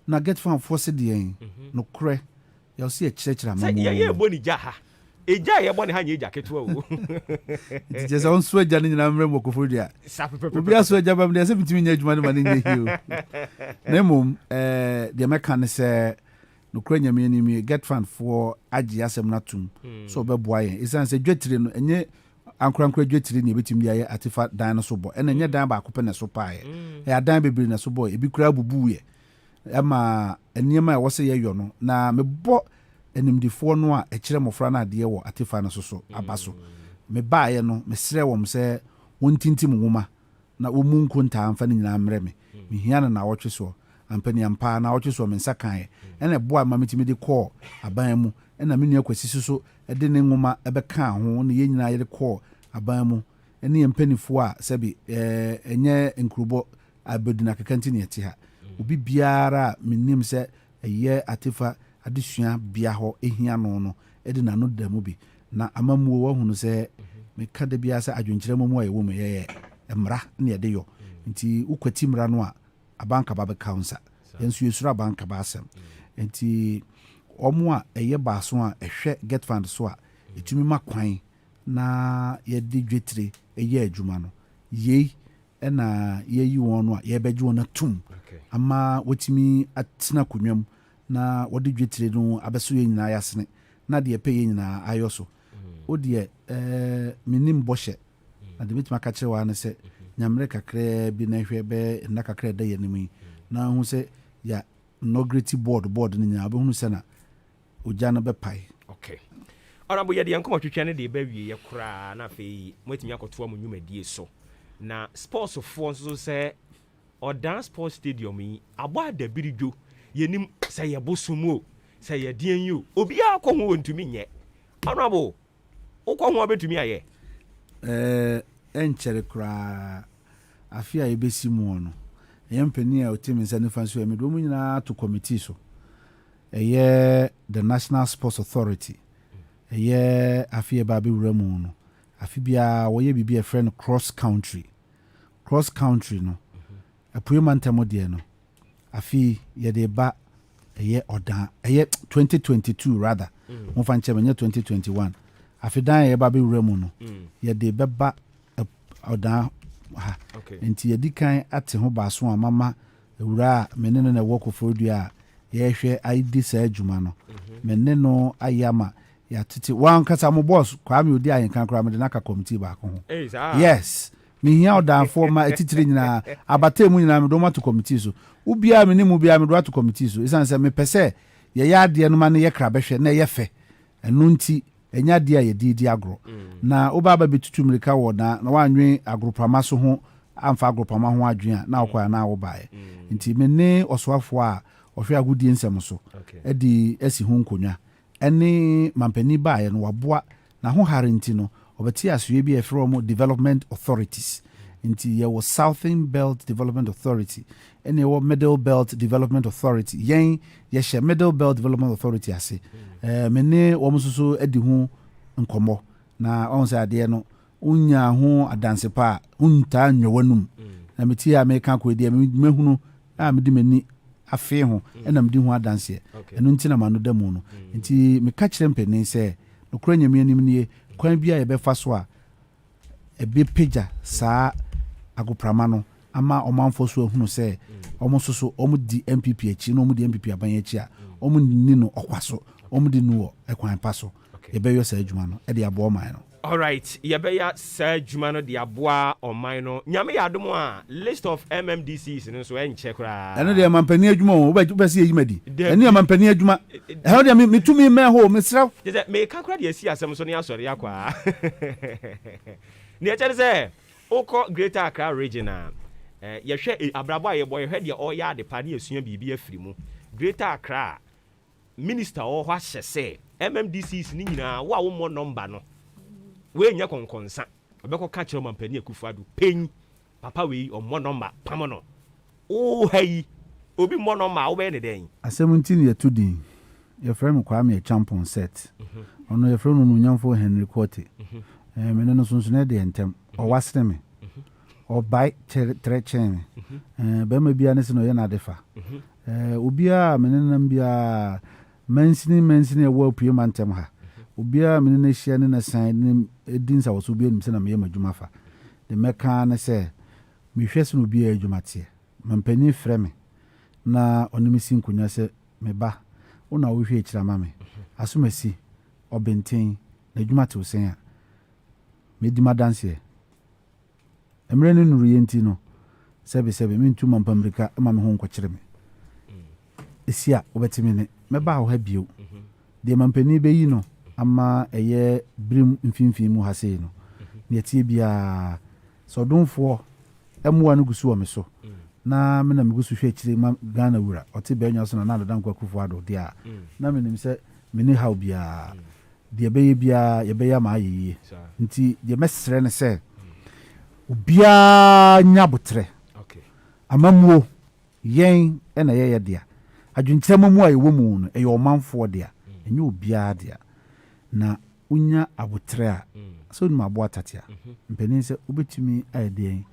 na get fanfoɔ sɛ deɛ nokorɛ yɛwɔ sɛ yɛkyerɛkyerɛ ama mu yɛyɛ ɛbɔ ne gya ha ɛgya a yɛbɔ ne ha nyɛ ɛgya ketewa o nti kyɛ sɛ wo nso agya no nyinaa mmerɛ mu ɔkɔforo dua obi aso agya ba m deɛ sɛ metumi nya adwuma no ma no nyɛ hio na mmom deɛ mɛka ne sɛ nokorɛ nyame anim get fanfoɔ agye asɛm no atom sɛ ɔbɛboa yɛn ɛsiane sɛ dwatire no ɛnyɛ ankorankora dwatire ne yɛbɛtumi de ayɛ atefa dan no so bɔ ɛna ɛnyɛ dan baako pɛ ne so paeɛ ɛyɛ adan bebree ne so bɔ ebi koraa bubuuyɛ ɛma nneɛma a ɛwɔ sɛ yɛyɔ no na mebɔ animdifoɔ no a ɛkyerɛ mmɔfra no adeɛ wɔ atefa no so aba so mebaeɛ no mesrɛ wɔm sɛ wɔntintim nwoma na wɔmu nkontaa mfa no nyinaa mmerɛ me mehia no nawɔtwe soɔ ampaniampaa nawɔtwe soɔ me nsa kaeɛ ɛna ɛboa ma metumi de kɔɔ aban mu ɛna me nua Kwasi so ɛde ne nwoma ɛbɛkaa ho ne yɛn nyinaa yɛde kɔɔ aban mu ɛne yɛn mpanifoɔ a sɛbi ɛnyɛ nkurubɔ abɛduna keka nti ne ɛte ha obi biara a menim sɛ ɛyɛ atefa adesua bia hɔ ehia no ɛde nano da mu bi na amamuo wahunu sɛ meka da biara sɛ adwenkyerɛ mu a yɛwɔ mu yɛyɛ mmara ne yɛde yɔ nti wokwati mmara no a abanka ba bɛka nsa yɛnso yɛsuro abanka ba asɛm nti ɔmo a ɛyɛ baaso a ɛhwɛ get fund so a ɛtumi ma kwan na yɛde dwetire ɛyɛ adwuma no yei ɛna yɛyi wɔn no a yɛbɛgye wɔn atum ama wɔtumi atena akonnwa mu na wɔde dwetire no abɛso yɛ nyinaa yɛasene na deɛ ɛpɛ yɛ nyinaa ayɔ so wo deɛ menim bɔhyɛ na deɛ mɛtumi aka kyerɛ waa no sɛ nyammerɛ kakraa bi na hwɛ bɛ nna kakra da yɛ no mu yi na hu sɛ yɛ inaugurate board no nyinaa wobɛhunu sɛ na ogya no bɛpae ɔrabo yɛde yɛnkɔmɔtwetwa no de bɛwie yɛ koraa na afei moatumi akɔtoa mo nnwumadie so na sportsfoɔ nso sɛ ɔdan sports stadium yi abɔ adabiri dwo yɛnim sɛ yɛbosom o sɛ yɛdeɛn yi o obiara kɔ ho wɔntumi nyɛ ɔrabo wokɔ ho abɛtumi ayɛ ɛnkyɛre koraa afe a yɛbɛsi mu no ɛyɛ mpani a ɔtimi nsa nifa nso ɛmede ɔmu nyinaa to committee so ɛyɛ the National Sports Authority ɛyɛ afe yɛba bɛwura mu no afe biara wɔyɛ biribi a ɛfrɛ no cross country no apue mantam deɛ no afe yɛde ba ɛyɛ ɔdan ɛyɛ 2022 rather momfa nkyɛm ɛnyɛ 2021 afidan yɛ ba be wura mu no yɛ de bɛba ɔdan ha nti yɛ di kan ate ho baaso a mama wura menene na wɔ Kofodua yɛhwɛ aidi saa adwuma no menne no ayama ya tete wan kasa mo boss kwa me odi ayenkan kra me de naka committee ba ko ho yes me hia odanfo ma etitire nyina abata mu nyina me do ma to committee so ubia me ni mu bia me do to committee so isan se me pese ye ya ade no ma ne ye kra behwe na ye fe enu nti enya de a ye di agro na oba ba betutu mrika wo na wanwe agropama so ho amfa agropama ho adwen a na okwa na wo bae nti me ne osoafo a ohwe agudie nsem so edi esi ho nkonwa ene mampani bae no waboa na ho hare nti no obeti asoe bi efro development authorities nti ye was Southern Belt Development Authority ene ye Middle Belt Development Authority yen ye she Middle Belt Development Authority ase mene wo mususu edi ho nkomo na on say ade no unya ho adanse pa unta nyowanum na meti a me kan ko edi mehunu a medi mani afe ho ena medi ho adanse eno nti na manu da mu no nti me ka kire mpeni se no kura nyame anim nie kwan bia ye befa so a ebe peja saa agoprama no ama omanfo so ahunu se omo soso omo di MPP achi no omo di MPP aban achi a omo ni no okwaso omo di no ekwan paso ebe yo saa adwuma no e de abo man no. All right, yebeya saa adwuma no de aboa oman no nyame yadomo a list of MMDCs no so en check ra eno de mampani adwuma o be se yima di eno de mampani adwuma e de metumi me ho mesra de me ka kra de asi asem so ne asori akwa ne e chere se oko Greater Accra region a yehwe abrabo a yebo yehwe de o ya de pa ne asua bibi afiri mu Greater Accra minister o hwa hyese MMDCs ni nyina wo mo number no we nya konkonsa obeko ka kire mampani Akufo-Addo pen papa we omo number pamono o hayi obi mo number wo be ne den asem ntin ye tudin ye frame kwa me champion set ono ye frame no nyamfo Henry Cote mene no sunsun e de entem o wasre me o bai trechen be ma bia ne se no ye na defa obia mene nam bia mansini e wo pie mantem ha obia mene na hia ne na san ne edin sa woso bia nim se na me madwuma fa de meka ne se me hwese no bia adwuma tie mampani frɛ me na onimi sinkunya se me ba ona wo hwe kira ma me asomasi obenten na adwuma te osen a me di madanse emre ne nuru yenti no sebe me ntu mampamrika ma me ho nkɔkyere me esia obetimi ne me ba ho ha bio de mampani be yi no ama eye brim mfimfim mu ha sei no ne tie bia so donfo emwa no gusu o me so na me na me gusu hwe kire ma Ghana wura ote be nya so na na dankwa Akufo-Addo dia na me nim se me ni how bia de be bia ye be ya ma ayi nti de mesre ne se obia nya botre amamuo yen na ye dia adwunkyerema mu a ye wo mu no e ye omanfo dia enye obia dia na unya abotre a so ni mabo atatia mpeni se obetumi ayede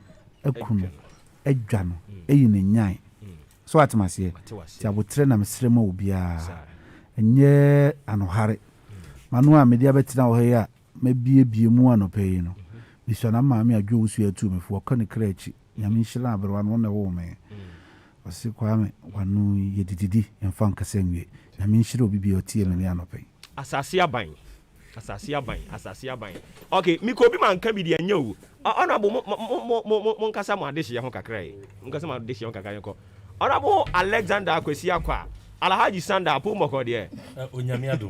akunu adwa no eyi ne nyan so atemase ti abotre na mesre ma obia enye anohare manu a media betina wo he a mabie mu anopai no bisana ma me adwo wusu atu me fo kan krachi nyame nhira aberwa no na wo me osi kwa me wanu yedididi emfa nkasa nwie nyame nhira obibi otie me anopai asase aban okay miko bi man ka bi de anya wo honorable mo nkasa mo ade hye ho kakra yi nkasa mo ade hye ho kakra yi ko honorable Alexander Akwesi Akwa Alhaji Sanda apo moko de onyame ado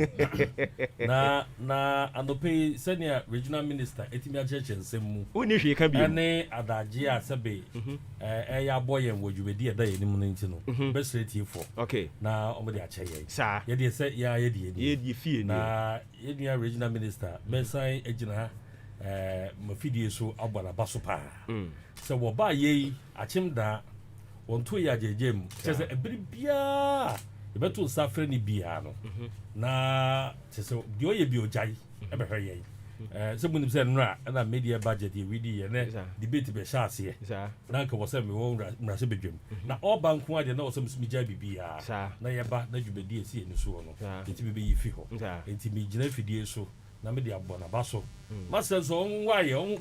na anope senior regional minister etimi acheche nsemu uni hwe ka bi ane adaje asebe ya boye wodwumedi eda yenim no ntino best for okay na omode ache ye sa ye de se ya ye de fie na ye regional minister mesan agina mafidie so abala baso pa se wo ba ye achimda wonto ya jejem se ebribia beto safre ni bia no na se de oye bi ojai e be hwe ye se munim se nra na media budget ye widi ye ne debate be chance ye na ka wose me wo mra se bedwem na oba nko ade na wose mi ja bibia na ye ba na dwubedi esi eni so no enti be yi fi ho enti mi gina fidie so na me de abɔ na ba so master so on waye on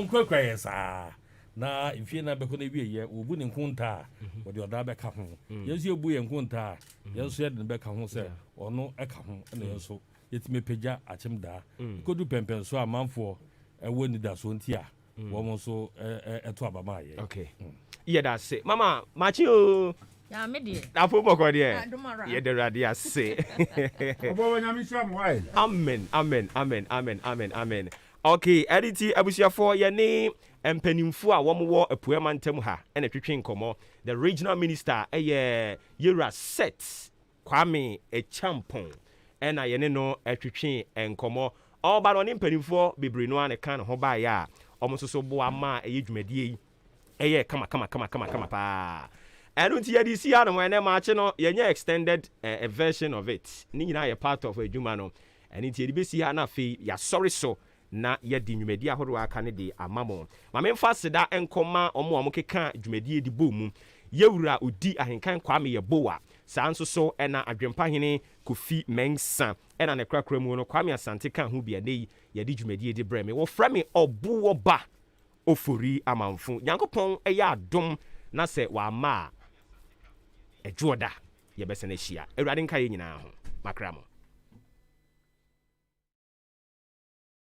kwakwa yesa na mfie na bɛkɔ na wie yɛ obu ne nkonta wo de oda bɛka ho yesu ebu yɛ nkonta yesu yɛ de bɛka ho sɛ ɔno ɛka ho na yesu yɛtime pagya akyem da kodu pɛmpɛn so amanfo ɛwɔ ni da so ntia wo mo so ɛto abama yɛ okay yɛ da se mama machi o ya me de afo bɔkɔ de yɛ de rade ase obo nyame sham why amen amen amen amen amen amen okay editi abusuafo yɛ ne mpanimfo a wɔn wɔ apuama ntam ha ɛna twetwe nkɔmɔ the regional minister ɛyɛ yera set kwame echampon ɛna yɛne no twetwe nkɔmɔ ɔba no ne mpanimfo bebree no ane kan ho baayɛ a ɔmo nso so boa ma ɛyɛ dwumadie yi ɛyɛ kama paa ɛno nti yɛde si ano ɛnɛ maakye no yɛnyɛ extended a version of it ne nyinaa yɛ part of adwuma no ɛno nti yɛde bɛsi ha na afei yɛasɔre so na yɛde dwumadie ahodoɔ aka ne de ama mo ma memfa seda nkɔma ɔmo a ɔmo keka dwumadie de bɔ mu yɛwura odi ahenkan kwame yɛboa saa nso so ɛna adwempahene kofi mensa ɛna ne korakora mu no kwame asante ka ho bia nei yɛde dwumadie de brɛ me wɔfrɛ me Obuoba Ofori Amanfo nyankopɔn ɛyɛ adom na sɛ wama a ɛdwoɔda yɛbɛsɛ no ahyia awurade nka yɛ nyinaa ho makra mo